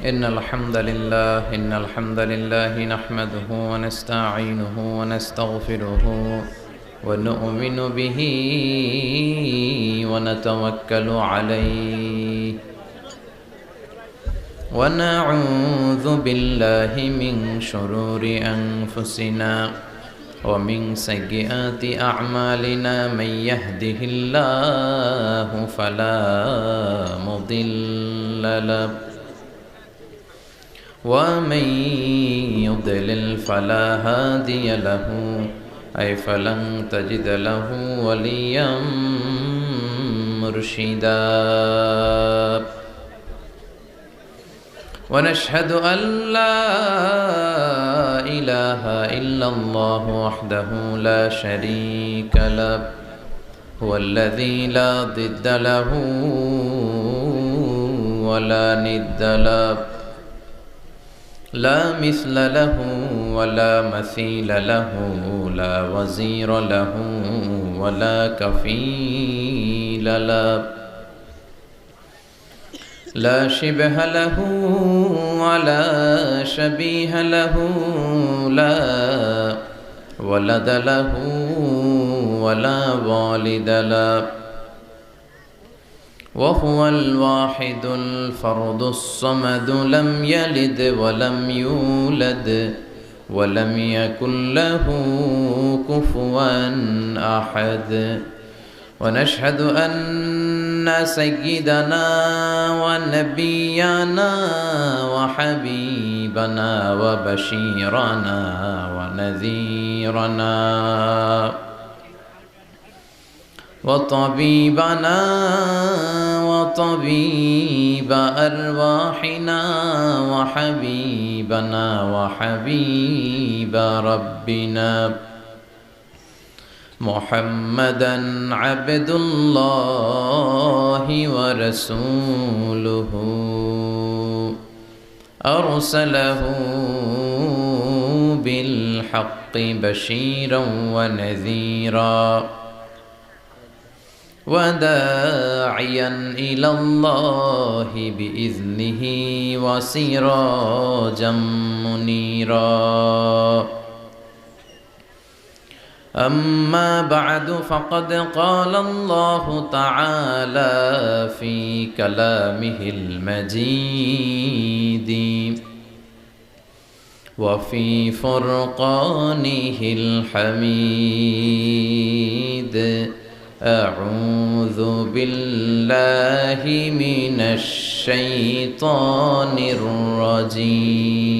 إن الحمد لله نحمده ونستعينه ونستغفره ونؤمن به ونتوكل عليه ونعوذ بالله من شرور أنفسنا ومن سيئات أعمالنا من يهده الله فلا مضل له ومن يضلل فلا هادي له فلن تجد له وليا مرشدا ونشهد أن لا إله إلا الله وحده لا شريك له هو الذي لا ضد له ولا ند له لا مثل له ولا مثيل له لا وزير له ولا كفيل له لا شبه له ولا شبيه له لا ولد له ولا والد له وهو الواحد الفرد الصمد لم يلد ولم يولد ولم يكن له كفوا أحد ونشهد أن سيدنا ونبينا وحبيبنا وبشيرنا ونذيرنا وطبيبنا وطبيب أرواحنا وحبيبنا وحبيب ربنا محمدا عبد الله ورسوله أرسله بالحق بشيرا ونذيرا وداعيا إلى الله بإذنه وسراجا منيرا أما بعد فقد قال الله تعالى في كلامه المجيد وفي فرقانه الحميد أعوذ بالله من الشيطان الرجيم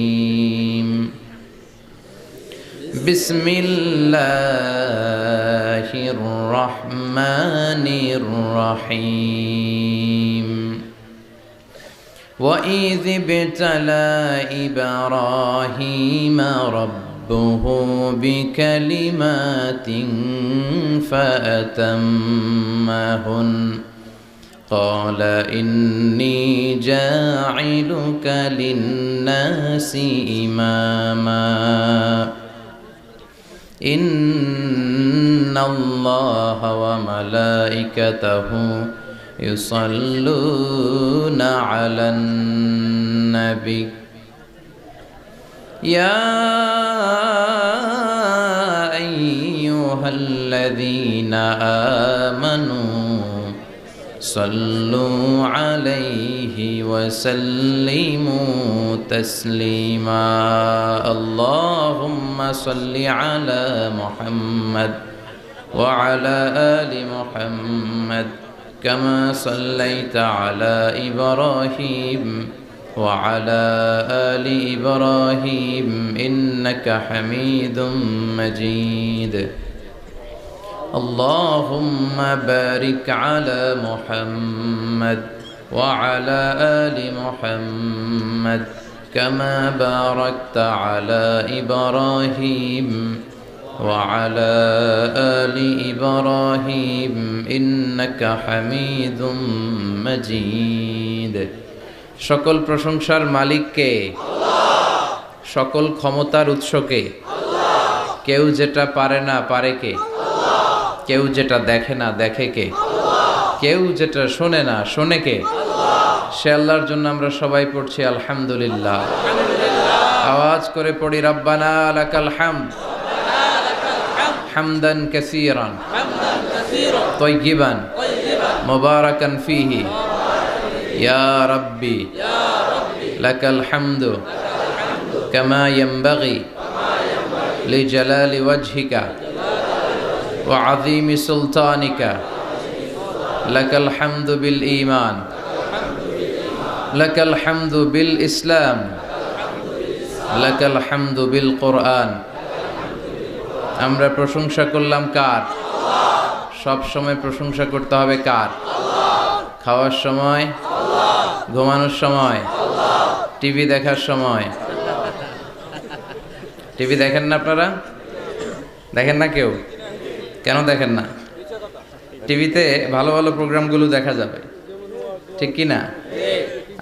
بسم الله الرحمن الرحيم وإذ ابتلى إبراهيم ربه بكلمات فأتمهن قال إني جاعلك للناس إماما إن الله وملائكته يصلون على النبي يا أيها الذين آمنوا صلوا عليه وسلموا تسليما اللهم صل على محمد وعلى آل محمد كما صليت على إبراهيم وعلى آل إبراهيم إنك حميد مجيد اللهم بارك على محمد وعلى آل محمد كما باركت على إبراهيم وعلى آل إبراهيم إنك حميد مجيد সকল প্রশংসার মালিক কে? আল্লাহ। সকল ক্ষমতার উৎস কে? আল্লাহ। কেউ যেটা পারে না পারে কে? আল্লাহ। কেউ যেটা দেখে না দেখে কে? আল্লাহ। কেউ যেটা শোনে না শোনে কে? আল্লাহ। সে আল্লাহর জন্য আমরা সবাই পড়ছি আলহামদুলিল্লাহ। আওয়াজ করে পড়ি রব্বানা লাকাল হামদ হামদান কাসীরান তাইয়িবান মুবারাকান ফীহি ইয়া রাব্বি লাকাল হামদু কামা ইয়ানবাগি লিজালালি ওয়াজহিকা ওয়া আযীমি সুলতানিকা লাকাল হামদু বিল ঈমান লাকাল হামদু বিল ইসলাম লাকাল হামদু বিল কোরআন। আমরা প্রশংসা করলাম কার? সব সময় প্রশংসা করতে হবে কার? খাওয়ার সময়, ঘুমানোর সময়, টিভি দেখার সময়। টিভি দেখেন না আপনারা? দেখেন না কেউ? কেন দেখেন না? টিভিতে ভালো ভালো প্রোগ্রামগুলো দেখা যাবে, ঠিক কি না?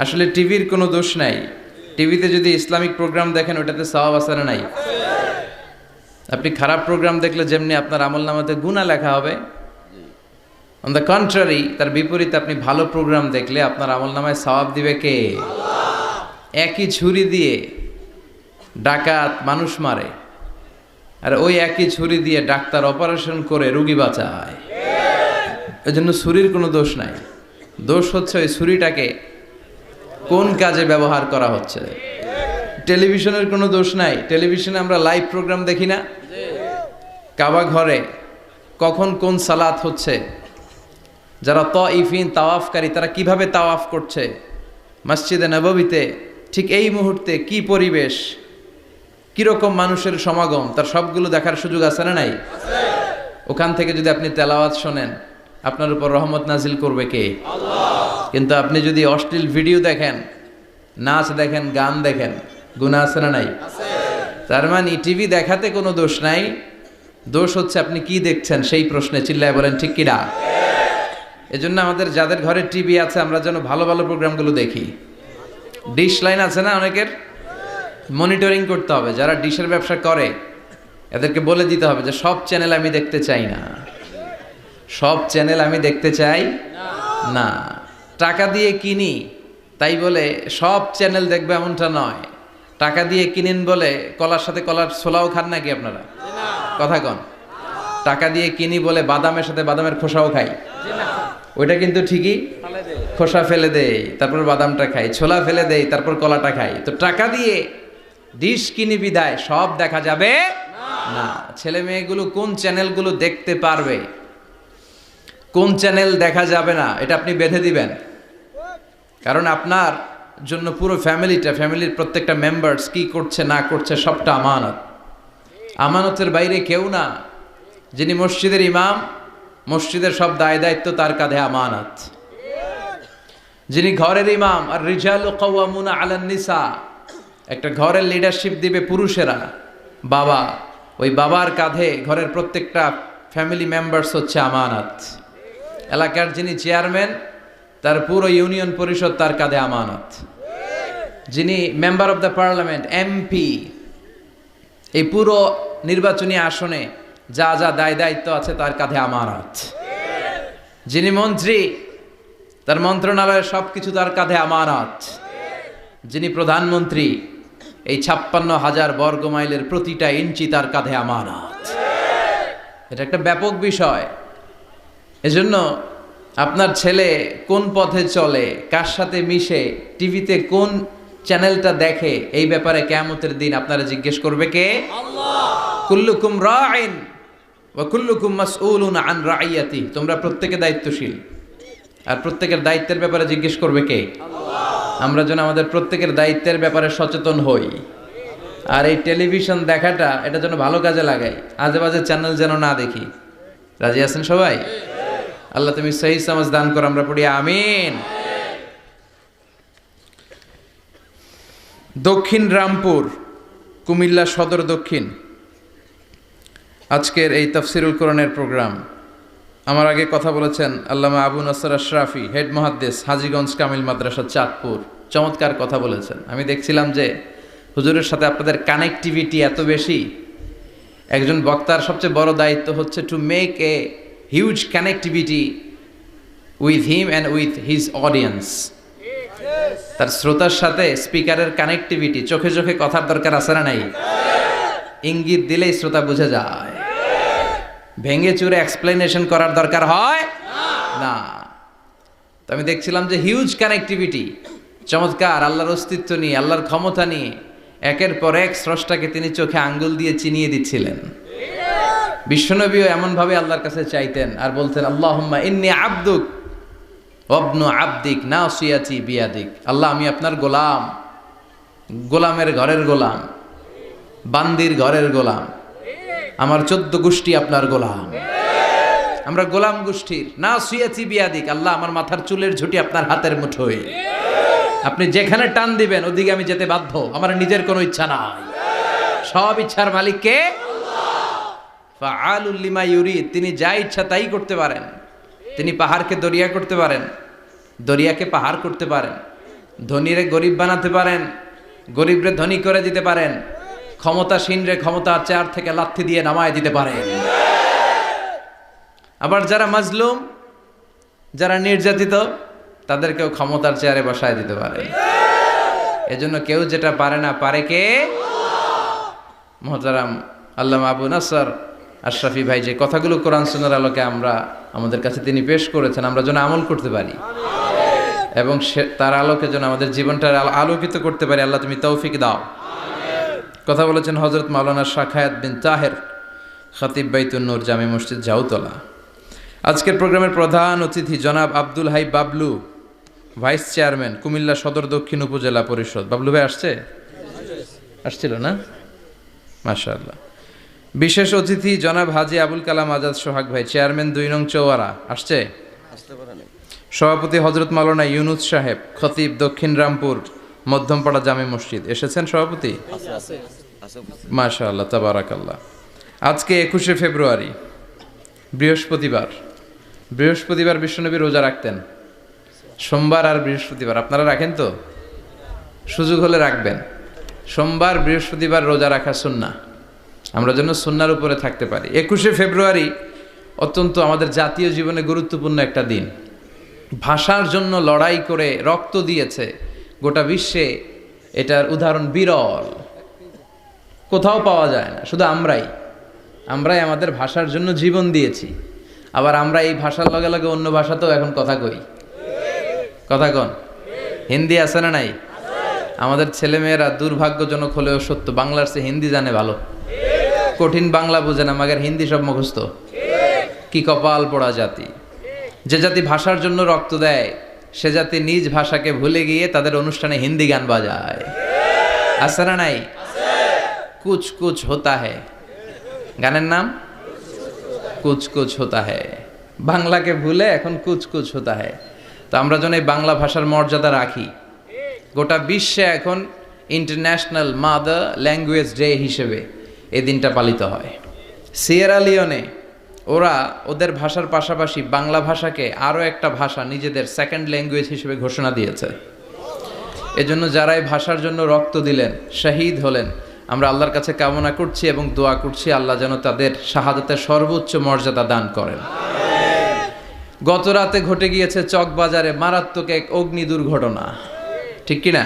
আসলে টিভির কোনো দোষ নাই। টিভিতে যদি ইসলামিক প্রোগ্রাম দেখেন ওটাতে সওয়াব আছে না নাই? আপনি খারাপ প্রোগ্রাম দেখলে যেমনি আপনার আমলনামাতে গুনাহ লেখা হবে, অন দ্য কন্ট্রারি তার বিপরীতে আপনি ভালো প্রোগ্রাম দেখলে আপনার আমলনামায় সওয়াব দিবে কে? একই ছুরি দিয়ে ডাকাত মানুষ মারে, আর ওই একই ছুরি দিয়ে ডাক্তার অপারেশন করে রোগী বাঁচায়। এজন্য ছুরির কোনো দোষ নাই, দোষ হচ্ছে ওই ছুরিটাকে কোন কাজে ব্যবহার করা হচ্ছে। টেলিভিশনের কোনো দোষ নাই, টেলিভিশনে আমরা লাইভ প্রোগ্রাম দেখি না? কাবা ঘরে কখন কোন সালাত হচ্ছে, যারা তাইফিন তাওয়াফকারী তারা কিভাবে তাওয়াফ করছে, মসজিদে নববীতে ঠিক এই মুহূর্তে কি পরিবেশ, কিরকম মানুষের সমাগম, তার সবগুলো দেখার সুযোগ আছে না নাই? ওখান থেকে যদি আপনি তেলাওয়াত শোনেন আপনার উপর রহমত নাজিল করবে কে? কিন্তু আপনি যদি অশ্লীল ভিডিও দেখেন, নাচ দেখেন, গান দেখেন, গুনাহ আছে না নাই? তার মানে টিভি দেখাতে কোনো দোষ নাই, দোষ হচ্ছে আপনি কি দেখছেন সেই প্রশ্নে চিল্লায় বলেন ঠিক কিনা? এজন্য আমাদের যাদের ঘরে টিভি আছে আমরা যেন ভালো ভালো প্রোগ্রামগুলো দেখি। ডিশ লাইন আছে না অনেকের, মনিটরিং করতে হবে। যারা ডিশের ব্যবসা করে এদেরকে বলে দিতে হবে যে সব চ্যানেল আমি দেখতে চাই না, সব চ্যানেল আমি দেখতে চাই না। টাকা দিয়ে কিনি তাই বলে সব চ্যানেল দেখবে এমনটা নয়। টাকা দিয়ে কিনেন বলে কলার সাথে কলার ছোলাও খান নাকি আপনারা? কথা কন। টাকা দিয়ে কিনি বলে বাদামের সাথে বাদামের খোসাও খাই, ওইটা কিন্তু ঠিকই খোসা ফেলে দেই তারপর বাদামটা খাই, ছোলা ফেলে দেই তারপর কলাটা খাই। তো টাকা দিয়ে ডিশ কিনি বিদায় সব দেখা যাবে না। ছেলে মেয়েগুলো কোন চ্যানেলগুলো দেখতে পারবে, কোন চ্যানেল দেখা যাবে না, এটা আপনি বেঁধে দিবেন। কারণ আপনার জন্য পুরো ফ্যামিলির প্রত্যেকটা মেম্বার্স কি করছে না করছে সবটা আমানত। আমানতের বাইরে কেউ না। যিনি মসজিদের ইমাম, মসজিদের সব দায় দায়িত্ব তার কাঁধে আমানত। যিনি ঘরের ইমাম, আর রিজালু কাওয়ামুনা আলান নিসা, একটা ঘরের লিডারশিপ দিবে পুরুষেরা, বাবা, ওই বাবার কাঁধে ঘরের প্রত্যেকটা ফ্যামিলি মেম্বার্স হচ্ছে আমানত। এলাকার যিনি চেয়ারম্যান তার পুরো ইউনিয়ন পরিষদ তার কাঁধে আমানত। যিনি member of the parliament, MP, এই পুরো নির্বাচনী আসনে যা যা দায় দায়িত্ব আছে তার কাঁধে আমানত। যিনি মন্ত্রী তার মন্ত্রণালয়ের সবকিছু তার কাঁধে আমানত। যিনি প্রধানমন্ত্রী এই 56,000 বর্গ মাইলের প্রতিটা ইঞ্চি তার কাঁধে আমানত। এটা একটা ব্যাপক বিষয়। এজন্য আপনার ছেলে কোন পথে চলে, কার সাথে মিশে, টিভিতে কোন চ্যানেলটা দেখে, এই ব্যাপারে কিয়ামতের দিন আপনারা জিজ্ঞেস করবে কে? আল্লাহ। কুল্লুকুম রাইন ওয়া কুল্লুকুম মাসউলুন আন রাইয়াতি। তোমরা প্রত্যেকে দায়িত্বশীল, আর প্রত্যেকের দায়িত্বের ব্যাপারে জিজ্ঞেস করবে কে? আল্লাহ। আমরা যেন আমাদের প্রত্যেকের দায়িত্বের ব্যাপারে সচেতন হই। আর এই টেলিভিশন দেখাটা এটা যেন ভালো কাজে লাগাই, আজে বাজে চ্যানেল যেন না দেখি। রাজি আছেন সবাই? আল্লাহ তুমি সহি সমাজ দান করো, আমরা পড়ি আমিন। দক্ষিণ রামপুর, কুমিল্লা সদর দক্ষিণ, আজকের এই তাফসিরুল কোরআনের প্রোগ্রাম। আমার আগে কথা বলেছেন আল্লামা আবু নাসর আশরাফি, হেড মুহাদ্দিস, হাজীগঞ্জ কামিল মাদ্রাসা, চাঁদপুর। চমৎকার কথা বলেছেন। আমি দেখছিলাম যে হুজুরের সাথে আপনাদের কানেক্টিভিটি এত বেশি। একজন বক্তার সবচেয়ে বড় দায়িত্ব হচ্ছে to make a huge connectivity with him and with his audience. তার শ্রোতার সাথে স্পিকারের কানেক্টিভিটি, চোখে চোখে কথার দরকার আছে না নাই? ইঙ্গিত দিলেই শ্রোতা বুঝে যায়। ভেঙে চুরে এক্সপ্লেনেশন করার দরকার হয় না। তো আমি দেখছিলাম যে হিউজ কানেক্টিভিটি, চমৎকার আল্লাহর অস্তিত্ব নিয়ে, আল্লাহর ক্ষমতা নিয়ে একের পর এক স্রষ্টাকে তিনি চোখে আঙ্গুল দিয়ে চিনিয়ে দিচ্ছিলেন। বিশ্বনবীও এমনভাবে আল্লাহর কাছে চাইতেন আর বলতেন, আল্লাহুম্মা ইন্নী আবদুক ওয়াবনু আবদিক নাসিয়াতি বিয়াদিক। আল্লাহ, আমি আপনার গোলাম, গোলামের ঘরের গোলাম, বান্দির ঘরের গোলাম, আমার 14 গোষ্ঠী আপনার গোলাম, আমরা গোলাম গোষ্ঠীর। নাসিয়াতি বিয়াদিক, আল্লাহ আমার মাথার চুলের ঝুঁটি আপনার হাতের মুঠোয়, আপনি যেখানে টান দিবেন ওদিকে আমি যেতে বাধ্য, আমার নিজের কোনো ইচ্ছা নাই, সব ইচ্ছার মালিক কে? ফাআলুল লিমা ইউরিদ, তিনি যা ইচ্ছা তাই করতে পারেন। তিনি পাহাড়কে দরিয়া করতে পারেন, দরিয়াকে পাহাড় করতে পারেন, ধনীরে গরিব বানাতে পারেন, গরিবরে ধনী করে দিতে পারেন, ক্ষমতাসীনরে ক্ষমতার চেয়ার থেকে লাথি দিয়ে নামায় দিতে পারেন। আবার যারা মাজলুম, যারা নির্যাতিত, তাদেরকেও ক্ষমতার চেয়ারে বসায় দিতে পারে। এজন্য কেউ যেটা পারে না, পারে কে? মুহতারাম আল্লামা আবু নাসর আশরাফি ভাই যে কথাগুলো কোরআন সুন্নাহর আলোকে আমাদের কাছে তিনি পেশ করেছেন, আমরা যেন আমল করতে পারি এবং তার আলোকে যেন আমাদের জীবনটা আলোকিত করতে পারি। আল্লাহ তুমি তৌফিক দাও। কথা বলেছেন হযরত মাওলানা শাখায়াত বিন তাহের, খতিব বাইতুন নূর, জামে মসজিদ, জাউতলা। আজকের প্রোগ্রামের প্রধান অতিথি জনাব আব্দুল হাই বাবলু, ভাইস চেয়ারম্যান, কুমিল্লা সদর দক্ষিণ উপজেলা পরিষদ। বাবলু ভাই আসছিল না? মাশাআল্লাহ। বিশেষ অতিথি জনাব হাজী আবুল কালাম আজাদ সোহাগ ভাই, চেয়ারম্যান 2 নং চৌয়ারা, আসছে? সভাপতি হযরত মাওলানা ইউনুস সাহেব, খতিব দক্ষিণ রামপুর মধ্যমপাড়া জামে মসজিদ, এসেছেন সভাপতি? মাশাআল্লাহ, তাবারাকাল্লাহ। আজকে 21শে ফেব্রুয়ারি, বৃহস্পতিবার বিশ্বনবী রোজা রাখতেন, সোমবার আর বৃহস্পতিবার। আপনারা রাখেন তো? সুযোগ হলে রাখবেন। সোমবার বৃহস্পতিবার রোজা রাখা সুন্নাহ, আমরা যেন সুন্নাহর উপরে থাকতে পারি। 21শে ফেব্রুয়ারি অত্যন্ত আমাদের জাতীয় জীবনে গুরুত্বপূর্ণ একটা দিন। ভাষার জন্য লড়াই করে রক্ত দিয়েছে গোটা বিশ্বে, এটার উদাহরণ বিরল, কোথাও পাওয়া যায় না। শুধু আমরাই আমাদের ভাষার জন্য জীবন দিয়েছি। আবার আমরা এই ভাষার লগে লগে অন্য ভাষাতেও এখন কথা কই। কথা কন, হিন্দি আছে না নাই? আমাদের ছেলেমেয়েরা দুর্ভাগ্যজনক হলেও সত্য, বাংলার চেয়ে হিন্দি জানে ভালো। কঠিন বাংলা বোঝে না, মাগের হিন্দি সব মুখস্থ। কি কপাল পোড়া জাতি! যে জাতি ভাষার জন্য রক্ত দেয়, সে জাতি নিজ ভাষাকে ভুলে গিয়ে তাদের অনুষ্ঠানে হিন্দি গান বাজায়। আছে না নাই? কুছ কুছ হোতা হ্যায়, গানের নাম কুছ কুছ হোতা হ্যায়। বাংলাকে ভুলে এখন কুছ কুছ হোতা হ্যায়। তো আমরা যেন এই বাংলা ভাষার মর্যাদা রাখি। গোটা বিশ্বে এখন ইন্টারন্যাশনাল মাদার ল্যাঙ্গুয়েজ ডে হিসেবে এই দিনটা পালিত হয়। সিয়েরা লিওনে ওরা ওদের ভাষার পাশাপাশি বাংলা ভাষাকে আরও একটা ভাষা নিজেদের সেকেন্ড ল্যাঙ্গুয়েজ হিসেবে ঘোষণা দিয়েছে। এজন্য যারা এই ভাষার জন্য রক্ত দিলেন, শহীদ হলেন, আমরা আল্লাহর কাছে কামনা করছি এবং দোয়া করছি আল্লাহ যেন তাদের শাহাদাতের সর্বোচ্চ মর্যাদা দান করেন। গত রাতে ঘটে গিয়েছে চকবাজারে মারাত্মক এক অগ্নি দুর্ঘটনা, ঠিক কিনা?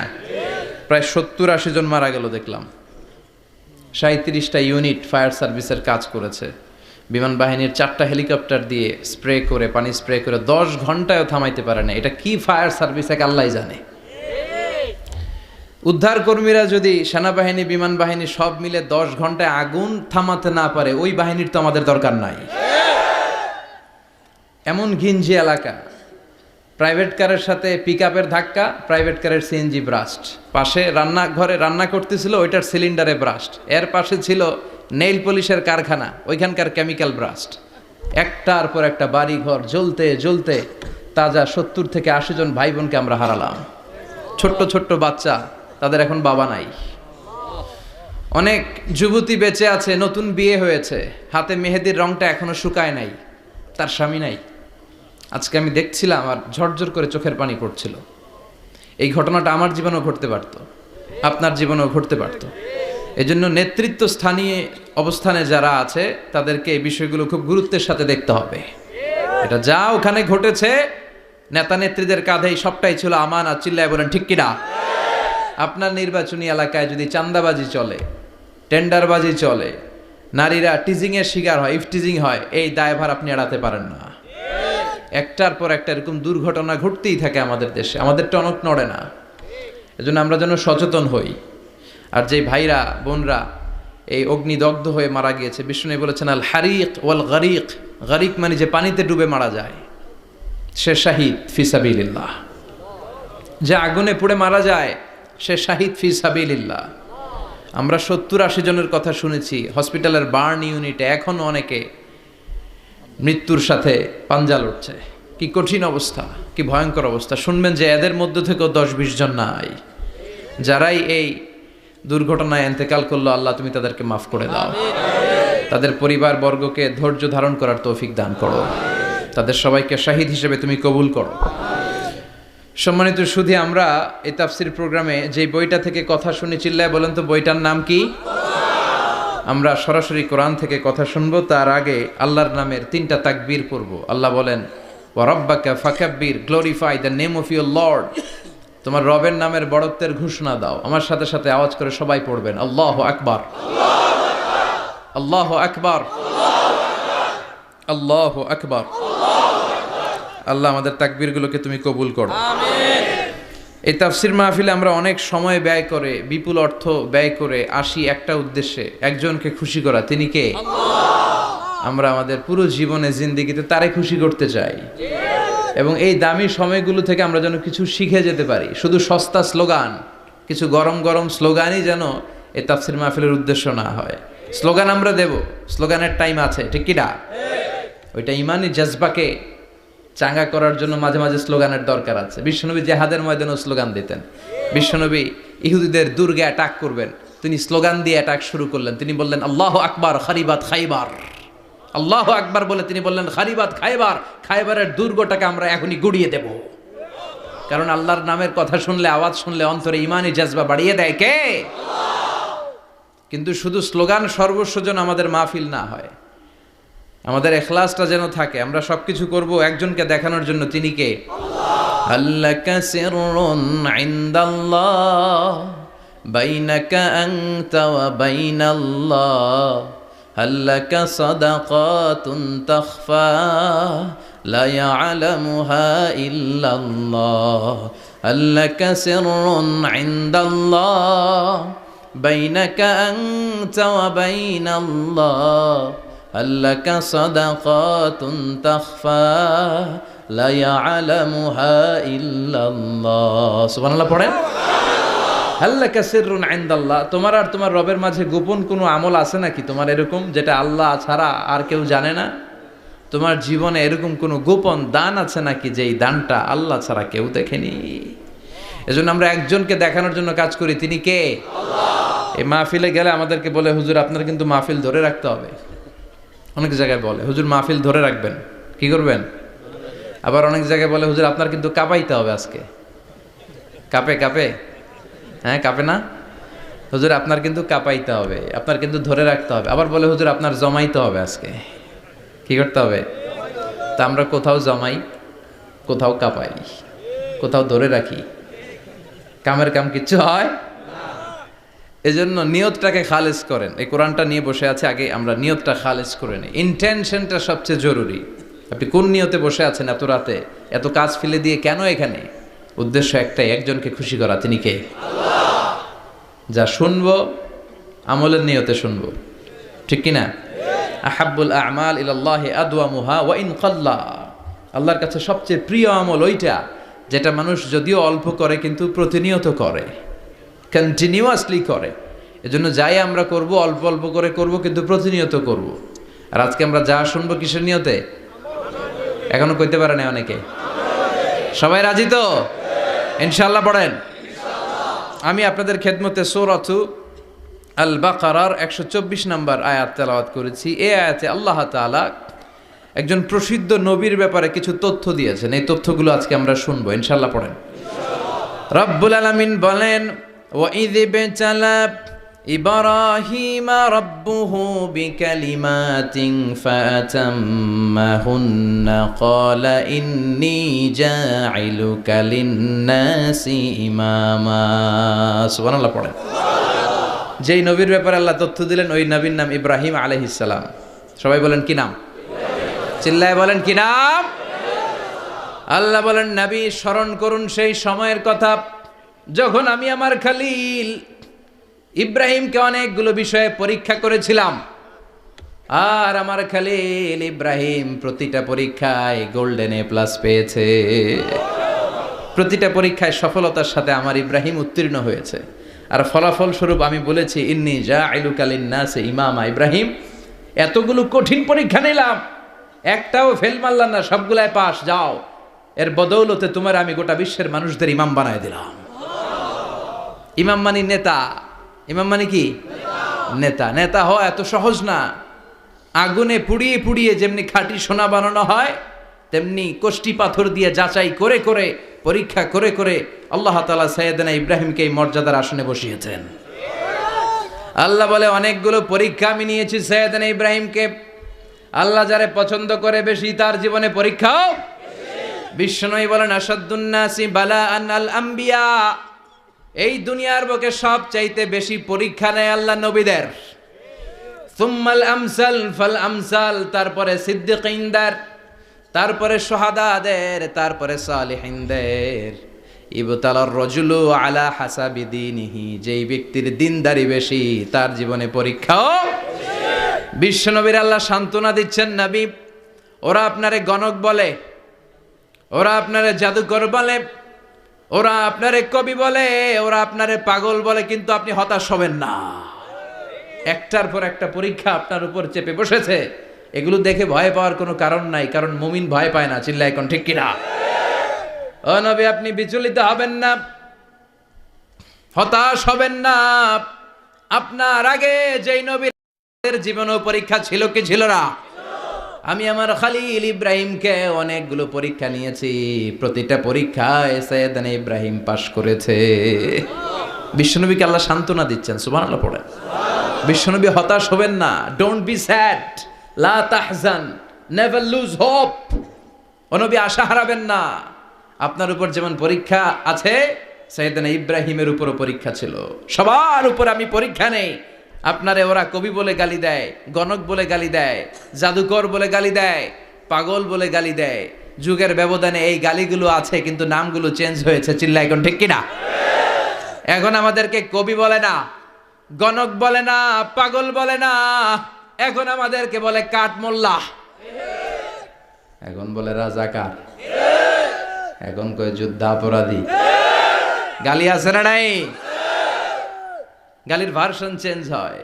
প্রায় 70-80 জন মারা গেল দেখলাম। 37টা ইউনিট ফায়ার সার্ভিসের কাজ করেছে। বিমান বাহিনীর 4টা হেলিকপ্টার দিয়ে পানি স্প্রে করে 10 ঘন্টায়ও থামাইতে পারে না। এটা কি ফায়ার সার্ভিস এক আল্লাহই জানে। উদ্ধার কর্মীরা যদি সেনাবাহিনী, বিমান বাহিনী সব মিলে 10 ঘন্টায় আগুন থামাতে না পারে, ওই বাহিনীর তো আমাদের দরকার নাই। এমন ঘিঞ্জি এলাকা, প্রাইভেট কারের সাথে পিকআপের ধাক্কা, প্রাইভেট কারের সিএনজি ব্রাস্ট, পাশে রান্নাঘরে রান্না করতেছিল ওইটার সিলিন্ডারে ব্রাস্ট, এর পাশে ছিল নেইল পলিশের কারখানা, ওইখানকার কেমিক্যাল ব্রাস্ট। একটার পর একটা বাড়ি ঘর জ্বলতে জ্বলতে তাজা 70 থেকে 80 জন ভাই বোনকে আমরা হারালাম। ছোট্ট ছোট্ট বাচ্চা, তাদের এখন বাবা নাই। অনেক যুবতী বেঁচে আছে, নতুন বিয়ে হয়েছে, হাতে মেহেদির রংটা এখনো শুকায় নাই, তার স্বামী নাই। আজকে আমি দেখছিলাম আর ঝরঝর করে চোখের পানি পড়ছিল। এই ঘটনাটা আমার জীবনেও ঘটতে পারত, আপনার জীবনেও ঘটতে পারত। এজন্য নেতৃত্ব স্থানীয় অবস্থানে যারা আছে তাদেরকে এই বিষয়গুলো খুব গুরুত্বের সাথে দেখতে হবে। এটা যা ওখানে ঘটেছে নেতা নেত্রীদের কাঁধেই সবটাই ছিল আমানত, চিল্লায় বলেন ঠিক কিনা? আপনার নির্বাচনী এলাকায় যদি চাঁদাবাজি চলে, টেন্ডারবাজি চলে, নারীরা টিজিংয়ের শিকার হয়, ইফটিজিং হয়, এই দায়ভার আপনি এড়াতে পারেন না। একটার পর একটা এরকম দুর্ঘটনা ঘটতেই থাকে আমাদের দেশে, আমাদের টনক নড়ে না। এজন্য আমরা যেন সচেতন হই। আর যে ভাইরা বোনরা এই অগ্নিদগ্ধ হয়ে মারা গিয়েছে, বিষ্ণু বলেছেন আল হারিক ওয়াল গারিক, গারিক মানে যে পানিতে ডুবে মারা যায়, সে শাহিদ ফি সাবিলিল্লাহ। যে আগুনে পুড়ে মারা যায় সে শাহিদ ফি সাবিলিল্লাহ। আমরা 70-80 জনের কথা শুনেছি হসপিটালের বার্ন ইউনিটে, এখনো অনেকে মৃত্যুর সাথে পাঞ্জা লড়ছে। কি কঠিন অবস্থা, কি ভয়ঙ্কর অবস্থা। শুনবেন যে এদের মধ্য থেকেও 10-20 জন নাই, যারাই এই দুর্ঘটনায় ইন্তেকাল করলো, আল্লাহ তুমি তাদেরকে মাফ করে দাও, তাদের পরিবার বর্গকে ধৈর্য ধারণ করার তৌফিক দান করো, তাদের সবাইকে শাহিদ হিসেবে তুমি কবুল করো। সম্মানিত সুধী, আমরা এই তাফসির প্রোগ্রামে যে বইটা থেকে কথা শুনি, চিল্লায় বলেন তো বইটার নাম কি? আমরা সরাসরি কোরআন থেকে কথা শুনবো। তার আগে আল্লাহর নামের 3টা তাকবীর পড়ব। আল্লাহ বলেন ওয়া রাব্বাকা ফাকাব্বির, glorify the name of your lord. তোমার রবের নামের বড়ত্বের ঘোষণা দাও। আমার সাথে সাথে আওয়াজ করে সবাই পড়বেন আল্লাহু আকবার, আল্লাহু আকবার, আল্লাহু আকবার। আল্লাহ আমাদের তাকবীরগুলোকে তুমি কবুল করো, আমিন। এই তাফসির মাহফিলে আমরা অনেক সময় ব্যয় করে, বিপুল অর্থ ব্যয় করে আসি একটা উদ্দেশ্যে, একজনকে খুশি করা। তিনি কে? আল্লাহ। আমরা আমাদের পুরো জীবনে জিন্দেগিতে তারে খুশি করতে চাই, এবং এই দামি সময়গুলো থেকে আমরা যেন কিছু শিখে যেতে পারি। শুধু সস্তা স্লোগান, কিছু গরম গরম স্লোগানই যেন এই তাফসির মাহফিলের উদ্দেশ্য না হয়। স্লোগান আমরা দেব, স্লোগানের টাইম আছে, ঠিক কি না? ওইটা ইমানি জজবাকে চাঙ্গা করার জন্য মাঝে মাঝে স্লোগানের দরকার আছে। বিশ্বনবী জেহাদের ময়দানেও স্লোগান দিতেন। বিশ্বনবী ইহুদিদের দুর্গে অ্যাটাক করবেন, তিনি স্লোগান দিয়ে অ্যাটাক শুরু করলেন। তিনি বললেন আল্লাহু আকবার খারিবাত খাইবার, আল্লাহু আকবার বলে তিনি বললেন খারিবাত খাইবার, খাইবারের দুর্গটাকে আমরা এখনই গুড়িয়ে দেব। কারণ আল্লাহর নামের কথা শুনলে, আওয়াজ শুনলে অন্তরে ইমানি জজবা বাড়িয়ে দেয় কে? আল্লাহ। কিন্তু শুধু স্লোগান সর্বস্ব যেন আমাদের মাহফিল না হয়, আমাদের ইখলাসটা যেন থাকে। আমরা সবকিছু করব একজনকে দেখানোর জন্য, তিনি কে? আল্লাহ। আল্লাকা সিররুন ইনদাল্লাহ বাইনাকা আনতা ওয়া বাইনাল্লাহ, আল্লাকা সাদাকাতুন তাখফা লা ইয়ালামুহা ইল্লাল্লাহ, আল্লাকা সিররুন ইনদাল্লাহ বাইনাকা আনতা ওয়া বাইনাল্লাহ, আল্লাকা সাদাকাতুন তাখফা লা ইয়ালামুহা ইল্লাল্লাহ। সুবহানাল্লাহ পড়েন। আল্লাকা সিররুন ইনদাল্লাহ, তোমার আর তোমার রবের মাঝে গোপন কোনো আমল আছে নাকি তোমার এরকম, যেটা আল্লাহ ছাড়া আর কেউ জানে না? তোমার জীবনে এরকম কোনো গোপন দান আছে নাকি, যে এই দানটা আল্লাহ ছাড়া কেউ দেখেনি? এজন্য আমরা একজনকে দেখানোর জন্য কাজ করি, তিনি কে? আল্লাহ। এই মাহফিলে গেলে আমাদেরকে বলে হুজুর আপনার কিন্তু মাহফিল ধরে রাখতে হবে। অনেক জায়গায় বলে হুজুর মাহফিল ধরে রাখবেন, কি করবেন? আবার অনেক জায়গায় বলে হুজুর আপনার কিন্তু কাঁপাইতে হবে আজকে। কাঁপে কাঁপে, হ্যাঁ কাঁপে না? হুজুর আপনার কিন্তু কাঁপাইতে হবে, আপনার কিন্তু ধরে রাখতে হবে। আবার বলে হুজুর আপনার জমাইতে হবে আজকে। কি করতে হবে? তা আমরা কোথাও জমাই, কোথাও কাঁপাই, কোথাও ধরে রাখি, কামের কাম কিচ্ছু হয়। এজন্য নিয়তটাকে খালেজ করেন। এই কোরআনটা নিয়ে বসে আছে, আগে আমরা নিয়তটা খালেজ করে নিই। ইন্টেনশনটা সবচেয়ে জরুরি। আপনি কোন নিয়তে বসে আছেন এত রাতে, এত কাজ ফেলে দিয়ে কেন এখানে? উদ্দেশ্য একটাই, একজনকে খুশি করা। তিনি কে? আল্লাহ। যা শুনবো আমলের নিয়তে শুনবো, ঠিক কিনা? আহাব্বুল আমাল ইলাল্লাহি আদওয়ামুহা ওয়া ইন কাল্লা। আল্লাহর কাছে সবচেয়ে প্রিয় আমল ওইটা যেটা মানুষ যদিও অল্প করে কিন্তু প্রতিনিয়ত করে, কন্টিনিউয়াসলি করে। এজন্য যাই আমরা করব অল্প অল্প করে করব, কিন্তু প্রতিনিয়ত করব। আর আজকে আমরা যা শুনবো কিসের নিয়তে? এখনো কইতে পারে না অনেকে। সবাই রাজি তো? ইনশাআল্লাহ পড়েন। আমি আপনাদের খেদমতে সূরাতু আল বাকারার 124 নম্বর আয়াত তেলাওয়াত করেছি। এই আয়াতে আল্লাহ তাআলা একজন প্রসিদ্ধ নবীর ব্যাপারে কিছু তথ্য দিয়েছেন। এই তথ্যগুলো আজকে আমরা শুনবো, ইনশাআল্লাহ পড়েন। রব্বুল আলামিন বলেন ওয়াইয ইবতালা ইব্রাহিমা রাব্বুহু বিকালিমাতিন ফাতাম্মাহুন্না ক্বালা ইন্নী জাইলুকা লিন-নাসি ইমামা। সুবহানাল্লাহ পড়েন। যেই নবীর ব্যাপারে আল্লাহ তথ্য দিলেন ওই নবীর নাম ইব্রাহিম আলাইহিস সালাম। সবাই বলেন কি নাম? চিল্লায় বলেন কি নাম? আল্লাহ বলেন নবী স্মরণ করুন সেই সময়ের কথা যখন আমি আমার খলিল ইব্রাহিমকে অনেকগুলো বিষয়ে পরীক্ষা করেছিলাম, আর আমার খলিল ইব্রাহিম প্রতিটা পরীক্ষায় গোল্ডেন এ প্লাস পেয়েছে। প্রতিটা পরীক্ষায় সফলতার সাথে আমার ইব্রাহিম উত্তীর্ণ হয়েছে। আর ফলাফল স্বরূপ আমি বলেছি ইন্নী জাইলুকা লিন-নাসি ইমামা। ইব্রাহিম এতগুলো কঠিন পরীক্ষা নিলাম, একটাও ফেল মারলাম না, সবগুলাই পাস। যাও, এর বদৌলতে তোমার আমি গোটা বিশ্বের মানুষদের ইমাম বানায় দিলাম। ইমাম মানে নেতা। ইমাম মানে কি? নেতা। নেতা হওয়া এত সহজ না। আগুনে পুড়িয়ে পুড়িয়ে যেমনি খাঁটি সোনা বানানো হয়, তেমনি কষ্টি পাথর দিয়ে যাচাই করে করে পরীক্ষা করে করে আল্লাহ তাআলা সাইয়েদনা ইব্রাহিমকে এই মর্যাদার আসনে বসিয়েছেন। আল্লাহ বলে অনেকগুলো পরীক্ষা আমি নিয়েছি সাইয়েদনা ইব্রাহিমকে। আল্লাহ যারে পছন্দ করে বেশি তার জীবনে পরীক্ষাও। বিশ্বনবী বলেন আসাদ্দুন নাসি বালাআন আল আম্বিয়া। এই দুনিয়ার বুকে সব চাইতে বেশি পরীক্ষা নেয় আল্লাহ নবীদের। সুম্মাল আমসাল ফাল আমসাল, তারপরে সিদ্দিকিনদের, তারপরে শুহাদাদের, তারপরে সালিহিনদের। ইবতালার রাজুলু আলা হাসাবি দীনিহি, যেই ব্যক্তির দিনদারি বেশি তার জীবনে পরীক্ষাও। বিশ্বনবীর আল্লাহ সান্ত্বনা দিচ্ছেন, নবী ওরা আপনারে গণক বলে, ওরা আপনারে জাদুকর বলে, ওরা আপনারে কবি বলে, ওরা আপনারে পাগল বলে, কিন্তু আপনি হতাশ হবেন না। একটার পর একটা পরীক্ষা আপনার উপর চেপে বসেছে। এগুলো দেখে ভয় পাওয়ার কোনো কারণ নাই, কারণ মুমিন ভয় পায় না। চিল্লায় এখন ঠিক কিনা? ও নবী আপনি বিচলিত হবেন না, হতাশ হবেন না। আপনার আগে যেই নবীর জীবনেও পরীক্ষা ছিল কি ছিল না? আমি আমার খলিল ইব্রাহিমকে অনেকগুলো পরীক্ষা নিয়েছি, প্রতিটা পরীক্ষায় সাইয়েদনা ইব্রাহিম পাশ করেছে। বিশ্বনবীকে আল্লাহ সান্ত্বনা দিচ্ছেন। সুবহানাল্লাহ পড়েন। বিশ্বনবী হতাশ হবেন না। ডোন্ট বি স্যাড, লা তাহজান, নেভার লুজ হোপ। ও নবী আশা হারাবেন না। আপনার উপর যেমন পরীক্ষা আছে, সাইয়েদনা ইব্রাহিমের উপরও পরীক্ষা ছিল। সবার উপর আমি পরীক্ষা নেই। আপনারে ওরা কবি বলে গালি দেয়, গণক বলে গালি দেয়, জাদুকর বলে গালি দেয়, পাগল বলে গালি দেয়। যুগের ব্যবধানে এই গালিগুলো আছে, কিন্তু নামগুলো চেঞ্জ হয়েছে। চিল্লা এখন ঠিক কিনা? এখন আমাদেরকে কবি বলে না, গণক বলে না, পাগল বলে না, এখন আমাদেরকে বলে কাঠমোল্লা, এখন বলে রাজাকার, এখন কয় যুদ্ধাপরাধী। গালি আছে না নাই? গালির ভার্সন চেঞ্জ হয়,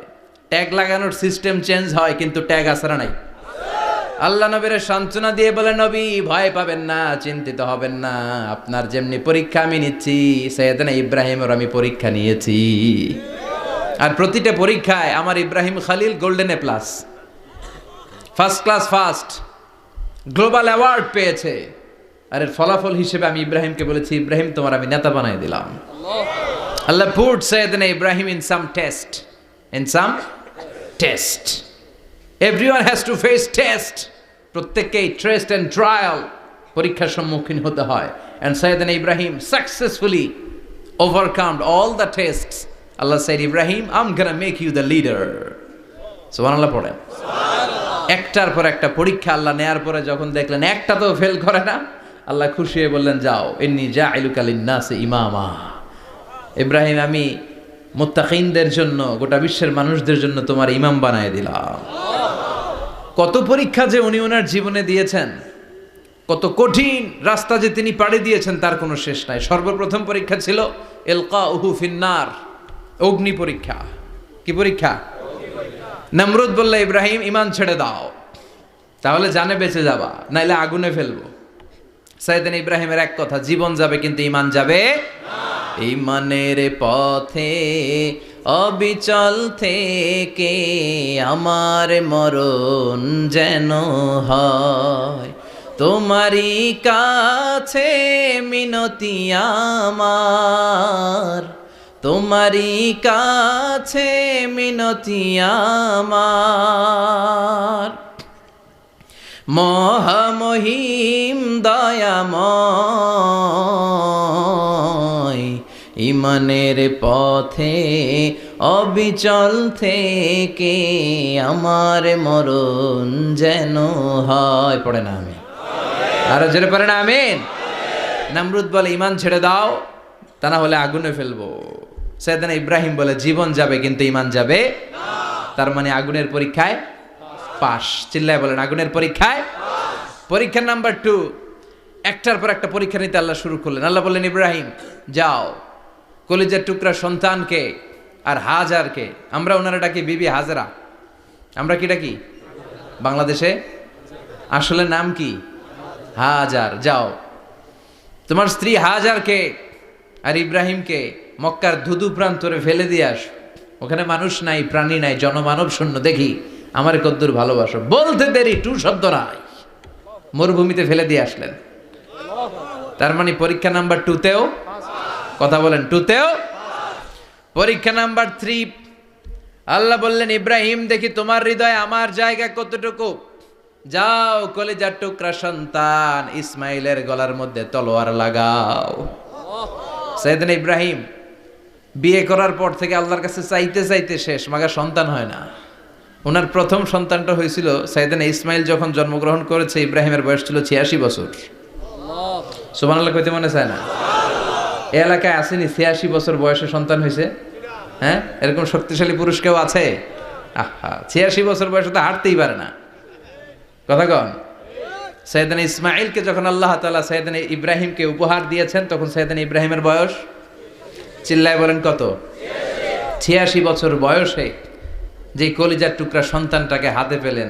ট্যাগ লাগানোর সিস্টেম চেঞ্জ হয়, কিন্তু ট্যাগ আছে না নাই? আল্লাহ নবীর সান্ত্বনা দিয়ে বলে নবী ভয় পাবেন না, চিন্তিত হবেন না। আপনার যেমনি পরীক্ষা আমি নিচ্ছি, সাইয়েদনা ইব্রাহিমের আমি পরীক্ষা নিয়েছি। আর প্রতিটা পরীক্ষায় আমার Ibrahim Khalil golden A plus, first class first, global award পেয়েছে। আর এর ফলাফল হিসেবে আমি ইব্রাহিমকে বলেছি, ইব্রাহিম তোমার আমি নেতা বানাই দিলাম। Allah put Sayyidina Ibrahim in some test. In some test. Everyone has to face test. প্রত্যেককেই টেস্ট এন্ড ট্রায়াল, পরীক্ষার সম্মুখীন হতে হয়। And Sayyidina Ibrahim successfully overcome all the tests. Allah said, Ibrahim, I'm gonna make you the leader. সুবহানাল্লাহ পড়েন। একটার পর একটা পরীক্ষা আল্লাহ নেয়ার পরে যখন দেখলেন একটা তো ফেল করে না, আল্লাহ খুশি হয়ে বললেন, যাও, ইন্নী জাইলুকা লিন-নাসি ইমামা। ইব্রাহিম আমি মুত্তাকিনদের জন্য, গোটা বিশ্বের মানুষদের জন্য তোমার ইমাম বানায় দিলাম। কত পরীক্ষা যে উনি ওনার জীবনে দিয়েছেন, কত কঠিন রাস্তা যে তিনি পাড়ি দিয়েছেন তার কোনো শেষ নাই। সর্বপ্রথম পরীক্ষা ছিল ইলকাউহু ফিন্নার, অগ্নি পরীক্ষা। কি পরীক্ষা? নমরুদ বলল, ইব্রাহিম ঈমান ছেড়ে দাও, তাহলে জানে বেঁচে যাবা, নাইলে আগুনে ফেলবো। সাইয়েদনা ইব্রাহিমের এক কথা, জীবন যাবে কিন্তু ঈমান যাবে না। ঈমানের পথে অবিচল থেকে আমার মরণ যেন হয়, তোমারই কাছে মিনতি আমার, তোমারই কাছে মিনতি আমার, মহামহিম দয়াময়, ইমানের পথে অবিচল থেকে আমার মরণ যেন হয়। পড়ে না আমিন? আরো জোরে পড়ে না আমিন? নমরুদ বলে ইমান ছেড়ে দাও, তা না হলে আগুনে ফেলবো। সাইয়েদনা ইব্রাহিম বলে জীবন যাবে কিন্তু ইমান যাবে না। তার মানে আগুনের পরীক্ষায় পাস। চিল্লায় বলেন আগুনের পরীক্ষায়। পরীক্ষা নাম্বার 2, একটার পর একটা পরীক্ষা নিতে আল্লাহ শুরু করলেন। আল্লাহ বললেন ইব্রাহিম যাও, কলিজার টুকরা সন্তানকে আর হাজারকে, আমরা ওনারা ডাকি বিবি হাজরা, আমরা কি ডাকি বাংলাদেশে? আসলে নাম কি? হাজার। যাও তোমার স্ত্রী হাজারকে আর ইব্রাহিমকে মক্কার ধুধু প্রান্তরে ফেলে দিয়ে আস। ওখানে মানুষ নাই, প্রাণী নাই, জনমানব শূন্য, দেখি আমার কদ্দুর ভালোবাসো। বলতে দেরি, টু শব্দ নাই, মরুভূমিতে ফেলে দিয়ে আসলেন। তার মানে পরীক্ষা নাম্বার 2তেও, কথা বলেন 2তেও। পরীক্ষা নাম্বার 3, আল্লাহ বললেন ইব্রাহিম দেখি তোমার হৃদয়ে আমার জায়গা কতটুকু। যাও কলিজার টুকরা সন্তান ইসমাইলের গলার মধ্যে তলোয়ার লাগাও। সাইয়েদনা ইব্রাহিম বিয়ে করার পর থেকে আল্লাহর কাছে চাইতে চাইতে শেষ, মাগার সন্তান হয় না। ওনার প্রথম সন্তানটা হয়েছিল সাইয়েদনা ইসমাইল যখন জন্মগ্রহণ করেছে, ইব্রাহিমের বয়স ছিল 86 বছর। সুবহানাল্লাহ কইতে মনে চায় না? এই এলাকায় আসেনি 86 বছর বয়সে সন্তান হয়েছে? হ্যাঁ, এরকম শক্তিশালী পুরুষ কেউ আছে? আহা, 86 বছর বয়সে তো হাঁটতেই পারে না। কথা কন। সাইয়েদনা ইসমাইলকে যখন আল্লাহ তাআলা সাইয়েদনা ইব্রাহিমকে উপহার দিয়েছেন, তখন সাইয়েদনা ইব্রাহিমের বয়স, চিল্লায় বলেন কত? 86 বছর বয়সে যে কলিজার টুকরা সন্তানটাকে হাতে পেলেন,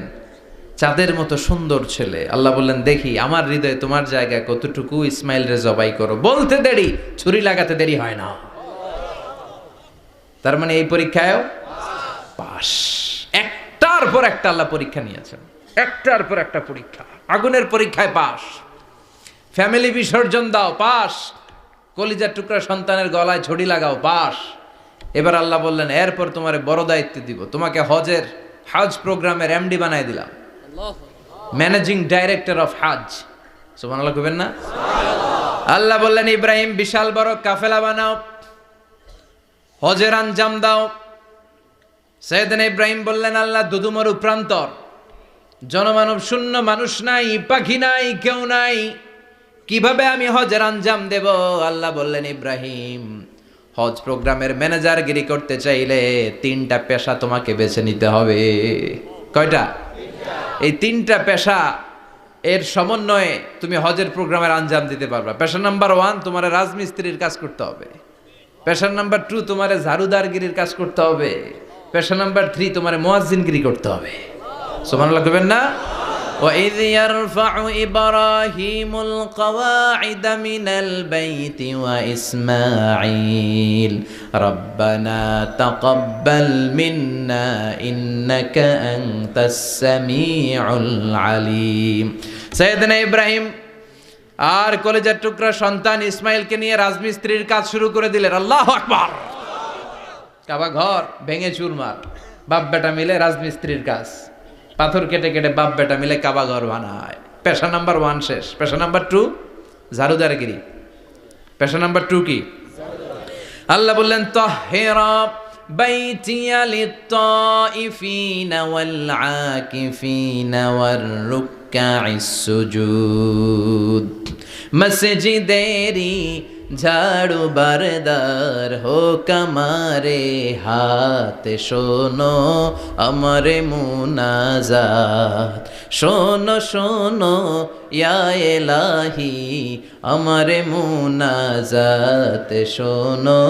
চাঁদের মতো সুন্দর ছেলে। আল্লাহ বললেন দেখি আমার হৃদয়ে তোমার জায়গায় কতটুকু, ইসমাইল রে জবাই করো। বলতে দেরি, ছুরি লাগাতে দেরি হয় না। তার মানে এই পরীক্ষায়ও পাস। একটার পর একটা আল্লাহ পরীক্ষা নিয়েছেন, একটার পর একটা পরীক্ষা। আগুনের পরীক্ষায় পাস, ফ্যামিলি বিসর্জন দাও পাস, কলিজার টুকরা সন্তানের গলায় ছড়ি লাগাও পাস। এবার আল্লাহ বললেন এরপর তোমারে বড় দায়িত্ব দিব, তোমাকে হজ প্রোগ্রামের এমডি বানাই দিলাম, ম্যানেজিং ডাইরেক্টর অফ হজ। সুবহানাল্লাহ কইবেন না? আল্লাহ বললেন ইব্রাহিম বিশাল বড় কাফেলা বানাও, হজের আঞ্জাম দাও। সাইয়েদনা ইব্রাহিম বললেন আল্লাহ দুদুমরু প্রান্তর, জনমানব শূন্য, মানুষ নাই, পাখি নাই, কেউ নাই, কিভাবে আমি হজের আঞ্জাম দেব? আল্লাহ বললেন ইব্রাহিম হজ প্রোগ্রামের ম্যানেজারগিরি করতে চাইলে 3টা পেশা তোমাকে বেছে নিতে হবে। কয়টা? এই 3টা পেশা এর সমন্বয়ে তুমি হজের প্রোগ্রামের আঞ্জাম দিতে পারবা। পেশা নাম্বার 1 তোমার রাজমিস্ত্রির কাজ করতে হবে। পেশা নাম্বার 2 তোমার ঝাড়ুদারগিরির কাজ করতে হবে। পেশা নাম্বার 3 তোমার মুয়াজ্জিনগিরি করতে হবে। সুবহানাল্লাহ কইবেন না? وَإِذْ يَرْفَعُ إِبْرَاهِيمُ الْقَوَاعِدَ مِنَ الْبَيْتِ وَإِسْمَاعِيلُ رَبَّنَا تَقَبَّلْ مِنَّا إِنَّكَ أَنْتَ السَّمِيعُ الْعَلِيمُ। সাইয়েদনা ইব্রাহিম আর কলেজের টুকরা সন্তান ইসমাইলকে নিয়ে রাজমিস্ত্রির কাজ শুরু করে দিলেন। আল্লাহু আকবার। কাবা ঘর ভেঙে চুরমার, বাপ বেটা মিলে রাজমিস্ত্রির কাজ, পাথর কেটে কেটে বাপ বেটা মিলে কাবা ঘর বানায়। পেশা নাম্বার 1 শেষ। পেশা নাম্বার 2 ঝাড়ুদারগিরি। পেশা নাম্বার 2 কি? আল্লাহ বললেন তাহহিরা বাইতিয়া লিত-তাইফিনা ওয়াল আকিফিনা ওয়ার রুকআইস সুজুদ। মসজিদেরি ঝাড়ু বারদার হোক আমারে হাত, শোনো আমারে মুনাজাত, শোনো শোনো ইয়া এলাহি আমারে মুনাজাত, শোনো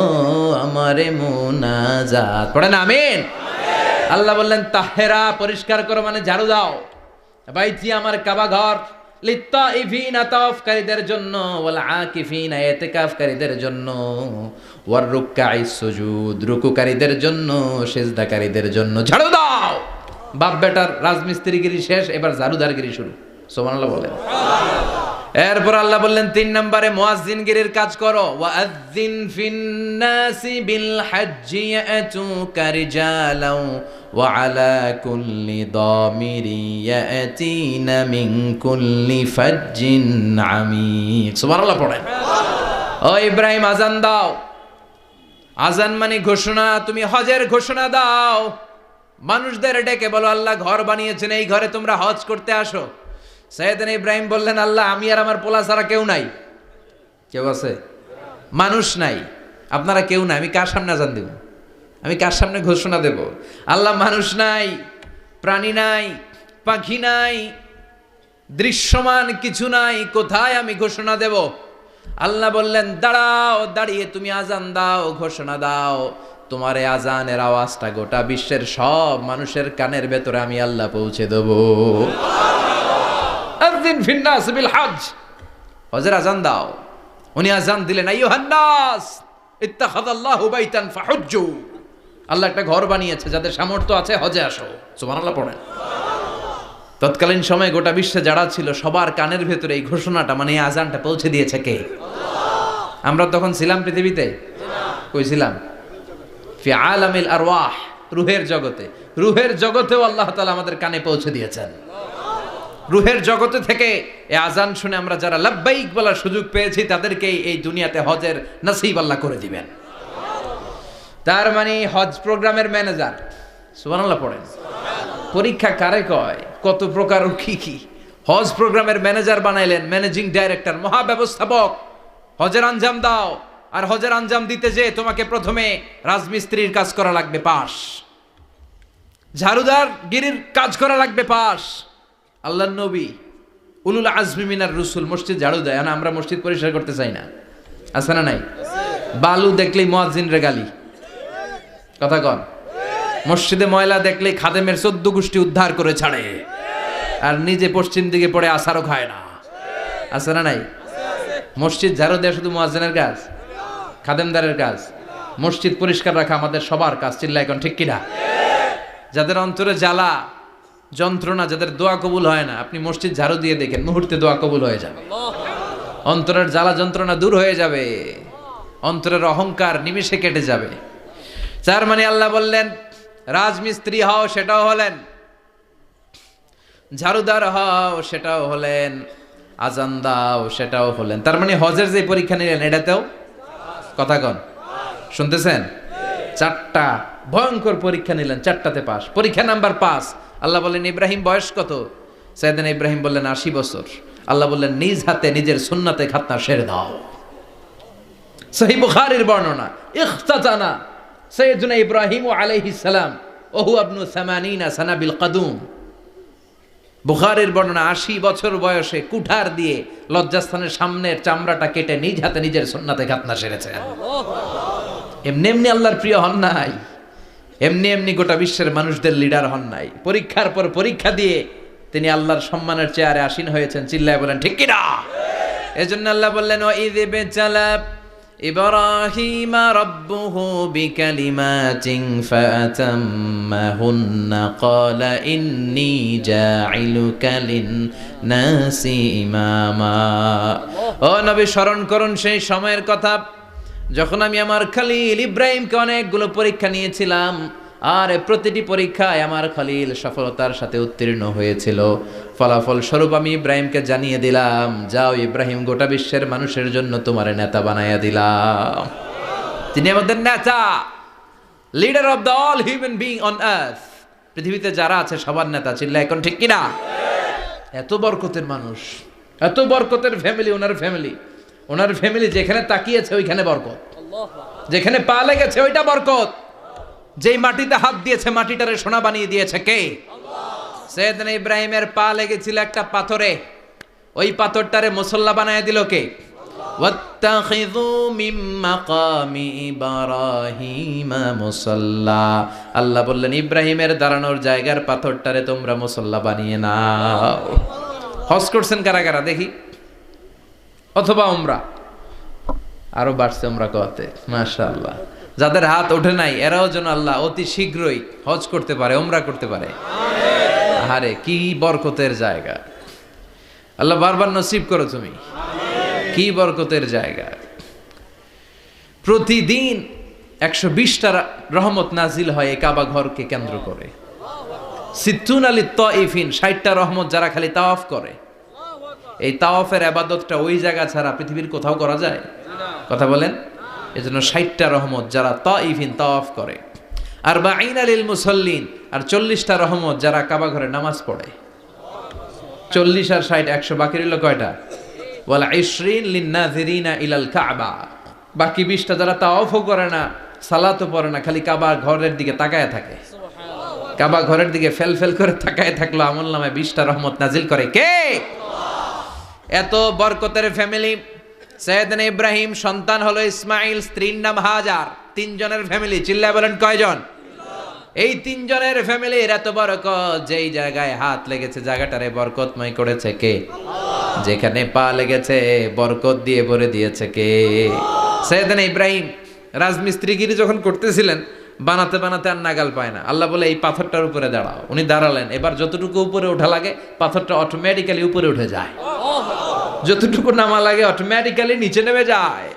আমারে মুনাজাত। পড়েন আমিন। আল্লাহ বললেন তাহেরা পরিষ্কার করো, মানে ঝাড়ু দাও। বাইতি আমার কাবা ঘর, লিত্তাইফিনা তাওয়াফকারীদের জন্য, ওয়াল আকিফিনা ইতিকাফকারীদের জন্য, ওয়ার রুকআইস সুজুদ রুকুকারীদের জন্য, সিজদাকারীদের জন্য। ঝাড়ু দাও। বাপ বেটার রাজমিস্ত্রিগিরি শেষ, এবার ঝাড়ুদারগিরি শুরু। সুবহানাল্লাহ বলেন। এরপর আল্লাহ বললেন 3 নম্বরে মুয়াজ্জিনগিরির কাজ করো, ওয়াআযযিন ফিন-নাসি বিল হাজ্জি ইয়াতুকা রিজালাও ওয়া আলা কুল্লি দামিরি ইয়াতিনা মিন কুল্লি ফাজ্জিন আমিক। সুবহানাল্লাহ পড়েন। ও ইব্রাহিম আজান দাও। আজান মানে ঘোষণা, তুমি হজের ঘোষণা দাও। মানুষদের ডেকে বলো আল্লাহ ঘর বানিয়েছেন, এই ঘরে তোমরা হজ করতে আসো। সাইয়েদনা ইব্রাহিম বললেন আল্লাহ আমি আর আমার পোলা ছাড়া কেউ নাই। কেউ আছে? মানুষ নাই, আপনারা কেউ নাই, আমি কার সামনে আজান দেব? আমি কার সামনে ঘোষণা দেব? আল্লাহ মানুষ নাই, প্রাণী নাই, পাখি নাই, দৃশ্যমান কিছু নাই, কোথায় আমি ঘোষণা দেব? আল্লাহ বললেন দাঁড়াও, দাঁড়িয়ে তুমি আজান দাও, ঘোষণা দাও। তোমার এই আজানের আওয়াজটা গোটা বিশ্বের সব মানুষের কানের ভেতরে আমি আল্লাহ পৌঁছে দেব। আযিন ফিন-নাস বিল হজ, হজের আজান দাও। উনি আজান দিলেন আইয়ুহান নাস ইত্তাখাযাল্লাহু বাইতান ফাহুজ্জু, আল্লাহ একটা ঘর বানিয়েছে, যাদের সামর্থ্য আছে হজে আসো। সুবহানাল্লাহ পড়েন। তৎকালীন সময়ে গোটা বিশ্বে যারা ছিল সবার কানের ভেতরে এই ঘোষণাটা মানে এই আজানটা পৌঁছে দিয়েছে কে? আমরা তখন ছিলাম পৃথিবীতে? কই ছিলাম? ফি আলামিল আরওয়াহ, রূহের জগতে। রূহের জগতেও আল্লাহ তাআলা আমাদের কানে পৌঁছে দিয়েছেন। রূহের জগতে থেকে এই আজান শুনে আমরা যারা লাব্বাইক বলার সুযোগ পেয়েছি তাদেরকে এই দুনিয়াতে হজের নসিব আল্লাহ করে দিবেন। তার মানে হজ প্রোগ্রামের ম্যানেজার। সুবহানাল্লাহ পড়েন। পরীক্ষা কারে কয়? কত প্রকার কি কি। হজ প্রোগ্রামের ম্যানেজার বানাইলেন, ম্যানেজিং ডাইরেক্টর, মহাব্যবস্থাপক। হজের আঞ্জাম দাও, আর হজের আঞ্জাম দিতে যে তোমাকে প্রথমে রাজমিস্ত্রির কাজ করা লাগবে পাস, ঝাড়ুদার গিরির কাজ করা লাগবে পাস। আল্লাহর নবী উলুল আজমি মিনার রসুল মসজিদ ঝাড়ু দেয় না, আমরা মসজিদ পরিষ্কার করতে চাই না, আছে না নাই? বালু দেখলেই মুয়াজ্জিনরে গালি, কথা কন। মসজিদে ময়লা দেখলেই খাদেমের 14 গোষ্ঠী উদ্ধার করে ছাড়ে, আর নিজে পশ্চিম দিকে পড়ে আসারও খায় না, আছে না নাই? মসজিদ ঝাড়ু দেওয়া শুধু মুয়াজ্জিনের কাজ? খাদেমদারের কাজ? মসজিদ পরিষ্কার রাখা আমাদের সবার কাজ। চিল্লা এখন ঠিক কিনা? যাদের অন্তরে জ্বালা যন্ত্রণা, যাদের দোয়া কবুল হয় না, আপনি মসজিদ ঝাড়ু দিয়ে দেখেন মুহূর্তে দোয়া কবুল হয়ে যাবে। অন্তরের জ্বালা যন্ত্রণা দূর হয়ে যাবে, অন্তরের অহংকার নিমেষে কেটে যাবে। তার মানে আল্লাহ বললেন রাজমিস্ত্রি হও, সেটাও হলেন, ঝাড়ুদার হও, সেটাও হলেন, আজান দাও, সেটাও হলেন। তার মানে হজের যে পরীক্ষা নিলেন এটাতেও, কথা কন, শুনতেছেন? 4টা ভয়ঙ্কর পরীক্ষা নিলেন, 4টাতে পাস। পরীক্ষা নাম্বার 5। আল্লাহ বললেন ইব্রাহিম বয়স কত? সাইয়েদনা ইব্রাহিম বললেন 80 বছর। আল্লাহ বললেন নিজ হাতে নিজের সুন্নাতে খাতনা সেরে দাও। সহিহ বুখারীর বর্ণনা, ইখতাতানা সাইয়েদনা ইব্রাহিম আলাইহিস সালাম ওহু ইবনু 80 সানা বিল কদুম। বুখারীর বর্ণনা 80 বছর বয়সে কুঠার দিয়ে লজ্জাস্থানের সামনের চামড়াটা কেটে নিজ হাতে নিজের সুন্নাতে খাতনা সেরেছেন। এমনি এমনি আল্লাহর প্রিয় হন নাই, এমনি এমনি গোটা বিশ্বের মানুষদের লিডার হন নাই। পরীক্ষার পর পরীক্ষা দিয়ে তিনি আল্লাহর সম্মানের চেয়ারে আসীন হয়েছেন। চিল্লায় বলেন ঠিক কিনা? এজন্য আল্লাহ বললেন ওয়াইয ইবতালা ইব্রাহিমা রাব্বুহু বিকালিমাতিন ফাআতাম্মাহুন্না ক্বালা ইন্নী জাঈলুকা লিন-নাসি ইমামা। ও নবী স্মরণ করুন সেই সময়ের কথা যখন আমি আমার খলিল ইব্রাহিমকে অনেকগুলো পরীক্ষা নিয়েছিলাম, আর প্রতিটি পরীক্ষায় আমার খলিল সফলতার সাথে উত্তীর্ণ হয়েছিল। ফলাফল স্বরূপ আমি ইব্রাহিমকে জানিয়ে দিলাম, যাও ইব্রাহিম, গোটা বিশ্বের মানুষের জন্য তোমার নেতা বানাইয়া দিলাম। তিনি আমাদের নেতা, leader of the all human being on earth. পৃথিবীতে যারা আছে সবার নেতা। চিল্লা এখন ঠিক কিনা? এত বরকতের মানুষ, এত বরকতের ফ্যামিলি, ওনার ফ্যামিলি যেখানে তাকিয়েছে ওইখানে বরকত, যেখানে পা লেগেছে ওইটা বরকত। যেই মাটিতে হাত দিয়েছে মাটিটারে সোনা বানিয়ে দিয়েছে কে? সাইয়েদনা ইব্রাহিমের পা লেগেছিল একটা পাথরে, ওই পাথরটারে মুসল্লা বানায় দিল কে? ওয়াত্তাখিযু মিন মাকামি ইব্রাহিমা মুসাল্লা। আল্লাহ বললেন ইব্রাহিমের দাঁড়ানোর জায়গার পাথরটারে তোমরা মুসল্লা বানিয়ে নাও। হজ করছেন কারা কারা দেখি? অথবা উমরা? আরো বাড়ছে উমরা করতে, মাশাআল্লাহ। যাদের হাত ওঠে নাই এরাও যেন আল্লাহ অতি শীঘ্রই হজ করতে পারে, উমরা করতে পারে। আরে কি বরকতের জায়গা! আল্লাহ বারবার নসিব করো তুমি। কি বরকতের জায়গা। প্রতিদিন 120টা রহমত নাজিল হয় এই কাবা ঘরকে কেন্দ্র করে। সিত্তুন আলী তাইফিন, 60টা রহমত যারা খালি তাওয়াফ করে। এই তাওয়াফের ইবাদতটা ওই জায়গা ছাড়া পৃথিবীর কোথাও করা যায়? কথা বলেন। এজন্য 60টা রহমত যারা তাইফিন তাওয়াফ করে। আর বাঈনা লিল মুসাল্লিন, আর 40টা রহমত যারা কাবা ঘরে নামাজ পড়ে। 40 আর 60 100, বাকি রইল কয়টা? ওয়াল 20 লিন-নাযিরিনা ইলাল কাবা। বাকি 20টা যারা তাওয়াফও করে না, সালাতও পড়ে না, খালি কাবা ঘরের দিকে তাকায় থাকে। কাবা ঘরের দিকে ফেল ফেল করে তাকায় থাকলো, আমলনামায় 20টা রহমত নাজিল করে কে? এত বরকতের ফ্যামিলি। সাইয়েদনা ইব্রাহিম সন্তান হলো ইসমাইল, স্ত্রীর নাম হাজার। 3 জনের ফ্যামিলি, চিল্লায় বলেন কয়জন? এই 3 জনের ফ্যামিলির এত বরকত, যেই জায়গায় হাত লেগেছে জায়গাটারে বরকতময় করেছে কে? যেখানে পা লেগেছে বরকত দিয়ে ভরে দিয়েছে কে? সাইয়েদনা ইব্রাহিম রাজমিস্ত্রিগিরি যখন করতেছিলেন, বানাতে বানাতে আর নাগাল পায় না। আল্লাহ বলে এই পাথরটার উপরে দাঁড়াও। উনি দাঁড়ালেন। এবার যতটুকু উপরে ওঠা লাগে পাথরটা অটোমেটিক্যালি উপরে উঠে যায়, যতটুকু নামা লাগে অটোমেটিক্যালি নিচে নেমে যায়।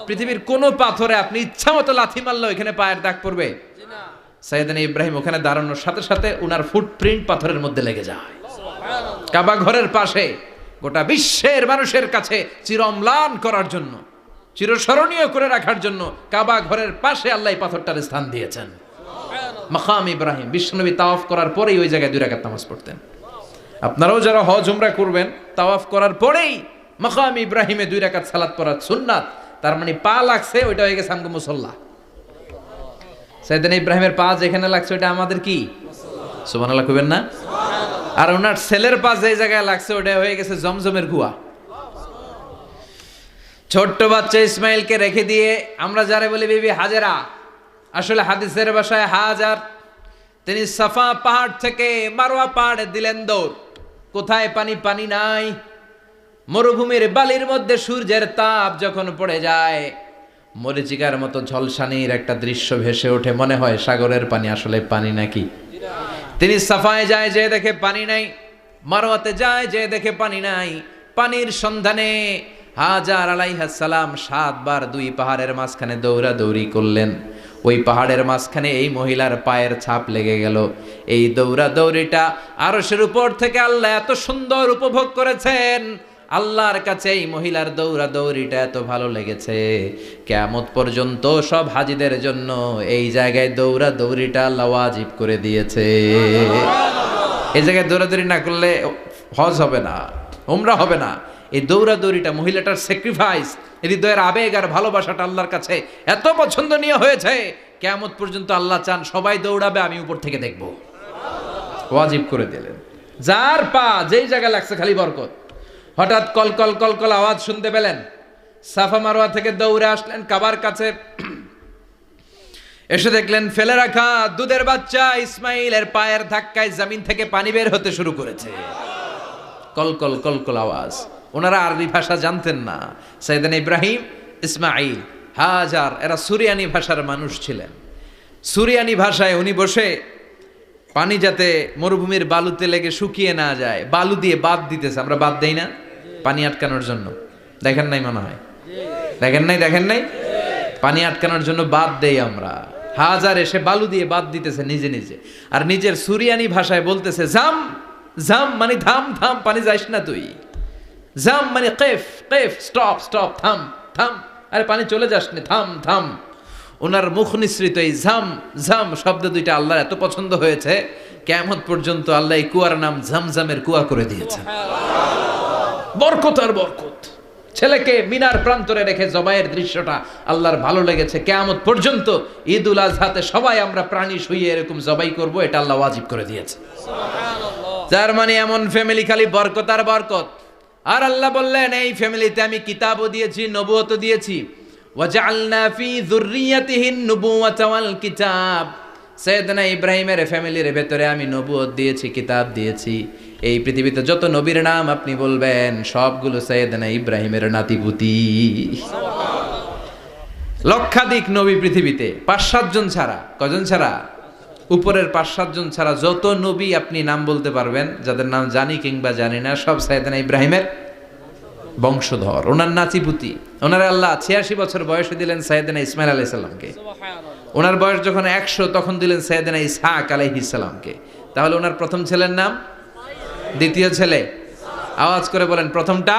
পৃথিবীর কোন পাথরে আপনি ইচ্ছা মতো লাথি মারলেও এখানে পায়ের দাগ পড়বে? সাইয়েদনা ইব্রাহিম ওখানে দাঁড়ানোর সাথে সাথে উনার ফুটপ্রিন্ট পাথরের মধ্যে লেগে যায়। কাবা ঘরের পাশে গোটা বিশ্বের মানুষের কাছে চিরম্লান করার জন্য, চিরস্মরণীয় করে রাখার জন্য কাবা ঘরের পাশে আল্লাহ পাথরটার স্থান দিয়েছেন। মাকাম ইব্রাহিম। বিশ্বনবী তাওয়াফ করার পরেই ওই জায়গায় 2 রাকাত নামাজ পড়তেন। আপনারাও যারা হজ উমরা করবেন, তাওয়াফ করার পরেই মাকাম ইব্রাহিমে 2 রাকাত সালাত পড়া সুন্নাত। তার মানে পা লাগছে, ওইটা হয়ে গেছে আমগো মুসাল্লা। সাইয়েদনা ইব্রাহিমের পা যেখানে লাগছে ওইটা আমাদের কি? সুবহানাল্লাহ কইবেন না? আর ওনার ছেলের পা যে জায়গায় লাগছে ওটা হয়ে গেছে জমজমের কুয়া। ছোট্ট বাচ্চা ইসমাইলকে রেখে দিয়ে আমরা যারা বলি বিবি হাজেরা, আসলে হাদিসের ভাষায় হাজার, তিনি সাফা পাহাড় থেকে মারওয়া পাহাড়ে দিলেন দৌড়। কোথায় পানি? পানি নাই। মরুভূমির বালির মধ্যে সূর্যের তাপ যখন পড়ে যায়, মরিচিকার মতো ঝলসানির একটা দৃশ্য ভেসে ওঠে, মনে হয় সাগরের পানি, আসলে পানি নাকি। তিনি সাফায় যায়, যে দেখে পানি নাই। মারওয়াতে যায়, যে দেখে পানি নাই। পানির সন্ধানে হাজার আলাইহিস সালাম 7 বার 2 পাহাড়ের মাঝখানে দৌড়াদৌড়ি করলেন। ওই পাহাড়ের মাঝখানে এই মহিলার পায়ের ছাপ লেগে গেল। এই দৌড়াদৌড়িটা আরশের উপর থেকে আল্লাহ এত সুন্দর উপভোগ করেছেন। আল্লাহর কাছে এই মহিলার দৌড়াদৌড়িটা এত ভালো লেগেছে, কিয়ামত পর্যন্ত সব হাজীদের জন্য এই জায়গায় দৌড়াদৌড়িটা আল্লাহ ওয়াজিব করে দিয়েছে। এই জায়গায় দৌড়াদৌড়ি না করলে হজ হবে না, উমরা হবে না। এই দৌড়াদৌড়িটা, মহিলাটার স্যাক্রিফাইস, হৃদয়ের আবেগ আর ভালোবাসাটা আল্লাহর কাছে এত পছন্দনীয় হয়েছে, কিয়ামত পর্যন্ত আল্লাহ চান সবাই দৌড়াবে, আমি উপর থেকে দেখব। ওয়াজিব করে দিলেন। যার পা যেই জায়গায় লাগছে খালি বরকত। হঠাৎ কলকল কলকল আওয়াজ শুনতে পেলেন। সাফা মারওয়া থেকে দৌড়ে আসলেন কাবার কাছে। এসে দেখলেন ফেলে রাখা দুধের বাচ্চা ইসমাইলের পায়ের ধাক্কায় জমিন থেকে পানি বের হতে শুরু করেছে। কলকল কলকল আওয়াজ। ওনারা আরবি ভাষা জানতেন না। সাইয়েদনা ইব্রাহিম, ইসমাইল, হাজার এরা সুরিয়ানি ভাষার মানুষ ছিলেন। সুরিয়ানি ভাষায় উনি বসে পানি যাতে মরুভূমির বালুতে লেগে শুকিয়ে না যায়, বালু দিয়ে বাঁধ দিতেছে। আমরা বাঁধ দেই না পানি আটকানোর জন্য? দেখেন নাই মনে হয়? দেখেন নাই? পানি আটকানোর জন্য বাঁধ দেই আমরা। হাজার এসে বালু দিয়ে বাঁধ দিতেছে নিজে নিজে, আর নিজের সুরিয়ানি ভাষায় বলতেছে জাম জাম, মানে থাম থাম, পানি যাইস না তুই। জাম মানে কেফ কেফ, স্টপ স্টপ, থাম থাম, আরে পানি চলে যাস না, থাম থাম। ওনার মুখ নিঃসৃত এই ঝাম ঝাম শব্দ দুইটা আল্লাহর এত পছন্দ হয়েছে, কিয়ামত পর্যন্ত আল্লাহ এই কুয়ার নাম ঝমঝমের কুয়া করে দিয়েছেন। বরকত আর বরকত। ছেলেকে মিনার প্রান্তরে রেখে জবাইয়ের দৃশ্যটা আল্লাহর ভালো লেগেছে। কিয়ামত পর্যন্ত ঈদুল আজহাতে সবাই আমরা প্রাণী শুইয়ে এরকম জবাই করব, এটা আল্লাহ ওয়াজিব করে দিয়েছে। যার মানে এমন ফ্যামিলি খালি বরকত আর বরকত। আর আল্লাহ বললেন এই ফ্যামিলিতে আমি কিতাবও দিয়েছি, নবুয়তও দিয়েছি। ওয়াজআলনা ফি যুররিয়াতিহিন নুবুওয়াতা ওয়াল কিতাব। সাইয়েদনা ইব্রাহিমের ফ্যামিলির ভেতরে আমি নবুয়ত দিয়েছি, কিতাব দিয়েছি। এই পৃথিবীতে যত নবীর নাম আপনি বলবেন সবগুলো সাইয়েদনা ইব্রাহিমের নাতিপুতি। লক্ষাধিক নবী পৃথিবীতে, 5-7 জন ছাড়া। কজন ছাড়া? উপরের 5-7 জন ছাড়া যত নবী আপনি নাম বলতে পারবেন, যাদের নাম জানি কিংবা জানি না, সব সাইয়েদনা ইব্রাহিমের বংশধর, ওনার নাতিপুতি। ওনার আল্লাহ 86 বছর বয়সে দিলেন সাইয়েদনা ইসমাইল আলাইহিস সালামকে। ওনার বয়স যখন 100 তখন দিলেন সাইয়েদনা ইসহাক আলাইহিস সালামকে। তাহলে ওনার প্রথম ছেলের নাম, দ্বিতীয় ছেলে আওয়াজ করে বলেন, প্রথমটা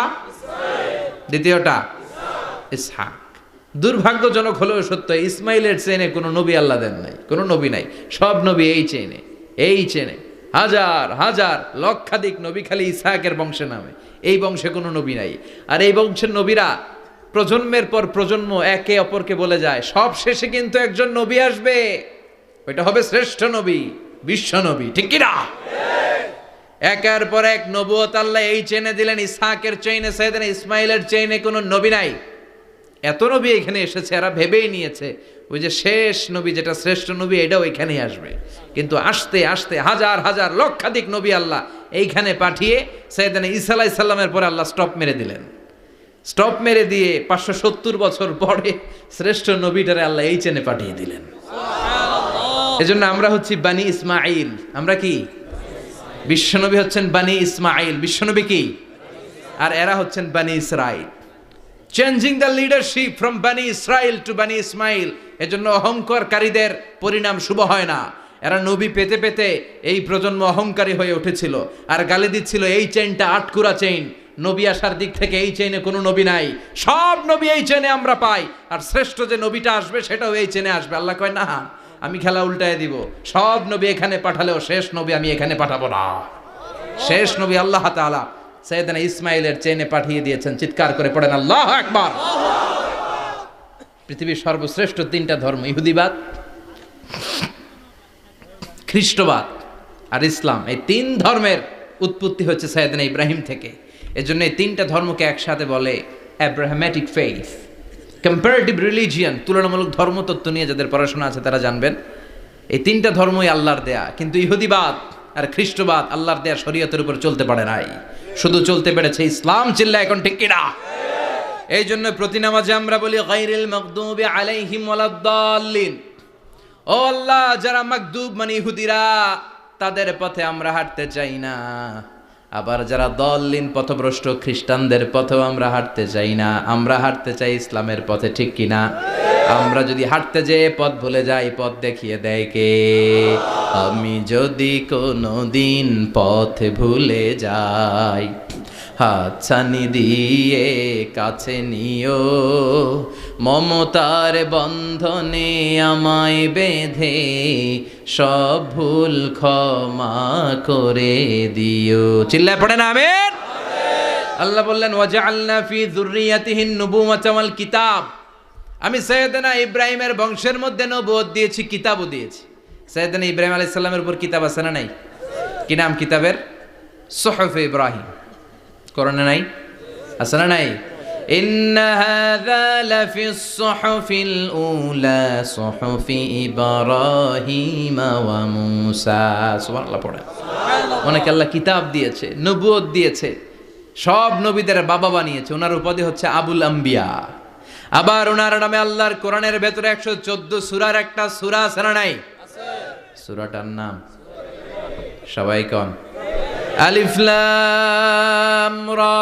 দ্বিতীয়টা ইসহাক। দুর্ভাগ্যজনক হলেও সত্য, ইসমাইলের চেনে কোনো নবী আল্লাহ দেন নাই, কোনো নবী নাই। সব নবী এই চেনে হাজার হাজার লক্ষাধিক নবী খালি ইসহাকের বংশে নামে, এই বংশে কোনো নবী নাই। আর এই বংশের নবীরা প্রজন্মের পর প্রজন্ম একে অপরকে বলে যায়, সব শেষে কিন্তু একজন নবী আসবে, ওইটা হবে শ্রেষ্ঠ নবী, বিশ্ব নবী, ঠিক কিনা? একের পর এক নবুয়ত আল্লাহ এই চেনে দিলেন। ইসহাকের চেইনে, সাইয়েদনা ইসমাইলের চেইনে কোনো নবী নাই। এত নবী এখানে এসেছে, এরা ভেবেই নিয়েছে ওই যে শেষ নবী যেটা শ্রেষ্ঠ নবী এটাও এখানেই আসবে। কিন্তু আস্তে আস্তে হাজার হাজার লক্ষাধিক নবী আল্লাহ এইখানে পাঠিয়ে সাইয়েদনা ঈসা আলাইহিস সালামের পরে আল্লাহ স্টপ মেরে দিলেন। স্টপ মেরে দিয়ে 570 বছর পরে শ্রেষ্ঠ নবীটারে আল্লাহ এই চেনে পাঠিয়ে দিলেন। এজন্য আমরা হচ্ছি বানি ইসমাইল। আমরা কি? বিশ্বনবী হচ্ছেন বানি ইসমাইল, বিশ্বনবী কি? আর এরা হচ্ছেন বানি Israil. Changing the leadership from বানি ইসরাইল টু বানি ইসমাইল। এজন্য অহংকারকারীদের পরিণাম শুভ হয় না। এরা নবী পেতে পেতে এই প্রজন্ম অহংকারী হয়ে উঠেছিল আর গালি দিচ্ছিল এই চেইনটা আটকুরা চেইন, নবী আসার দিক থেকে এই চেইনে কোনো নবী নাই, সব নবী এই চেইনে আমরা পাই, আর শ্রেষ্ঠ যে নবীটা আসবে সেটাও এই চেইনে আসবে। আল্লাহ কয় না, আমি খেলা উল্টায় দিব, সব নবী এখানে পাঠালেও শেষ নবী আমি এখানে পাঠাবো না। শেষ নবী আল্লাহ তাআলা সাইয়েদনা ইসমাইলের চেইনে পাঠিয়ে দিয়েছেন। চিৎকার করে পড়েন আল্লাহু আকবার। পৃথিবীর সর্বশ্রেষ্ঠ 3টা ধর্ম, ইহুদিবাদ, খ্রিস্টবাদ আর ইসলাম, এই 3 ধর্মের উৎপত্তি হচ্ছে সাইয়েদনা ইব্রাহিম থেকে। এজন্য এই 3টা ধর্মকে একসাথে বলে অ্যাব্রাহামেটিক ফেইথ, কম্পারেটিভ রিলিজিয়ান। তুলনামূলক ধর্মতত্ত্ব নিয়ে যাদের পড়াশোনা আছে তারা জানবেন এই 3টা ধর্মই আল্লাহর দেয়া। কিন্তু ইহুদিবাদ আর খ্রিস্টবাদ আল্লাহর দেয়া শরীয়তের উপর চলতে পারে নাই, শুধু চলতে পেরেছে ইসলাম। চিল্লা এখন ঠিক কিনা? এই জন্য প্রতি নামাজে আমরা বলি গায়রিল মাগদুবি আলাইহিম ওয়ালাদ-দাল্লিন। ও আল্লাহ, যারা মাগদুব মানে ইহুদিরা, তাদের পথে আমরা হাঁটতে চাই না। আবার যারা দল্লিন পথভ্রষ্ট খ্রিস্টানদের পথেও আমরা হাঁটতে চাই না, আমরা হাঁটতে চাই ইসলামের পথে, ঠিক কিনা? আমরা যদি হাঁটতে যেয়ে পথ ভুলে যাই, পথ দেখিয়ে দেয় কে? আমি যদি কোনো দিন পথ ভুলে যাই, হাতছানি দিয়ে কাছে নিও, মমতার বন্ধনে আমায় বেঁধে সব ভুল ক্ষমা করে দিও। চিল্লায় পড়েন আমিন। আল্লাহ বললেন ওয়াজআলনা ফি যুররিয়াতিহিন নুবুওয়াতা ওয়াল কিতাব। আমি সাইয়েদনা ইব্রাহিমের বংশের মধ্যে নবুয়ত দিয়েছি, কিতাবও দিয়েছি। সাইয়েদনা ইব্রাহিম আলাইহিস সালামের উপর কিতাব আছে না নাই? কি নাম কিতাবের? সুহুফে ইব্রাহিম। কোরআনে নাই? আছে না নাই? ইন্না হাযা লাফিস সুহুফিল উলা সুহুফি ইব্রাহিম ওয়া মূসা। সুবহানাল্লাহ পড়ে। অনেকে আল্লাহ কিতাব দিয়েছে, নবুয়ত দিয়েছে, সব নবীদের বাবা বানিয়েছে। ওনার উপাধি হচ্ছে আবুল আম্বিয়া। আবার ওনার নামে আল্লাহর কোরআনের ভেতরে 114 সূরার একটা সূরা আছে না নাই? আছে। সূরাটার নাম সবাই কোন? আলিফ লাম রা।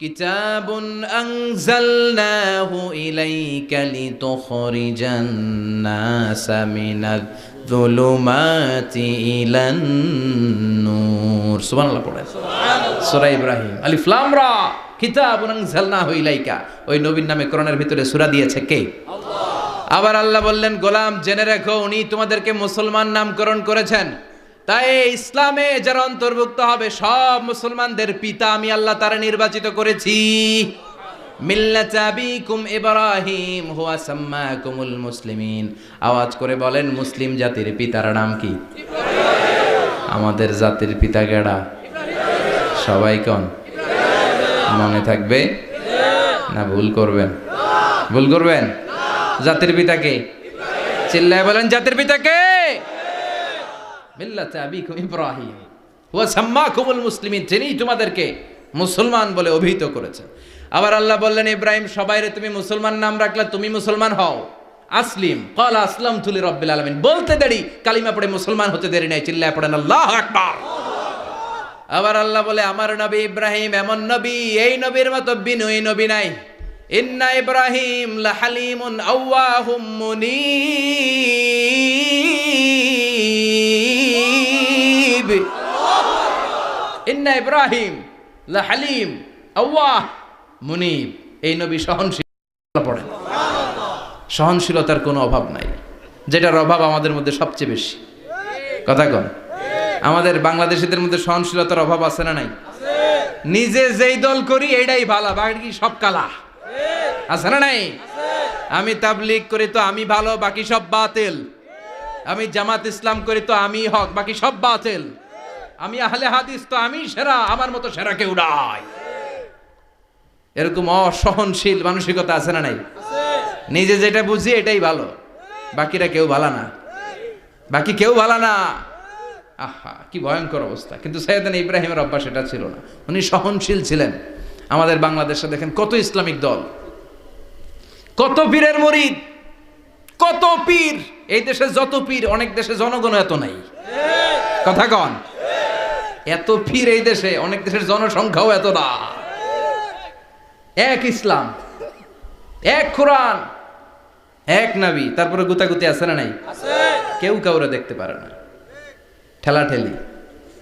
কিতাবুন আনজালনাহু ইলাইকা লিতুখরিজান নাসা মিনাজ যুলুমাতি ইলান নূর। সুবহানাল্লাহ পড়েন। সুবহানাল্লাহ। সূরা ইব্রাহিম আলিফ লাম রা কিতাবুন আনজালনাহু ইলাইকা। ওই নবীর নামে কোরআনের ভিতরে সূরা দিয়েছে কে? আল্লাহ। আবার আল্লাহ বললেন গোলাম জেনে রাখো উনি তোমাদেরকে মুসলমান নামকরণ করেছেন। তাই ইসলামে যারা অন্তর্ভুক্ত হবে সব মুসলমানদের পিতা আমি আল্লাহ তারা নির্বাচিত করেছি। মিল্লাত আবিকুম ইব্রাহিম হুয়া সাম্মাকুমুল মুসলিমিন। আওয়াজ করে বলেন মুসলিম জাতির পিতার নাম কি? ইব্রাহিম। আমাদের জাতির পিতা কেডা? ইব্রাহিম। সবাই কোন? ইব্রাহিম। মনে থাকবে না ভুল করবেন? ভুল করবেন? জাতির পিতা কে? ইব্রাহিম। চিল্লায় বলেন জাতির পিতা কে? মিল্লাত আবিকুম ইব্রাহিম ওয়া সাম্মাকুমুল মুসলিমিন। তিনি তোমাদেরকে মুসলমান বলে অভিহিত করেছেন। আবার আল্লাহ বললেন ইব্রাহিম সবাইরে তুমি মুসলমান নাম রাখলে তুমি মুসলমান হও, আসলিম ক্বালা আসলামতু লিরাব্বিল আলামিন, বলতে দেরি, কালিমা পড়ে মুসলমান হতে দেরি নাই, চিল্লায় পড়েন আল্লাহু আকবার। আবার আল্লাহ বলে আমার নবী ইব্রাহিম এমন নবী, এই নবীর মতো বিনয়ী নবী নাই। ইন্না ইব্রাহিম লাহালিমুন আওয়াহুম মুনীব। ইন্না ইব্রাহিম লাহালিম আওয়াহ মুনীব, এই নবী সহনশীল। পড়েন সহনশীলতার কোনো অভাব নাই, যেটার অভাব আমাদের মধ্যে সবচেয়ে বেশি। কথা কন, আমাদের বাংলাদেশিদের মধ্যে সহনশীলতার অভাব আছে না নাই? নিজে যেই দল করি এটাই ভালো, বাকি সব কালা, আছে না নাই? আমি তাবলীগ করি তো আমি ভালো, বাকি সব বাতিল। আমি জামাত ইসলাম করি তো আমি হক, বাকি সব বাতিল। আমি আহলে হাদিস তো আমি সেরা, আমার মতো সেরা কেউ নাই। এরকম অসহনশীল মানসিকতা আছে না নাই? নিজে যেটা বুঝি এটাই ভালো, বাকিরা কেউ ভালো না, বাকি কেউ ভালো না। আহা কি ভয়ঙ্কর অবস্থা। কিন্তু সাইয়েদনা ইব্রাহিমের অভ্যাস এটা ছিল না, উনি সহনশীল ছিলেন। আমাদের বাংলাদেশে দেখেন কত ইসলামিক দল, কত পীরের মুরিদ, কত পীর। এই দেশে যত পীর, অনেক দেশে জনগণ এত নাই। কথা কন, এত পীর এই দেশে, অনেক দেশের জনসংখ্যাও এত না। এক ইসলাম, এক কোরআন, এক নবী, তারপরে গুতাগুতি আছে না নাই? কেউ কাউরে দেখতে পারে না, ঠেলাঠেলি।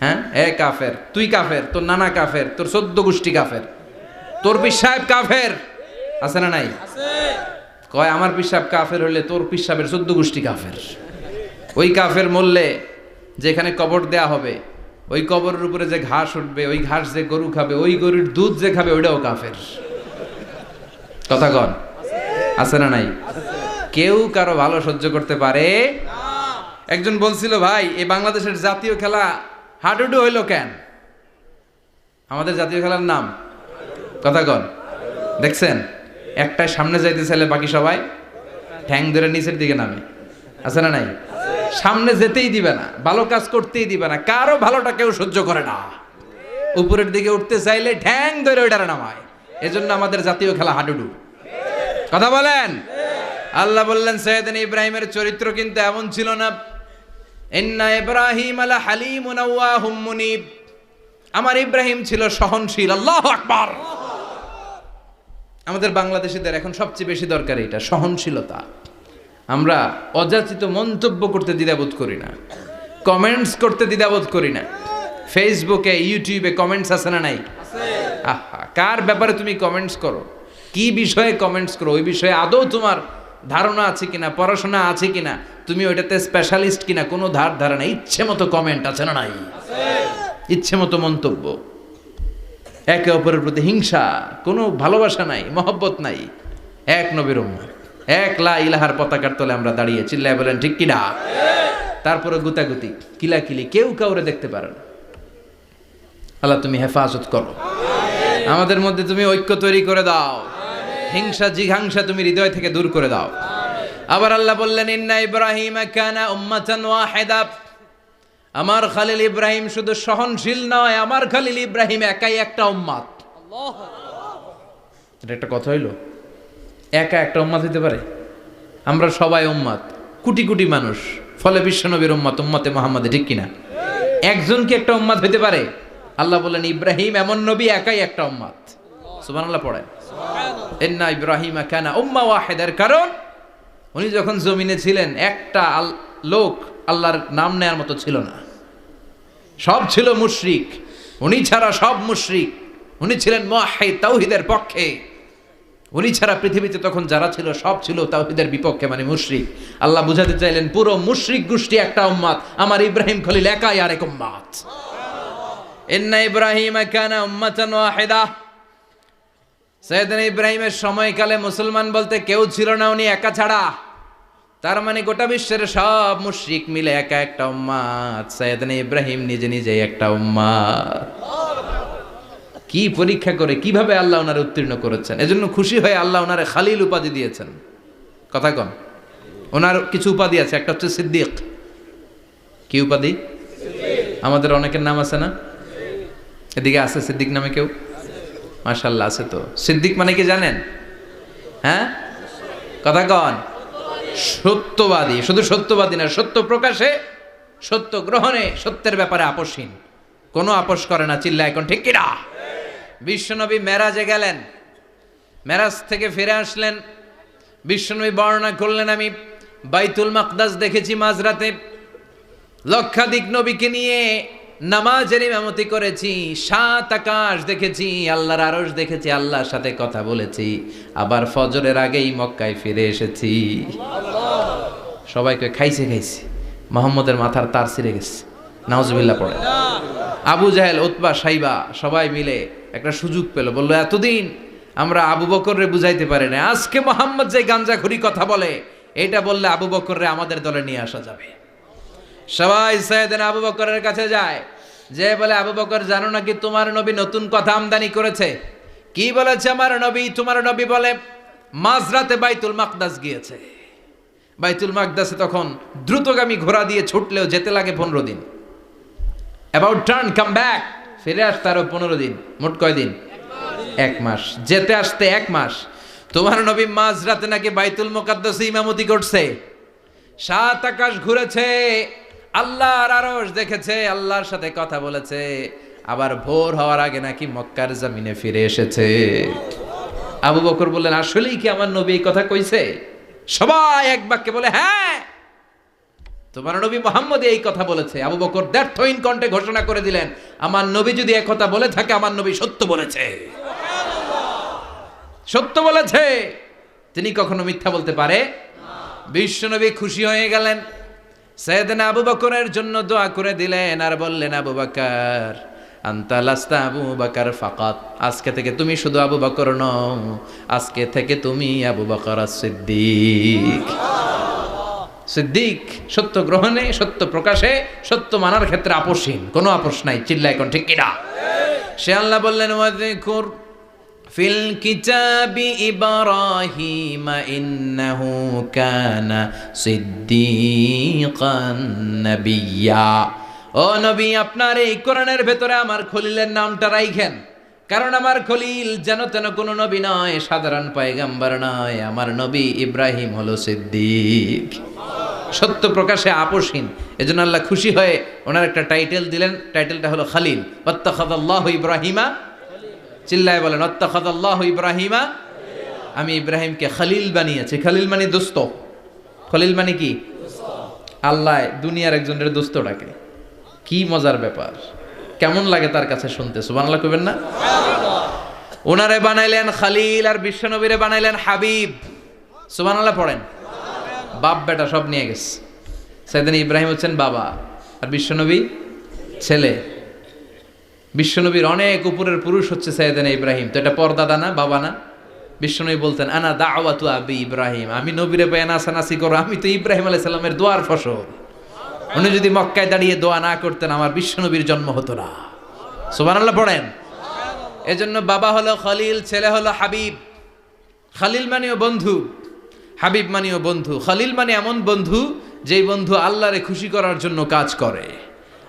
হ্যাঁ, এ কাফের, তুই কাফের, তোর নানা কাফের, তোর 14 গোষ্ঠী কাফের, তোর পীর সাহেব কাফের, আছে না নাই? কয় আমার পীর সাহেব কাফের হলে তোর পীর সাহেবের 14 গোষ্ঠী কাফের। ওই কাফের মরলে যেখানে কবর দেয়া হবে, ওই কবরের উপরে যে ঘাস উঠবে, ওই ঘাস যে গরু খাবে, ওই গরুর দুধ যে খাবে, ওইটাও কাফের। কথা কন, আছে না নাই? কেউ কারো ভালো সহ্য করতে পারে না। একজন বলছিল, ভাই এই বাংলাদেশের জাতীয় খেলা হাডুডু হইল কেন? আমাদের জাতীয় খেলার নাম, কথা কন, দেখছেন একটাই সামনে যাইতে চাইলে বাকি সবাই ঠ্যাং ধরে নিচের দিকে নামে, আছে না নাই? সামনে যেতেই দিবে না, ভালো কাজ করতেই দিবে না, কারো ভালোটা কেউ সহ্য করে না। উপরের দিকে উঠতে চাইলে ঠ্যাং ধরে ওইটারে নামায়। এজন্য আমাদের জাতীয় খেলা হাডুডু। কথা বলেন। আল্লাহ বললেন সাইয়েদনা ইব্রাহিমের চরিত্র কিন্তু এমন ছিল না। ইন্না ইব্রাহিম আলা হালিমুন আওয়াহুম মুনীব, আমার ইব্রাহিম ছিল সহনশীল। আল্লাহু আকবার। আমাদের বাংলাদেশিদের এখন সবচেয়ে বেশি দরকার এটা, সহনশীলতা। আমরা অযাচিত মন্তব্য করতে দ্বিধাবোধ করি না, কমেন্টস করতে দ্বিধাবোধ করি না। ফেসবুকে ইউটিউবে কমেন্টস আছে না নাই? আহা, কার ব্যাপারে তুমি কমেন্টস করো, কি বিষয়ে কমেন্টস করো, ওই বিষয়ে আদৌ তোমার ধারণা আছে কিনা, পড়াশোনা আছে কিনা, তুমি ওইটাতে স্পেশালিস্ট কিনা, কোনো ধারণা। ইচ্ছে মতো কমেন্ট আছে না নাই? ইচ্ছে মতো মন্তব্য, একে অপরের প্রতি হিংসা, কোনো ভালোবাসা নাই, মহব্বত নাই। এক নবীর উম্মত, এক লা ইলাহার পতাকার তলে আমরা দাঁড়িয়ে, চিল্লায় বলেন ঠিক কিনা? তারপরে গুতাগুতি, কিলাকিলি, কেউ কাউরে দেখতে পারে না। আল্লাহ তুমি হেফাজত করো, আমাদের মধ্যে তুমি ঐক্য তৈরি করে দাও, হিংসা জিঘাংসা তুমি হৃদয় থেকে দূর করে দাও। আবার আল্লাহ বললেন ইন্না ইব্রাহিম কানা উম্মাতান ওয়াহিদা, আমার খলিল ইব্রাহিম শুধু সহনশীল নয়, আমার খলিল ইব্রাহিম একাই একটা উম্মাত। এটা একটা কথা হইলো, একা একটা উম্মাত হইতে পারে? আমরা সবাই উম্মাত, কোটি কোটি মানুষ, ফলে বিশ্বনবীর উম্মাত, উম্মতে মুহাম্মাদে, ঠিক কিনা? একজন কি একটা উম্মাত হইতে পারে? আল্লাহ বললেন ইব্রাহিম এমন নবী, একাই একটা উম্মাত। সুবহানাল্লাহ পড়েন। ইন্না ইব্রাহিম কানা উম্মা ওয়াহিদার, কারণ উনি যখন জমিনে ছিলেন একটা লোক আল্লাহর নাম নেয়ার মতো ছিল না, সব ছিল মুশরিক। উনি ছাড়া সব মুশরিক। উনি ছিলেন মুওয়াহহিদ, তাওহীদের পক্ষে। উনি ছাড়া পৃথিবীতে তখন যারা ছিল সব ছিল তাওহীদের বিপক্ষে, মানে মুশরিক। আল্লাহ বুঝাতে চাইলেন পুরো মুশরিক গোষ্ঠী একটা উম্মাত, আমার ইব্রাহিম খলিল একাই আরেক উম্মাত। ইন্না ইব্রাহিম কানা উম্মাতান ওয়াহিদা, সাইয়েদনা ইব্রাহিমের সময়কালে মুসলমান বলতে কেউ ছিল না, উনি একা ছাড়া। তার মানে গোটা বিশ্বের সব মুশরিক মিলে একা একটা উম্মাত, সাইয়েদনা ইব্রাহিম নিজে নিজে একটা উম্মাত। কি পরীক্ষা করে কিভাবে আল্লাহ ওনারে উত্তীর্ণ করেছেন। এজন্য খুশি হয়ে আল্লাহ ওনারে খালিল উপাধি দিয়েছেন। কথা কন, ওনার কিছু উপাধি আছে, একটা হচ্ছে সিদ্দিক। কি উপাধি? আমাদের অনেকের নাম আছে না? এদিকে আছে সিদ্দিক নামে কেউ? মাশাআল্লাহ আছে তো। সিদ্দিক মানে কি জানেন? হ্যাঁ, কথা কন। সত্যবাদী, শুধু সত্যবাদী না, সত্য প্রকাশে, সত্য গ্রহণে, সত্যের ব্যাপারে আপোষহীন, কোনো আপোষ করে না। চিল্লা এখন ঠিক কিনা? বিশ্বনবী মেরাজে গেলেন, মেরাজ থেকে ফিরে আসলেন। বিশ্বনবী বর্ণনা করলেন, আমি বাইতুল মাকদাস দেখেছি মাঝরাতে, লক্ষাধিক নবীকে নিয়ে নামাজের ইমামতি করেছি, 7 আকাশ দেখেছি, আল্লাহর আরশ দেখেছি, আল্লাহর সাথে কথা বলেছি, আবার ফজরের আগেই মক্কায় ফিরে এসেছি। সবাইকে খাইছে খাইছে, মোহাম্মদের মাথার তার ছিঁড়ে গেছে, নাউজুবিল্লাহ পড়ে। আবু জাহেল, উতবা, সাইবা সবাই মিলে একটা সুযোগ পেল, বললো এতদিন আমরা আবু বকররে বুঝাইতে পারি না, আজকে মোহাম্মদ যে গাঞ্জাখুরি কথা বলে এটা বললে আবু বকররে আমাদের দলে নিয়ে আসা যাবে। সবাই সাইয়েদনা আবু বকরের কাছে যায়, যে বলে আবু বকর জানো নাকি তোমার নবী নতুন কথা আমদানি করেছে? কি বলেছে আমার নবী? তোমার নবী বলে মাঝরাতে বাইতুল মাকদাস গিয়েছে। বাইতুল মাকদাসে তখন দ্রুতগামী ঘোড়া দিয়ে ছুটলেও যেতে লাগে 15 দিন। অ্যাবাউট টার্ন কাম ব্যাক, ফিরে আসতে আরো 15 দিন, মোট কয় দিন? 1 মাস, যেতে আসতে 1 মাস। তোমার নবী মাঝরাতে নাকি বাইতুল মুকাদ্দাসে ইমামতি করছে, 7 আকাশ ঘুরেছে, আল্লাহর আরশ দেখেছে, আল্লাহর সাথে কথা বলেছে, আবার ভোর হওয়ার আগে নাকি মক্কার জমিনে ফিরে এসেছে। আবু বকর বললেন আসলেই কি আমার নবী এই কথা কইছে? সবাই এক বাক্যে বলে হ্যাঁ, তোমার নবী মুহাম্মদ এই কথা বলেছে। আবু বকর দ্ব্যর্থহীন কণ্ঠে ঘোষণা করে দিলেন, আমার নবী যদি এই কথা বলে থাকে, আমার নবী সত্য বলেছে, সত্য বলেছে, তিনি কখনো মিথ্যা বলতে পারে না। বিশ্বনবী খুশি হয়ে গেলেন, সাইয়েদনা আবু বকরের জন্য দোয়া করে দিলেন, আর বললেন আবু বকর আনতা লাস্তা আবু বকর ফাকাত, আজকে থেকে তুমি শুধু আবু বকর নও, আজকে থেকে তুমি আবু বকর as-সিদ্দিক। সিদ্দিক, সত্য গ্রহণে, সত্য প্রকাশে, সত্য মানার ক্ষেত্রে আপোষহীন, কোনো আপোষ নাই। চিল্লা এখন ঠিক কিনা? সে আল্লাহ বললেন ওয়াযকুর ফিল কিতাবি ইব্রাহিম ইন্নাহু কানা সিদ্দীকান নাবিয়্যা। ও নবী, আপনার এই কোরআনের ভেতরে আমার খলিলের নামটা রাখেন, কারণ আমার খলিল যেন তেন কোনো নবী নয়, সাধারণ পয়গম্বর নয়, আমার নবী ইব্রাহিম হলো সিদ্দিক, সত্য প্রকাশে আপোষহীন। এজন্য আল্লাহ খুশি হয়ে ওনার একটা টাইটেল দিলেন, টাইটেলটা হলো খলিল। ওয়াত্তাখাযাল্লাহু ইব্রাহিমা, চিল্লায় বলেন ওয়াত্তাখাযাল্লাহু ইব্রাহিমা, আমি ইব্রাহিমকে খলিল বানিয়েছি। খলিল মানে দোস্ত, খলিল মানে কি? আল্লাহ দুনিয়ার একজনের দোস্ত ডাকে, কি মজার ব্যাপার, কেমন লাগে তার কাছে শুনতে? সুবহানাল্লাহ কইবেন না? ওনারে বানাইলেন খলিল, আর বিশ্বনবীরে বানাইলেন হাবিব। সুবহানাল্লাহ পড়েন। বাপ বেটা সব নিয়ে গেছে। সাইয়েদনা ইব্রাহিম হচ্ছেন বাবা, আর বিশ্বনবী ছেলে। বিশ্বনবীর অনেক উপরের পুরুষ হচ্ছে সাইয়েদনা ইব্রাহিম, তো এটা পরদাদা না, বাবা না? বিশ্বনবী বলতেন আনা দাওয়াতু আবি ইব্রাহিম, আমি নবীরে বেয়ান আসানাসি করো, আমি তো ইব্রাহিম আলাইহিস সালামের দোয়ার ফসল। উনি যদি মক্কায় দাঁড়িয়ে দোয়া না করতেন, আমার বিশ্বনবীর জন্ম হতো না। সুবহানাল্লাহ পড়েন। এজন্য বাবা হলো খলিল, ছেলে হলো হাবিব। খলিল মানেও বন্ধু, হাবিব মানেও বন্ধু। খলিল মানে এমন বন্ধু যেই বন্ধু আল্লাহরে খুশি করার জন্য কাজ করে,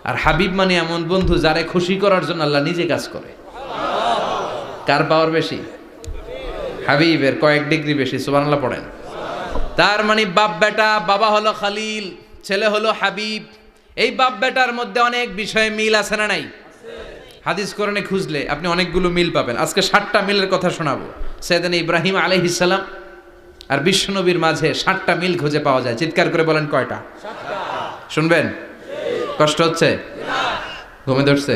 আর হাবিব মানে এমন বন্ধু যারে খুশি করার জন্য আল্লাহ নিজে কাজ করে। কার পাওয়ার বেশি? হাবিবের কয়েক ডিগ্রি বেশি। সুবহানাল্লাহ পড়েন। তার মানে বাপ বেটা, বাবা হলো খলিল, ছেলে হলো হাবিব। এই বাপ বেটার মধ্যে অনেক বিষয়ে মিল আছে না নাই? হাদিস কোরআনে খুঁজলে আপনি অনেকগুলো মিল পাবেন। আজকে 7টা মিলের কথা শোনাবো। সাইয়েদনা ইব্রাহিম আলাইহিস সালাম আর বিশ্বনবীর মাঝে 7টা মিল খুঁজে পাওয়া যায়। চিৎকার করে বলেন কয়টা? 7টা। শুনবেন? কষ্ট হচ্ছে? ঘুমে ধরছে?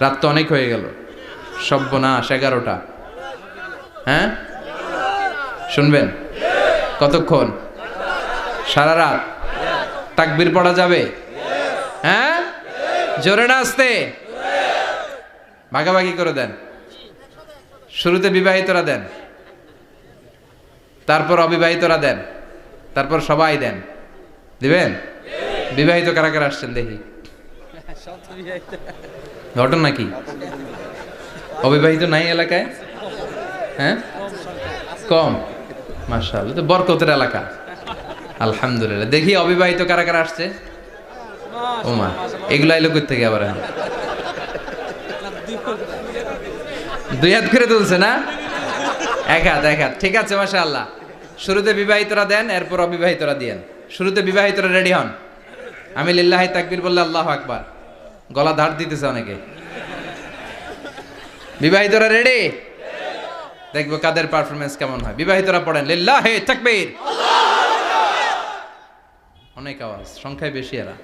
রাত তো অনেক হয়ে গেল, সর্বনাশ 11টা। হ্যাঁ শুনবেন? কতক্ষণ? সারা রাত। তাকবীর পড়া যাবে? হ্যাঁ জোরে না আসতে? ভাগাভাগি করে দেন। শুরুতে বিবাহিতরা দেন, তারপর অবিবাহিতরা দেন, তারপর সবাই দেন। দিবেন? বিবাহিত কারা কারা আসছেন দেখি? ঘটনা কি? অবিবাহিত নাই এলাকায়? হ্যাঁ কম, মাশাআল্লাহ, তো বরকতের এলাকা। আলহামদুলিল্লাহ। দেখি অবিবাহিত কারা কারা আসছে? ওমা, এগুলো আইলো কই থেকে আবার? 2 হাত করে তুলছে না? 1 হাত, 1 হাত। ঠিক আছে, মাশাআল্লাহ। শুরুতে বিবাহিতরা দেন, এরপর অবিবাহিতরা দিয়েন। শুরুতে বিবাহিতরা রেডি হন, আমি লিল্লাহি তাকবীর বললে আল্লাহু আকবার, গলা ধার দিতেছে অনেকে। বিবাহিতরা রেডি? দেখবো কাদের পারফরমেন্স কেমন হয়। বিবাহিতরা পড়েন লিল্লাহি তাকবীর। অনেক আওয়াজ, সংখ্যায় বেশি এরা।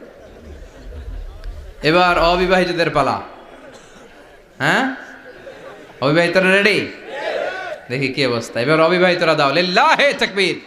এবার অবিবাহিতদের পালা। হ্যাঁ, অবিবাহিতরা রেডি? দেখি কি অবস্থা। এবার অবিবাহিতরা দাও লিল্লাহি তাকবীর।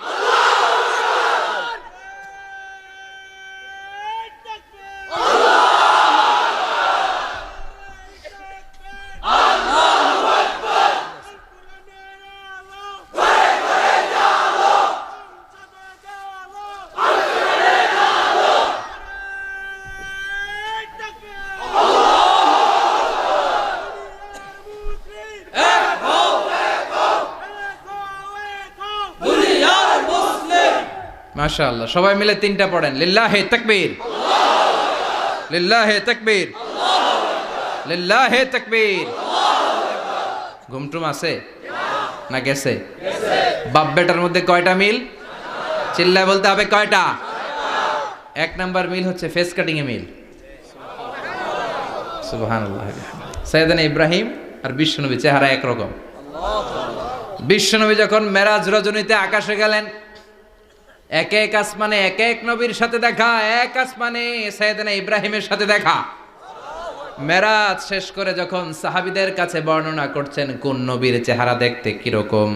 মাশাআল্লাহ, সবাই মিলে তিনটা পড়েন লিল্লাহি তাকবীর, লিল্লাহি তাকবীর, লিল্লাহি তাকবীর। ঘুমটুম আছে না গেছে? বাপ বেটার মধ্যে কয়টা মিল? চিল্লায় বলতে হবে কয়টা? এক নাম্বার মিল হচ্ছে ফেস কাটিং এ মিল। সুবহানাল্লাহ। সাইয়েদনা ইব্রাহিম আর বিশ্বনবী চেহারা একরকম। বিশ্বনবী যখন মেরাজ রজনীতে আকাশে গেলেন, এক এক আসমানে এক এক নবীর সাথে দেখা, এক আসমানে সাইয়েদনা ইব্রাহিমের সাথে দেখা। মেরাজ শেষ করে যখন সাহাবীদের কাছে বর্ণনা করছেন কোন নবীর চেহারা দেখতে কিরকম,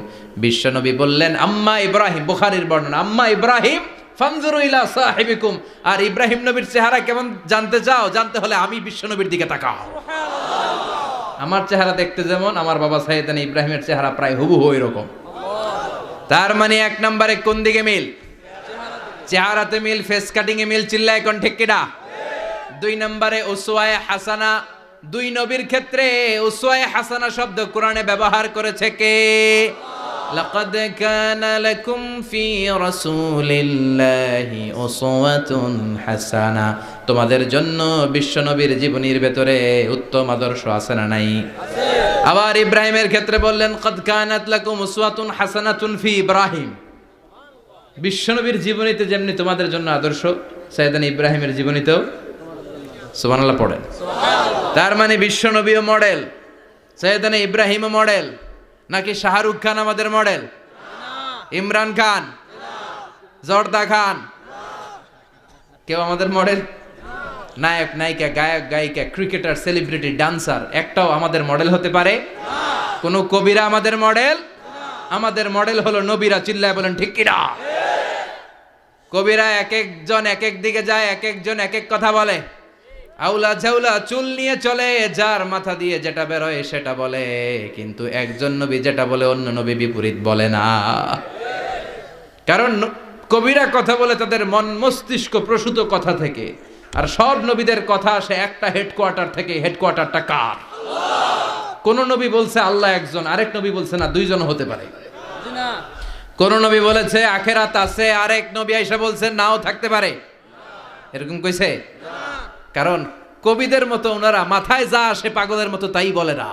বিশ্বনবী বললেন আম্মা ইব্রাহিম, বুখারীর বর্ণনা, আম্মা ইব্রাহিম ফানজুরু ইলা সাহিবিকুম। আর ইব্রাহিম নবীর চেহারা কেমন জানতে চাও? জানতে হলে আমি বিশ্বনবীর দিকে তাকাও। আমার চেহারা দেখতে যেমন, আমার বাবা সাইয়েদনা ইব্রাহিমের চেহারা প্রায় হুবহু এরকম। তার মানে এক নম্বরে কোন দিকে মিল? চেহারাতে মিল, ফেস কাটিং এ মিল। চিল্লায় কোন ঠিক কিনা? দুই নম্বরে উসওয়ায়ে হাসানা। দুই নবীর ক্ষেত্রে উসওয়ায়ে হাসানা শব্দ কোরআনে ব্যবহার করেছে কে? লাকাদ কানা লাকুম ফি রাসূলিল্লাহি উসওয়াতুন হাসানা। তোমাদের জন্য বিশ্বনবীর জীবনীর ভেতরে উত্তম আদর্শ আছে না নাই? আবার ইব্রাহিমের ক্ষেত্রে বললেন কাদ কানাত লাকুম উসওয়াতুন হাসানাতুন ফি ইব্রাহিম। বিশ্বনবীর জীবনীতে যেমনি তোমাদের জন্য আদর্শ, সাইয়েদনা ইব্রাহিমের জীবনীতেও। সুবহানাল্লাহ পড়েন। তার মানে বিশ্বনবীও মডেল, সাইয়েদনা ইব্রাহিমও মডেল। নাকি শাহরুখ খান আমাদের মডেল? ইমরান খান, জর্দা খান, কেউ আমাদের মডেল? নায়ক নায়িকা, গায়ক গায়িকা, ক্রিকেটার, সেলিব্রিটি, ডান্সার একটাও আমাদের মডেল হতে পারে? কোন কবিরা আমাদের মডেল? আমাদের মডেল হলো নবীরা। চিল্লায় বলেন ঠিক কিনা? কবিরা এক একজন এক এক দিকে যায়, এক একজন এক এক কথা বলে। আউলা ঝাউলা চুল নিয়ে চলে, যার মাথা দিয়ে যেটা বেরোয় সেটা বলে। কিন্তু একজন নবী যেটা বলে অন্য নবী বিপরীত বলে না। কারণ কবিরা কথা বলে তাদের মন মস্তিষ্ক প্রসূত কথা থেকে, আর সব নবীদের কথা আসে একটা হেডকোয়ার্টার থেকে। হেডকোয়ার্টারটা কার? কোন নবী বলছে আল্লাহ একজন, আরেক নবী বলছে না দুইজন হতে পারে। কোন নবী বলেছে আখেরাত আছে, আরেক নবী আইসা বলছে নাও থাকতে পারে। এরকম কইছে? কারণ কবিদের মতো ওনারা মাথায় যা আসে পাগলের মতো তাই বলে না।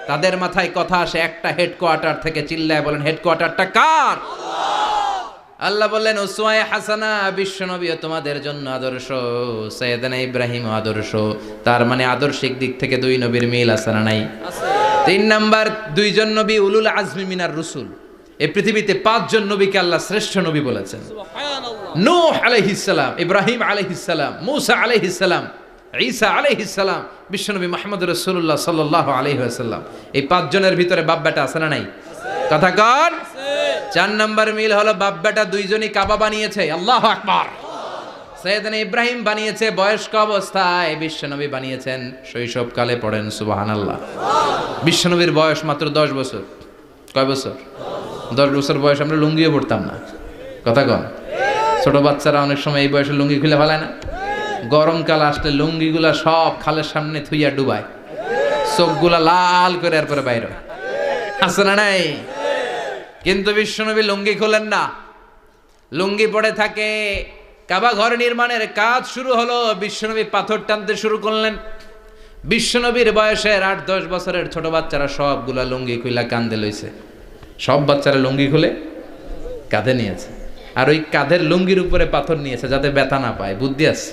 তাদের মাথায় কথা আসে একটা হেডকোয়ার্টার থেকে। চিল্লায় বলেন হেডকোয়ার্টারটা কার? আল্লাহ বললেন উসওয়ায়ে হাসানা, বিশ্বনবী তোমাদের জন্য আদর্শ, সাইয়েদনা ইব্রাহিম আদর্শ। তার মানে আদর্শিক দিক থেকে দুই নবীর মিল আছে না নাই? তিন নাম্বার, দুইজন নবী উলুল আজমি মিনার রসুল। এই পৃথিবীতে পাঁচজন নবীকে আল্লাহ শ্রেষ্ঠ নবী বলেছেন। নূহ আলাইহিস সালাম, ইব্রাহিম আলাইহিস সালাম, মূসা আলাইহিস সালাম, ঈসা আলাইহিস সালাম, বিশ্বনবী মুহাম্মদ রাসূলুল্লাহ সাল্লাল্লাহু আলাইহি ওয়াসাল্লাম। এই পাঁচজনের ভিতরে বাপ বেটা আছে না নাই? কথা কর। চার নাম্বার মিল হলো বাপ বেটা দুইজনই কাবা বানিয়েছে। আল্লাহু আকবার। সাইয়েদনা ইব্রাহিম বানিয়েছে বয়স্ক অবস্থায়, বিশ্বনবী বানিয়েছেন শৈশবকালে। পড়েন সুবহানাল্লাহ। বিশ্বনবীর বয়স মাত্র 10 বছর। কয় বছর? 10 বছর বয়স আমরা লুঙ্গিও পড়তাম না। কথা কন। ছোট বাচ্চারা অনেক সময় এই বয়সে লুঙ্গি খুলে ফেলায় না? গরমকাল আসলে লুঙ্গিগুলা সব খালের সামনে থুইয়া ডুবায়, চোখগুলা লাল করে এরপরে বাইরে আছে না নাই? কিন্তু বিশ্বনবী লুঙ্গি খোলেন না, লুঙ্গি পড়ে থাকে। কাবা ঘর নির্মাণের কাজ শুরু হলো, বিশ্বনবী পাথর টানতে শুরু করলেন। বিশ্বনবীর বয়সের 8-10 বছরের ছোট বাচ্চারা সবগুলা লুঙ্গি খুইলা কান্দে লইছে। সব বাচ্চারা লুঙ্গি খুলে কাঁধে নিয়েছে, আর ওই কাঁধের লুঙ্গির উপরে পাথর নিয়েছে যাতে ব্যথা না পায়। বুদ্ধি আছে।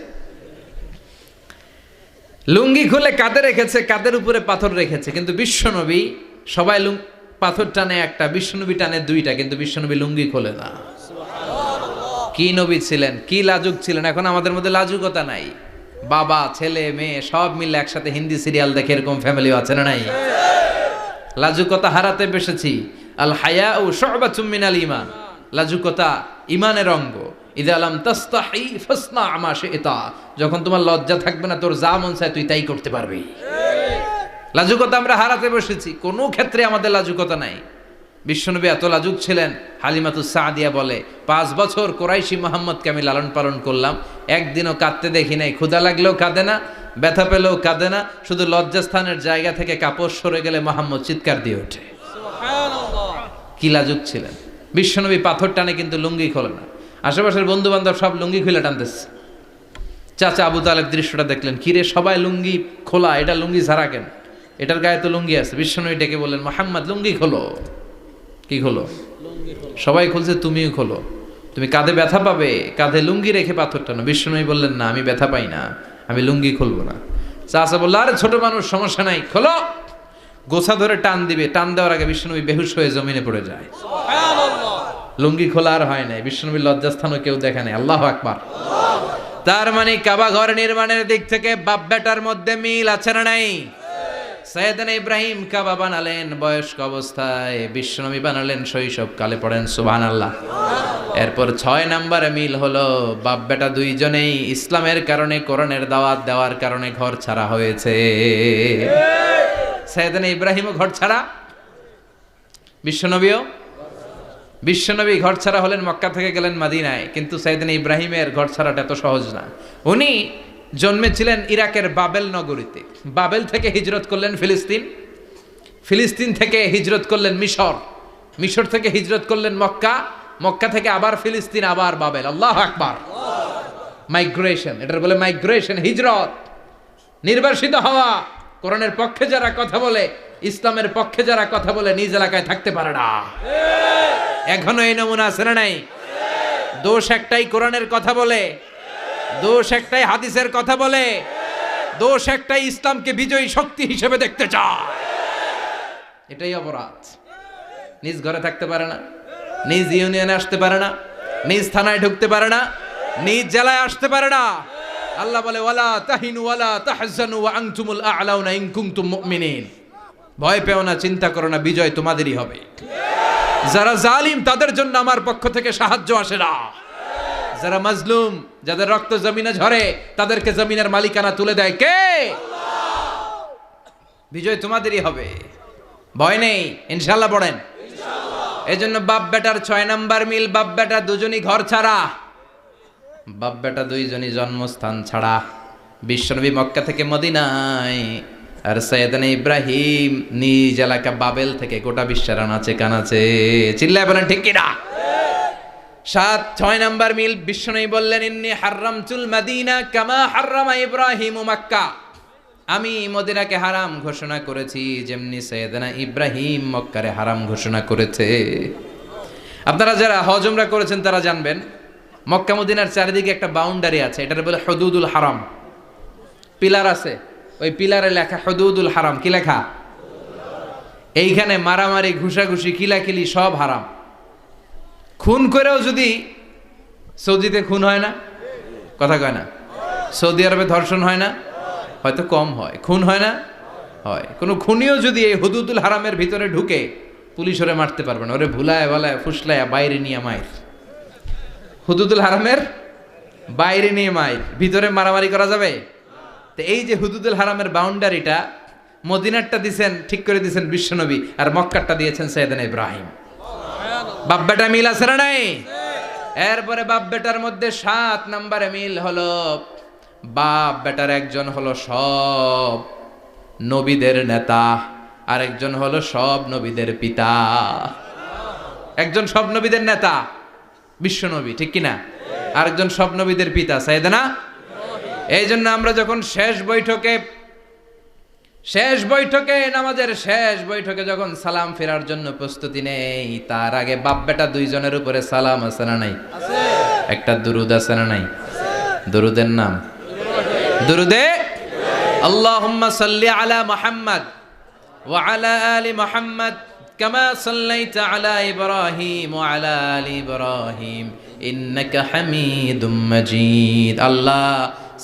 লুঙ্গি খুলে কাঁধে রেখেছে, কাঁধের উপরে পাথর রেখেছে, কিন্তু বিশ্বনবী সবাই পাথর টানে একটা, বিশ্বনবী টানে দুইটা, কিন্তু বিশ্বনবী লুঙ্গি খোলে না। কি নবী ছিলেন, কি লাজুক ছিলেন। এখন আমাদের মধ্যে লাজুকতা নাই, বাবা ছেলে মেয়ে সব মিলে একসাথে হিন্দি সিরিয়াল দেখে এরকম ফ্যামিলিও আছে না নাই? লাজুকতা হারাতে বসেছি। আল হায়াউ শু'বাতুম মিনাল ঈমান, লাজুকতা ঈমানের অঙ্গ। ইযা লাম তাস্তাহি ফাসনা মা শি'তা, যখন তোমার লজ্জা থাকবে না, তোর যা মন চায় তুই তাই করতে পারবি। লাজুকতা আমরা হারাতে বসেছি, কোনো ক্ষেত্রে আমাদের লাজুকতা নাই। বিশ্বনবী এত লাজুক ছিলেন, হালিমাতুস সাদিয়া বলে 5 বছর কোরাইশি মুহাম্মদকে আমি লালন পালন করলাম, একদিনও কাঁদতে দেখি নাই। ক্ষুধা লাগলেও কাঁদে না, ব্যথা পেলেও কাঁদে না, শুধু লজ্জাস্থানের জায়গা থেকে কাপড় সরে গেলে মুহাম্মদ চিৎকার দিয়ে ওঠে। কি লাজুক ছিলেন বিশ্বনবী। পাথর টানে কিন্তু লুঙ্গি খোলে না। আশেপাশের বন্ধু বান্ধব সব লুঙ্গি খুলে টানতেছে। চাচা আবু তালেব দৃশ্যটা দেখলেন, কিরে সবাই লুঙ্গি খোলা, এটা লুঙ্গি ছাড়া কেন? এটার গায়ে তো লুঙ্গি আছে। বিশ্বনবী ডেকে বললেন, মুহাম্মদ লুঙ্গি খোলো। কি খোলো? সবাই খুলছে, তুমিও খোলো। তুমি কাঁধে ব্যথা পাবে, কাঁধে লুঙ্গি রেখে পাথর টানো। বিশ্বনবী বললেন, না আমি ব্যথা পাই না, আমি লুঙ্গি খুলবো না। চাচা বললো, আরে ছোট মানুষ, সমস্যা নাই, খোলো। গোছা ধরে টান দিবে, টান দেওয়ার আগে বিশ্বনবী বেহুশ হয়ে জমিনে পড়ে যায়। লুঙ্গি খোলা আর হয় নাই। বিশ্বনবীর লজ্জাস্থানও কেউ দেখে নাই। আল্লাহু আকবার। তার মানে কাবা ঘর নির্মাণের দিক থেকে বাপ বেটার মধ্যে মিল আছে না নাই? সাইয়েদনা ইব্রাহিম কাবা বানালেন বয়স্ক অবস্থায়, বিশ্বনবী বানালেন শৈশবকালে। পড়েন সুবহানাল্লাহ। এরপর 6 নম্বরে মিল হলো, বাপ বেটা দুইজনেই ইসলামের কারণে, কোরআনের দাওয়াত দেওয়ার কারণে ঘর ছাড়া হয়েছে। সাইয়েদনা ইব্রাহিমও ঘর ছাড়া, বিশ্বনবী ঘর ছাড়া হলেন, মক্কা থেকে গেলেন মদিনায়। কিন্তু সাইয়েদনা ইব্রাহিমের ঘর ছাড়াটা এত সহজ না। উনি জন্মেছিলেন ইরাকের বাবেল নগরীতে। বাবেল থেকে হিজরত করলেন ফিলিস্তিন, ফিলিস্তিন থেকে হিজরত করলেন মিশর, মিশর থেকে হিজরত করলেন মক্কা, মক্কা থেকে আবার ফিলিস্তিন, আবার বাবেল। আল্লাহু আকবার। মাইগ্রেশন, এটার বলে মাইগ্রেশন, হিজরত, নির্বাসিত হওয়া। কোরআনের পক্ষে যারা কথা বলে, ইসলামের পক্ষে যারা কথা বলে, নিজ এলাকায় থাকতে পারে না। এখনো এই নমুনা আছে না নাই? দোষ একটাই, কোরআনের কথা বলে। দোষ একটাই, হাদিসের কথা বলে। দোষ একটাই, ইসলামকে বিজয়ী শক্তি হিসেবে দেখতে চায়। এটাই অপরাধ। নিজ ঘরে থাকতে পারে না, নিজ ইউনিয়নে আসতে পারে না, নিজ থানায় ঢুকতে পারে না, নিজ জেলায় আসতে পারে না। আল্লাহ বলে, ওয়ালা তাহিনু ওয়ালা তাহজানু ওয়া আনতুমুল আ'লাউনা ইন কুনতুম মুমিনিন। ভয় পেও না, চিন্তা করো না, বিজয় তোমাদেরই হবে। যারা জালিম তাদের জন্য আমার পক্ষ থেকে সাহায্য আসে না। যারা মাজলুম, যাদের রক্ত জমিনে ঝরে, তাদেরকে জমিনের মালিকানা তুলে দেয় কে? আল্লাহ। বিজয় তোমাদেরই হবে, ভয় নেই, ইনশাআল্লাহ। পড়েন ইনশাআল্লাহ। এজন্য বাপ বেটার 6 নাম্বার মিল, বাপ বেটা দুজনই ঘর ছাড়া, বাপ বেটা দুইজনই জন্মস্থান ছাড়া। বিশ্বনবী মক্কা থেকে মদিনায়, আর সাইয়েদনা ইব্রাহিম নিজ এলাকা বাবেল থেকে গোটা বিশ্বের আনাচে কানাচে। চিল্লায় বলেন ঠিক কিনা? 6 নাম্বার মিল, বিশ্বনবী বললেন, ইন্নী হাররামতুল মাদিনা কামা হাররামা ইব্রাহিম মক্কা। আমি মদিনাকে হারাম ঘোষণা করেছি যেমনি সাইয়েদনা ইব্রাহিম মক্কারে হারাম ঘোষণা করেছে। আপনারা যারা হজ উমরা করেছেন তারা জানবেন, মক্কা মদিনার চারিদিকে একটা বাউন্ডারি আছে, এটার বলে হুদুদুল হারাম। পিলার আছে, ওই পিলারে লেখা হুদুদুল হারাম। কি লেখা? এইখানে মারামারি, ঘুষাঘুষি, কিলাকিলি সব হারাম। খুন করেও যদি, সৌদিতে খুন হয় না, কথা কয় না? সৌদি আরবে ধর্ষণ হয় না? হয়তো কম হয়, খুন হয় না? হয়। কোনো খুনিও যদি এই হুদুদুল হারামের ভিতরে ঢুকে, পুলিশ ওরে মারতে পারবে না। ওরে ভুলায় ভালায় ফুসলায় বাইরে নিয়ে মায়ের। হুদুদুল হারামের বাইরে নিয়ে মায়ের, ভিতরে মারামারি করা যাবে? তো এই যে হুদুদুল হারামের বাউন্ডারিটা, মদিনারটা দিয়েছেন, ঠিক করে দিয়েছেন বিশ্বনবী, আর মক্কারটা দিয়েছেন সাইয়েদনা ইব্রাহিম। বাপ বেটা মিল আছে না নাই? এরপরে বাপ বেটার মধ্যে 7 নম্বরে মিল হলো, বাপ বেটার একজন হলো সব নবীদের নেতা, আর একজন হলো সব নবীদের পিতা। একজন সব নবীদের নেতা বিশ্বনবী, ঠিক কিনা? আরেকজন সব নবীদের পিতা সাইয়েদনা। এই জন্য আমরা যখন শেষ বৈঠকে শেষ বৈঠকে, নামাজের শেষ বৈঠকে যখন সালাম ফেরার জন্য প্রস্তুতি নেই, তার আগে বাপ বেটা দুইজনের উপরে সালাম আছে না নাই? একটা দুরুদ আছে না নাই? দুরুদের নাম দুরুদে আল্লাহুম্মা সাল্লি আলা মুহাম্মদ ওয়া আলা আলি মুহাম্মদ কামা সাল্লাইতা আলা ইব্রাহিম ওয়া আলা আলি ইব্রাহিম ইন্নাকা হামিদুম মাজিদ। আল্লাহ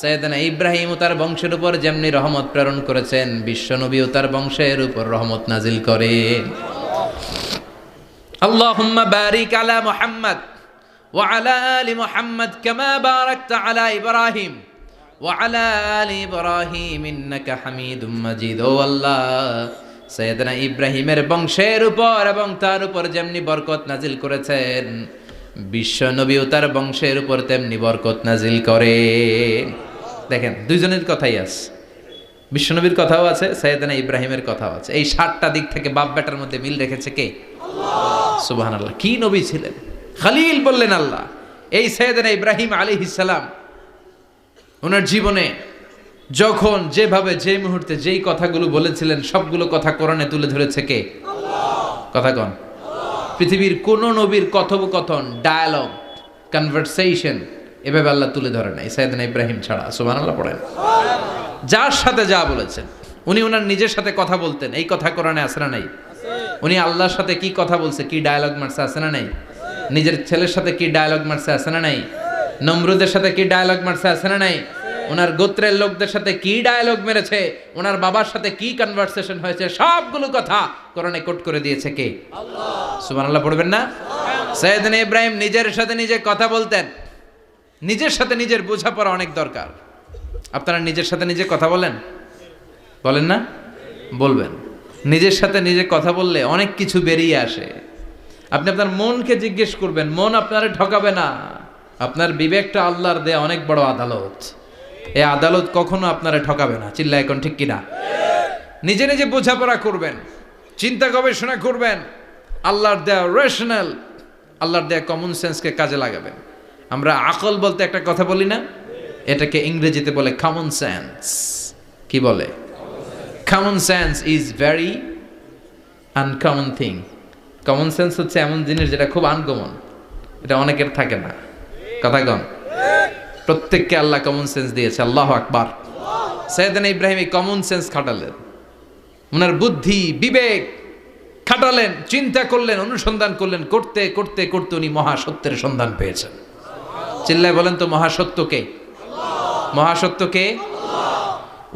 সাইয়েদনা ইব্রাহিম ও তার বংশের উপর যেমনি রহমত প্রেরণ করেছেন, বিশ্ব নবী ও তার বংশের উপর রহমত নাজিল করেন। আল্লাহুম্মা বারিক আলা মুহাম্মদ ওয়া আলা আলি মুহাম্মদ কামা বারাকতা আলা ইব্রাহিম ওয়া আলা আলি ইব্রাহিম ইন্নাকা হামিদুম মাজিদ। ও আল্লাহ, সাইয়েদনা ইব্রাহিমের বংশের উপর এবং তার উপর যেমনি বরকত নাজিল করেছেন, বিশ্ব নবী ও তার বংশের উপর তেমনি বরকত নাজিল করে। দেখেন, দুইজনের কথাই আছে, বিশ্বনবীর কথাও আছে, সাইয়েদনা ইব্রাহিমের কথাও আছে। এই 7টা দিক থেকে বাপ বেটার মধ্যে মিল রেখেছে কে? আল্লাহ। সুবহানাল্লাহ। কি নবী ছিলেন! খলিল বললেন আল্লাহ। এই সাইয়েদনা ইব্রাহিম আলাইহিস সালাম ওনার জীবনে যখন যেভাবে যে মুহূর্তে যেই কথাগুলো বলেছিলেন, সবগুলো কথা কোরআনে তুলে ধরেছে কে? আল্লাহ। কথা কন। পৃথিবীর কোন নবীর কথোপকথন, ডায়ালগ, কনভারসেশন এভাবে আল্লাহ তুলে ধরে নাই সাইয়েদনা ইব্রাহিম ছাড়া। সুবহানাল্লাহ পড়েন। যার সাথে যা বলেছেন, উনি ওনার নিজের সাথে কথা বলতেন, এই কথা কোরআনে আছে না নাই? উনি আল্লাহর সাথে কি কথা বলছে, কি ডায়ালগ মারছে, আছে না নাই? নিজের ছেলের সাথে কি ডায়ালগ মারছে, আছে না নাই? নমরুদের সাথে কি ডায়ালগ মারছে, আছে না নাই? ওনার গোত্রের লোকদের সাথে কি ডায়ালগ মেরেছে, ওনার বাবার সাথে কি কনভারসেশন হয়েছে, সবগুলো কথা কোরআনে কোট করে দিয়েছে কে? আল্লাহ। সুবহানাল্লাহ পড়বেন না? সাইয়েদনা ইব্রাহিম নিজের সাথে নিজে কথা বলতেন। নিজের সাথে নিজের বোঝাপড়া অনেক দরকার। আপনারা নিজের সাথে নিজে কথা বলেন? বলেন না? বলবেন। নিজের সাথে নিজে কথা বললে অনেক কিছু বেরিয়ে আসে। আপনি আপনার মনকে জিজ্ঞেস করবেন, মন আপনারে ঠকাবে না। আপনার বিবেকটা আল্লাহর দেয়া অনেক বড় আদালত। এই আদালত কখনো আপনারে ঠকাবে না। চিল্লা এখন ঠিক কিনা? নিজে নিজে বোঝাপড়া করবেন, চিন্তা গবেষণা করবেন, আল্লাহর দেয়া রেশনাল, আল্লাহর দেয়া কমন সেন্সকে কাজে লাগাবেন। আমরা আকল বলতে একটা কথা বলি না, এটাকে ইংরেজিতে বলে কমন সেন্স। কি বলে? Common sense is very uncommon thing. Common sense হচ্ছে এমন জিনিস যেটা খুব আনকমন, এটা অনেকের থাকে না। কথা কন। প্রত্যেককে আল্লাহ কমন সেন্স দিয়েছে। আল্লাহু আকবার। সাইয়েদনা ইব্রাহিম এই কমন সেন্স খাটালেন, ওনার বুদ্ধি বিবেক খাটালেন, চিন্তা করলেন, অনুসন্ধান করলেন, করতে করতে করতে উনি মহাসত্যের সন্ধান পেয়েছেন। চিল্লায় বলেন তো, মহাসত্যকে? মহাসত্যকে?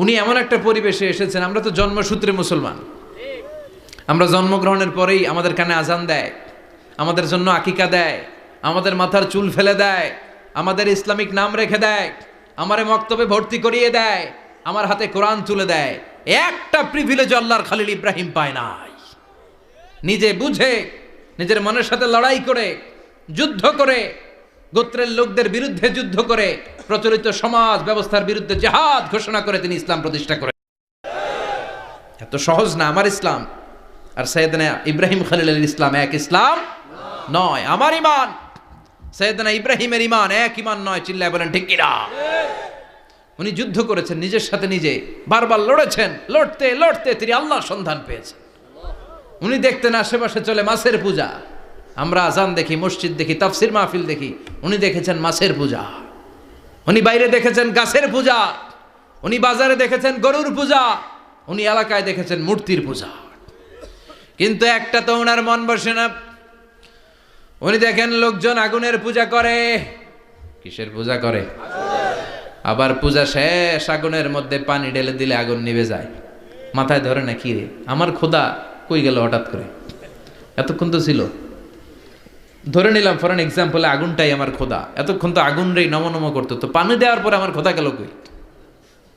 উনি এমন একটা পরিবেশে এসেছেন, আমরা তো জন্মসূত্রে মুসলমান। আমরা জন্মগ্রহণের পরেই আমাদের কানে আজান দেয়, আমাদের জন্য আকিকা দেয়, আমাদের মাথার চুল ফেলে দেয়, আমাদের ইসলামিক নাম রেখে দেয়, আমারে মক্তবে ভর্তি করিয়ে দেয়, আমার হাতে কোরআন তুলে দেয়। একটা প্রিভিলেজ আল্লাহর খলিল ইব্রাহিম পায় নাই। নিজে বুঝে, নিজের মনের সাথে লড়াই করে, যুদ্ধ করে, গোত্রের লোকদের বিরুদ্ধে যুদ্ধ করে, প্রচলিত সমাজ ব্যবস্থার বিরুদ্ধে জিহাদ ঘোষণা করে তিনি ইসলাম প্রতিষ্ঠা করেন। এত সহজ না আমার ইসলাম আর সাইয়েদনা ইব্রাহিম খলিলের ইসলাম এক ইসলাম নয়। আমার ঈমান, সাইয়েদনা ইব্রাহিমের ঈমান এক ঈমান নয়। চিল্লায় বলেন ঠিক কিনা? উনি যুদ্ধ করেছেন, নিজের সাথে নিজে বারবার লড়েছেন। লড়তে লড়তে তিনি আল্লাহর সন্ধান পেয়েছেন। উনি দেখতেন আশেপাশে চলে মাছের পূজা। আমরা আজান দেখি, মসজিদ দেখি, তাফসির মাহফিল দেখি। উনি দেখেছেন মাছের পূজা। উনি বাইরে দেখেছেন গাছের পূজা। উনি বাজারে দেখেছেন গরুর পূজা। উনি এলাকায় দেখেছেন মূর্তির পূজা। কিন্তু একটা তো ওনার মন বসে না। উনি দেখেন লোকজন আগুনের পূজা করে। কিসের পূজা করে? আবার পূজা শেষ, আগুনের মধ্যে পানি ঢেলে দিলে আগুন নিভে যায়। মাথায় ধরে না, কি রে আমার খোদা কই গেল হঠাৎ করে? এতক্ষণ তো ছিল। ধরে নিলাম ফর এন এক্সাম্পলে আগুনটাই আমার খোদা। এতক্ষণ তো আগুন রে নম নম করতো, তো পানি দেওয়ার পরে আমার খোদা গেল কই?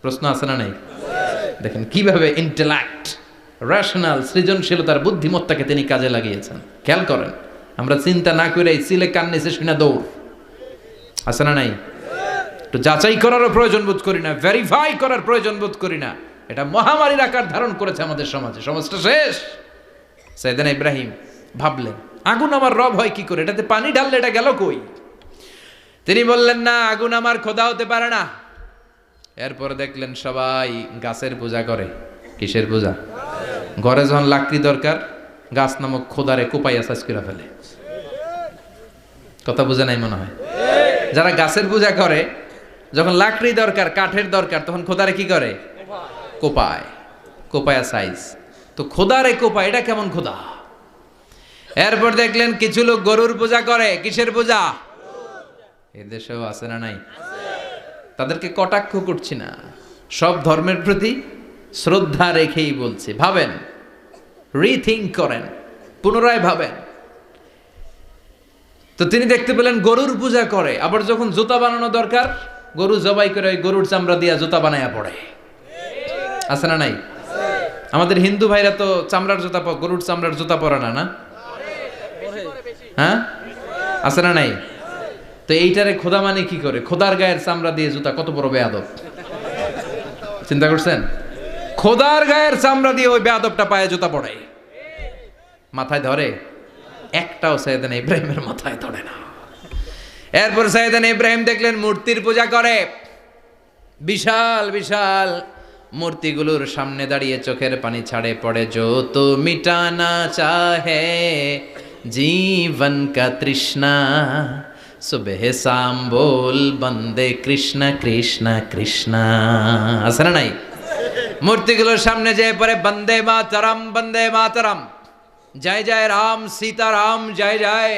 প্রশ্ন আছে না নাই? দেখেন কিভাবে ইন্টেলেক্ট, রেশনাল, সৃজনশীলতার বুদ্ধিমত্তাকে তিনি কাজে লাগিয়েছেন। খেয়াল করেন, আমরা চিন্তা না করে সিলে কান নিচে শুনে দৌড়। আছে না নাই? একটু যাচাই করারও প্রয়োজন বোধ করি না, ভেরিফাই করার প্রয়োজন বোধ করি না। এটা মহামারীর আকার ধারণ করেছে আমাদের সমাজে। সমাজটা শেষ। সাইয়েদনা ইব্রাহিম ভাবলেন, আগুন আমার রব হয় কি করে? এটাতে পানি ঢাললে এটা গেল কই? তিনি বললেন, না, আগুন আমার খোদা হতে পারে না। এরপর দেখলেন সবাই গাছের পূজা করে। কিসের পূজা? ঘরে যখন লাকড়ি দরকার, গাছ নামক খোদারে কোপাইয়া সাজ করে ফেলে। কথা বোঝা নাই মনে হয়? যারা গাছের পূজা করে, যখন লাকড়ি দরকার, কাঠের দরকার, তখন খোদারে কি করে? কোপায়, কোপায়া সাইজ। তো খোদারে কোপায়, এটা কেমন খোদা? এরপর দেখলেন কিছু লোক গরুর পূজা করে। কিসের পূজা? এদেশেও আছে না নাই? তাদেরকে কটাক্ষ করছি না, সব ধর্মের প্রতি শ্রদ্ধা রেখেই বলছি। ভাবেন, রিথিঙ্ক করেন, পুনরায় ভাবেন। তো তিনি দেখতে পেলেন গরুর পূজা করে, আবার যখন জুতা বানানো দরকার, গরু জবাই করে ওই গরুর চামড়া দিয়া জুতা বানায়া পড়ে। আছে না নাই? আমাদের হিন্দু ভাইরা তো চামড়ার জুতা, গরুর চামড়ার জুতা পরে না, না? হ্যাঁ, আছে না নাই? তো এইটারে খোদা মানে কি করে? খোদার গায়ের চামড়া দিয়ে জুতা, কত বড় বেয়াদব! চিন্তা করছেন? খোদার গায়ের চামড়া দিয়ে ওই বেয়াদবটা পায়ে জুতা পড়ে, মাথায় ধরে? একটাও সাইয়েদানা ইব্রাহিমের মাথায় ধরে না। এরপর সাইয়েদানা ইব্রাহিম দেখলেন মূর্তির পূজা করে। বিশাল বিশাল মূর্তিগুলোর সামনে দাঁড়িয়ে চোখের পানি ছাড়ে, পড়ে जो तो मिटाना चाहे जीवन का तृष्णा सुबह शाम बोल बंदे कृष्ण कृष्ण कृष्ण। আছে না নাই? মূর্তিগুলোর সামনে যেয়ে পড়ে বন্দে মাতরম, বন্দে মাতরম, জয় জয় রাম সীতারাম, জয় জয়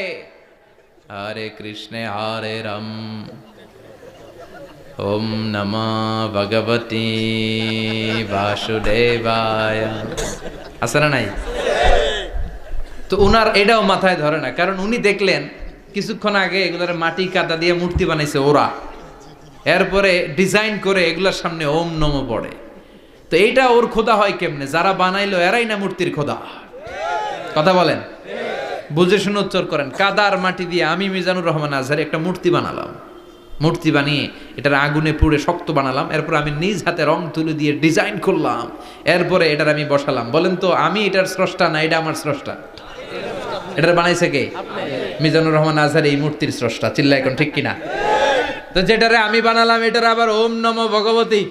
হরে কৃষ্ণ হরে রাম, ওম নমঃ ভগবতে বাসুদেবায়। আছে না নাই? তো উনার এটাও মাথায় ধরে না, কারণ উনি দেখলেন কিছুক্ষণ আগে এগুলোর মাটি কাদা দিয়ে মূর্তি বানাইছে ওরা, এরপরে ডিজাইন করে এগুলোর সামনে ওম নমঃ পড়ে। তো এইটা ওর খোদা হয় কেমনে? যারা বানাইলো এরাই না মূর্তির খোদা। কথা বলেন, বুঝে শুনে উচ্চার করেন। কাদার মাটি দিয়ে আমি মিজানুর রহমান আজহারি একটা মূর্তি বানালাম, মূর্তি বানিয়ে এটার আগুনে পুড়ে শক্ত বানালাম, এরপর আমি নিজ হাতে রং তুলে দিয়ে ডিজাইন করলাম, এরপরে এটার আমি বসালাম। বলেন তো আমি এটার স্রষ্টা না এটা আমার স্রষ্টা? এটার বানাইছে কে? মিজানুর রহমান আজহারি এই মূর্তির স্রষ্টা। চিল্লা এখন ঠিক কিনা? তো যেটারে আমি বানালাম এটার আবার ওম নমঃ ভগবতী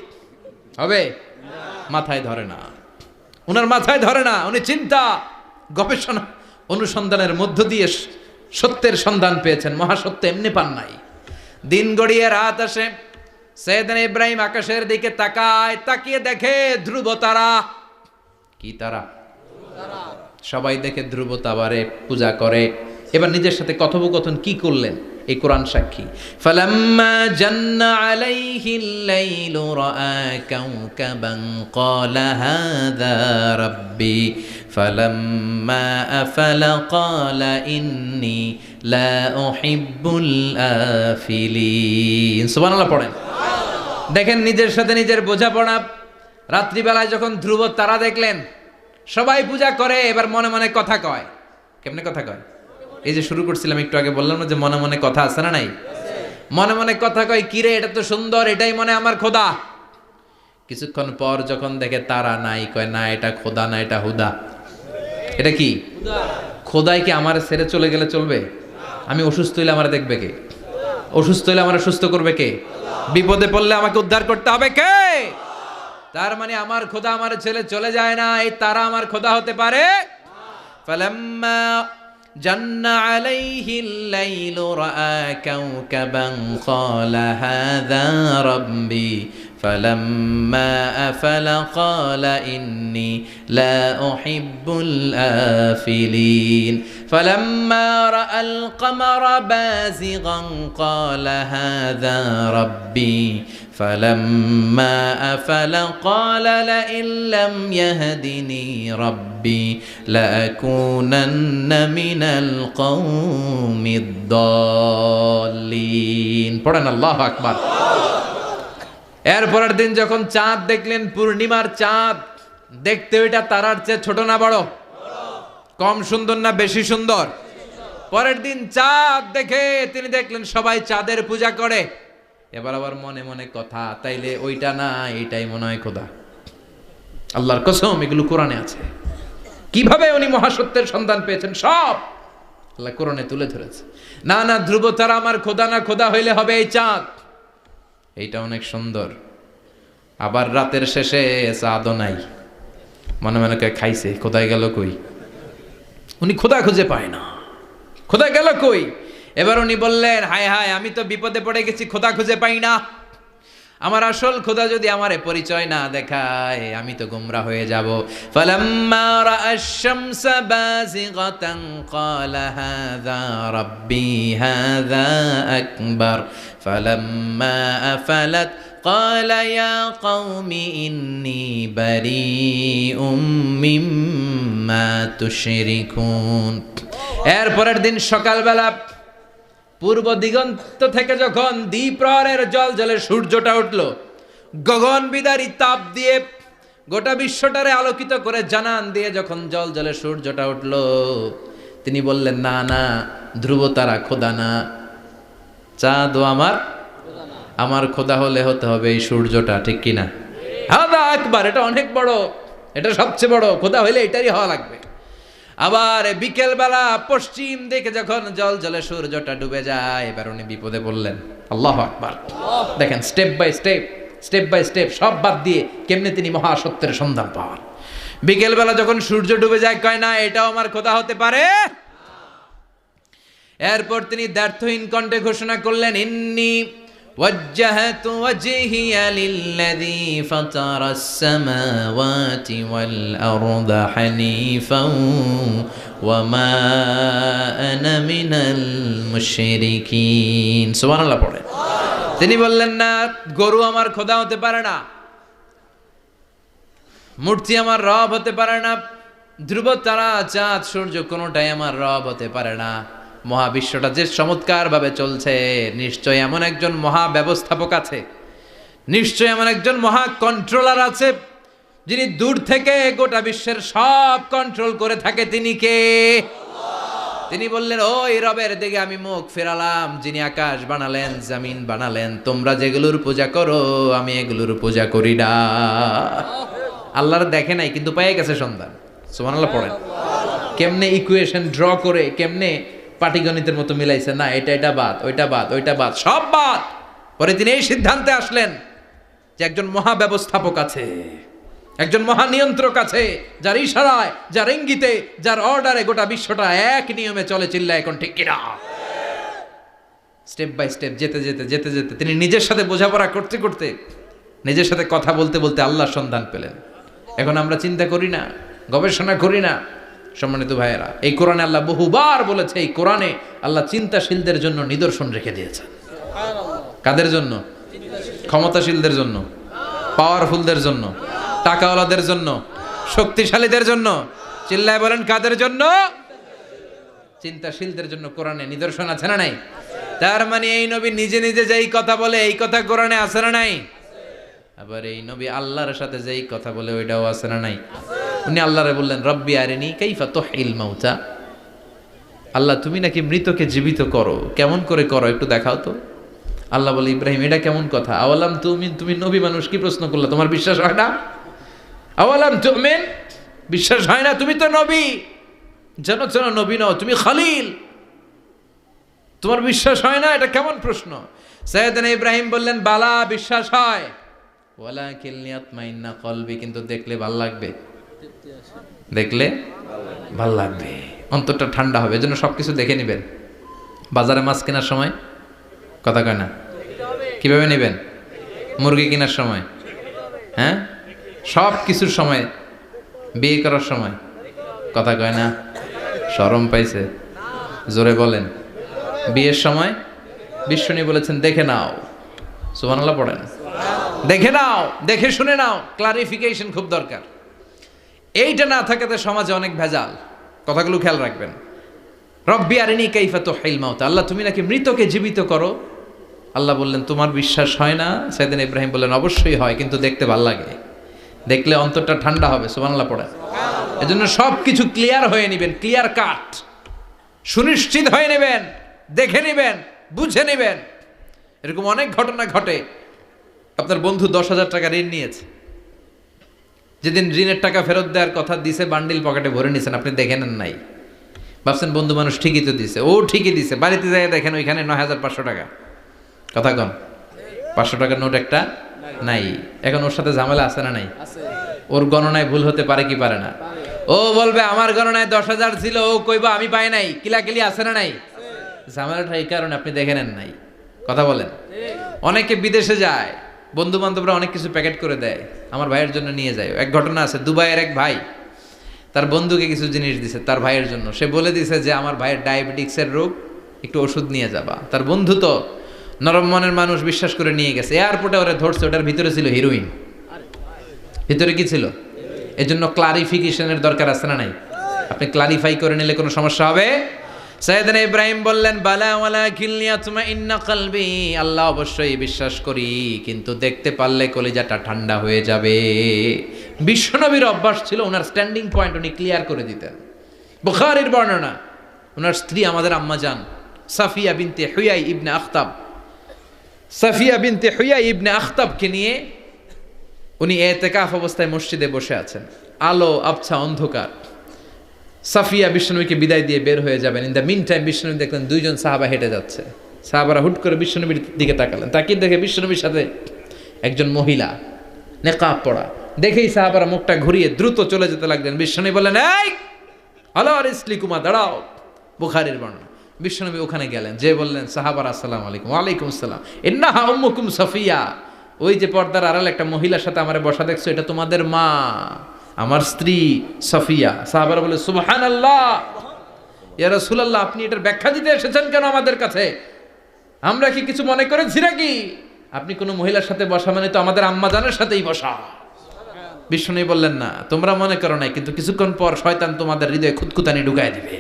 হবে? মাথায় ধরে না, উনার মাথায় ধরে না। উনি চিন্তা, গবেষণা, অনুসন্ধানের মধ্য দিয়ে সত্যের সন্ধান পেয়েছেন। মহাসত্য এমনি পান নাই। দিন গড়িয়ে রাত আসে, সাইয়েদনা ইব্রাহিম আকাশের দিকে তাকায়, তাকিয়ে দেখে ধ্রুব তারা। কি তারা? সবাই দেখে ধ্রুব তারারে পূজা করে। এবার নিজের সাথে কথোপকথন কি করলেন এই কোরআন সাক্ষী। ফালাম্মা জান্না আলাইহিল লাইলু রাআ কাওকাবান ক্বালা হাযা রাব্বি ফালাম্মা আফালা ক্বালা ইন্নী লা উহিব্বুল আফিলিন। সুবহানাল্লাহ পড়েন। দেখেন নিজের সাথে নিজের বোঝাপড়া। রাত্রিবেলায় যখন ধ্রুব তারা দেখলেন, সবাই পূজা করে, এবার মনে মনে কথা কয়। কেমনে কথা কয়? এই যে শুরু করছিলাম একটু আগে, বললাম না যে মনে মনে কথা আছে না নাই? মনে মনে কথা কয়, কিরে এটা তো সুন্দর, এটাই মনে আমার খোদা। কিছুক্ষণ পর যখন দেখে তারা নাই, কয় না এটা খোদা না, এটা হুদা। এটা কি? খোদাই কি আমার ছেড়ে চলে গেলে চলবে? আমি অসুস্থ হইলে আমার দেখবে কে? অসুস্থ হইলে আমার সুস্থ করবে কে? বিপদে পড়লে আমাকে উদ্ধার করতে হবে কে? তার মানে আমার খোদা আমার ছেলে চলে যায় না, এই তারা আমার খোদা হতে পারে। ফালাম্মা জান্না আলাইহিল লাইলু রাআ কাওকাবান ক্বালা হাযা রাব্বি ফালাম্মা আফালা ক্বালা ইন্নী লা উহিব্বুল আফিলিন ফালাম্মা রাআল কমারা বাযিগান ক্বালা হাযা রাব্বি فلما أفل قال لئن لم يهدني ربي لأكونن من القوم الضالين। পড়েন আল্লাহু আকবার। এরপরের দিন যখন চাঁদ দেখলেন, পূর্ণিমার চাঁদ, দেখতে ওইটা তারার চেয়ে ছোট না বড়? কম সুন্দর না বেশি সুন্দর? পরের দিন চাঁদ দেখে তিনি দেখলেন সবাই চাঁদের পূজা করে। এবার আবার মনে মনে কথা, তাইলে ওইটা না এইটাই মনে হয় খোদা। আল্লাহর কসম এগুলো কোরআনে আছে। কিভাবে উনি মহাসত্যের সন্ধান পেয়েছেন সব আল্লাহ কোরআনে তুলে ধরেছে। না না, ধ্রুব তারা আমার খোদা না, খোদা হইলে হবে এই চাঁদ। এইটা অনেক সুন্দর। আবার রাতের শেষে চাঁদও নাই, মনে মনে কয় খাইছে, খোদায় গেল কই? উনি খোদা খুঁজে পায় না, খোদা গেল কই? এবার উনি বললেন, হায় হায়, আমি তো বিপদে পড়ে গেছি, খোদা খুঁজে পাই না। আমার আসল খোদা যদি আমারে পরিচয় না দেখায়, আমি তো গোমরা হয়ে যাব। ফালাম্মা রাআশ শামসা বাযিগাতান ক্বালা হাযা রাব্বি হাযা আকবার ফালাম্মা আফালাত ক্বালা ইয়া কওমি ইন্নী বারীউম মিম্মা তুশরিকুন। এরপরের দিন সকালবেলা পূর্ব দিগন্ত থেকে যখন দ্বিপ্রহরের জলজলে সূর্যটা উঠল, গগন বিদারী তাপ দিয়ে গোটা বিশ্বটারে আলোকিত করে জানান দিয়ে যখন জলজলে সূর্যটা উঠল, তিনি বললেন, না না, ধ্রুব তারা খোদা না, চাঁদও আমার খোদা হলে হতে হবে এই সূর্যটা, ঠিক কিনা? হাদা আকবার, এটা অনেক বড়, এটা সবচেয়ে বড়, খোদা হইলে এটারই হওয়া লাগবে। আবার বিকেল বেলা পশ্চিম দিকে যখন জল জলে সূর্যটা ডুবে যায়, এবার উনি বিপদে বললেন। আল্লাহু আকবার। দেখেন, স্টেপ বাই স্টেপ সব বাদ দিয়ে কেমনে তিনি মহাসত্যের সন্ধান পান। বিকেল বেলা যখন সূর্য ডুবে যায়, কয় না এটাও আমার খোদা হতে পারে। এরপর তিনি দ্ব্যর্থহীন কণ্ঠে ঘোষণা করলেন, ইন্নী وجهت وجهي للذي فطر السماوات والأرض حنيفا وما أنا من المشركين। সুবহান আল্লাহ পড়ে। তিনি বললেন, না, গরু আমার খোদা হতে পারে না, মূর্তি আমার রব হতে পারে না, ধ্রুব তারা চাঁদ সূর্য কোনোটাই আমার রব হতে পারে না। মহাবিশ্বটা যে চমৎকার ভাবে চলছে, নিশ্চয় এমন একজন মহা ব্যবস্থাপক আছে, নিশ্চয় এমন একজন মহা কন্ট্রোলার আছে, যিনি দূর থেকে গোটা বিশ্বের সব কন্ট্রোল করে থাকে। তিনি কে? তিনি বললেন, ওই রবের দিকে আমি মুখ ফেরালাম, যিনি আকাশ বানালেন, জমিন বানালেন। তোমরা যেগুলোর পূজা করো, আমি এগুলোর পূজা করি না। আল্লাহর দেখে নাই, কিন্তু পেয়ে গেছে সন্ধান। সুবহানাল্লাহ পড়েন। কেমনে ইকুয়েশন ড্র করে, কেমনে পাটিগণিতের মতো মিলাইছে, না এটা বাদ, ওইটা বাদ, সব বাদ। পরে তিনি এই সিদ্ধান্তে আসলেন যে একজন মহা ব্যবস্থাপক আছে, একজন মহা নিয়ন্ত্রক আছে, যার ইশারায়, যার ইঙ্গিতে, যার অর্ডারে গোটা বিশ্বটা এক নিয়মে চলে। চিল্লায় এখন ঠিক কিনা? স্টেপ বাই স্টেপ যেতে তিনি নিজের সাথে বোঝাপড়া করতে করতে, নিজের সাথে কথা বলতে বলতে আল্লাহর সন্ধান পেলেন। এখন আমরা চিন্তা করি না, গবেষণা করি না। সম্মানিত ভাইয়েরা, এই কোরআনে আল্লাহ বহুবার বলেছে, এই কোরআনে আল্লাহ চিন্তাশীলদের জন্য নিদর্শন রেখে দিয়েছেন। কাদের জন্য? ক্ষমতাশীলদের জন্য, পাওয়ারফুলদের জন্য, টাকাওয়ালাদের জন্য, শক্তিশালীদের জন্য। চিল্লায় বলেন, কাদের জন্য? চিন্তাশীলদের জন্য কোরআনে নিদর্শন আছে না নাই? তার মানে এই নবী নিজে নিজে যেই কথা বলে, এই কথা কোরআনে আছে না নাই? আবার এই নবী আল্লাহর সাথে যেই কথা বলে, ওইটাও আছে না নাই? উনি আল্লাহরে বললেন, রব্বি আরিনি কাইফা তুহিল মাউতা। আল্লাহ, তুমি নাকি মৃতকে জীবিত করো, কেমন করে করো একটু দেখাও তো। আল্লাহ বলে, ইব্রাহিম, এটা কেমন কথা? আওয়ালাম তুমি নবী মানুষ, কি প্রশ্ন করলা? তোমার বিশ্বাস হয় না? আওয়ালাম তুমিন, বিশ্বাস হয় না? তুমি তো নবী, জানো নবী নও, তুমি খলিল, তোমার বিশ্বাস হয় না? এটা কেমন প্রশ্ন? সাইয়েদনা ইব্রাহিম বললেন, বালা, বিশ্বাস হয়, ওয়ালাকিন লিয়াতমাইন্না কলবি, কিন্তু দেখলে ভাল লাগবে, দেখলে ভাল লাগবে, অন্তরটা ঠান্ডা হবে। এজন্য সবকিছু দেখে নেবেন। বাজারে মাছ কেনার সময় কথা কয় না, কিভাবে নেবেন? মুরগি কেনার সময়, হ্যাঁ, সব কিছুর সময়, বিয়ে করার সময় কথা কয় না, শরম পাইছে, জোরে বলেন। বিয়ের সময় বিশ্বনী বলেছেন, দেখে নাও। সুবহানাল্লাহ পড়েন। দেখে নাও, দেখে শুনে নাও, ক্লারিফিকেশন খুব দরকার। এইটা না থাকাতে সমাজে অনেক ভেজাল। কথাগুলো খেয়াল রাখবেন। রব্বি আরিনি কাইফা তুহিল মাউতা, আল্লাহ, তুমি নাকি মৃতকে জীবিত করো। আল্লাহ বললেন, তোমার বিশ্বাস হয় না? সাইয়েদনা ইব্রাহিম বললেন, অবশ্যই হয়, কিন্তু দেখতে ভাল লাগে, দেখলে অন্তরটা ঠান্ডা হবে। সুবহানাল্লাহ পড়েন। এজন্য সব কিছু ক্লিয়ার হয়ে নেবেন, ক্লিয়ার কাট, সুনিশ্চিত হয়ে নেবেন, দেখে নেবেন, বুঝে নেবেন। এরকম অনেক ঘটনা ঘটে। আপনার বন্ধু 10,000 টাকা ঋণ নিয়েছে, যেদিন ঋণের টাকা ফেরত দেওয়ার কথা দিছে, বান্ডিল পকেটে ভরে নিয়েছেন, আপনি দেখে নেন নাই। ভাবছেন বন্ধু মানুষ ঠিকই তো দিছে, ও ঠিকই দিছে। বাড়িতে যাই দেখেন ওইখানে 9,500 টাকা। কথা কন, 500 টাকার নোট একটা নাই। এখন ওর সাথে ঝামেলা আছে না নাই? ওর গণনায় ভুল হতে পারে কি পারে না? ও বলবে আমার গণনায় 10,000 ছিল, ও কইবা আমি পাই নাই, কিলাকিলি আছে না নাই? ঝামেলাটা এই কারণে আপনি দেখে নেন নাই। কথা বলেন। অনেকে বিদেশে যায়, বন্ধু বান্ধবরা অনেক কিছু প্যাকেট করে দেয়, আমার ভাইয়ের জন্য নিয়ে যায়। এক ঘটনা আছে, দুবাইয়ের এক ভাই তার বন্ধুকে কিছু জিনিস দিছে তার ভাইয়ের জন্য। সে বলে দিছে যে আমার ভাইয়ের ডায়াবেটিক্সের রোগ, একটু ওষুধ নিয়ে যাবা। তার বন্ধু তো নরম মনের মানুষ, বিশ্বাস করে নিয়ে গেছে। এয়ারপোর্টে ওরা ধরছে, ওটার ভিতরে ছিল হিরোইন। ভিতরে কি ছিল? এজন্য ক্লারিফিকেশনের দরকার আছে না নাই? আপনি ক্লারিফাই করে নিলে কোনো সমস্যা হবে? সাইয়েদনা ইব্রাহিম বললেন বালা ওয়ালাকিন লিয়াতমাইন্না কলবি, আল্লাহ অবশ্যই বিশ্বাস করি, কিন্তু দেখতে পারলে কলিজাটা ঠান্ডা হয়ে যাবে। বিশ্বনবীর অভ্যাস ছিল, ওনার স্ট্যান্ডিং পয়েন্ট উনি ক্লিয়ার করে দিতেন। বুখারীর বর্ণনা, ওনার স্ত্রী আমাদের আম্মা জান সাফিয়া বিনতে হুয়াই ইবনে আখতাব, সাফিয়া বিনতে হুয়াই ইবনে আখতাবকে নিয়ে উনি ইতিকাফ অবস্থায় মসজিদে বসে আছেন। আলো আবছা অন্ধকার। সাফিয়া বিশ্বনবীকে বিদায় দিয়ে বের হয়ে যাবেন। ইন দ্য মিন টাইম বিশ্বনবী দেখলেন দুইজন সাহাবা হেঁটে যাচ্ছে। সাহাবারা হুট করে বিশ্বনবীর দিকে তাকালেন। তাকিয়ে দেখে বিশ্বনবীর সাথে একজন মহিলা, নেকাব পরা। দেখেই সাহাবারা মুখটা ঘুরিয়ে দ্রুত চলে যেতে লাগলেন। বিশ্বনবী বললেন, এই আলা রিসলিকুমা, দাঁড়াও। বুখারীর বর্ণনা। বিশ্বনবী ওখানে গেলেন, যে বললেন সাহাবারা আসসালামু আলাইকুম। ওয়ালাইকুম আসসালাম। ইন্নাহা উম্মুকুম সাফিয়া, ওই যে পর্দার আড়াল একটা মহিলার সাথে আমারে বসা দেখছো, এটা তোমাদের মা, আমার স্ত্রী সাফিয়া। সাহাবারা বলে সুবহানাল্লাহ, ইয়া রাসূলুল্লাহ, আপনি এটার ব্যাখ্যা দিতে এসেছেন কেন আমাদের কাছে? আমরা কি কিছু মনে করেছি নাকি? আপনি কোনো মহিলার সাথে বসা মানে তো আমাদের আম্মা জানের সাথেই বসা। বিষ্ণু বললেন, না তোমরা মনে করো নাই, কিন্তু কিছুক্ষণ পর শয়তান তোমাদের হৃদয়ে খুঁতখুঁতানি ঢুকায় দিবে।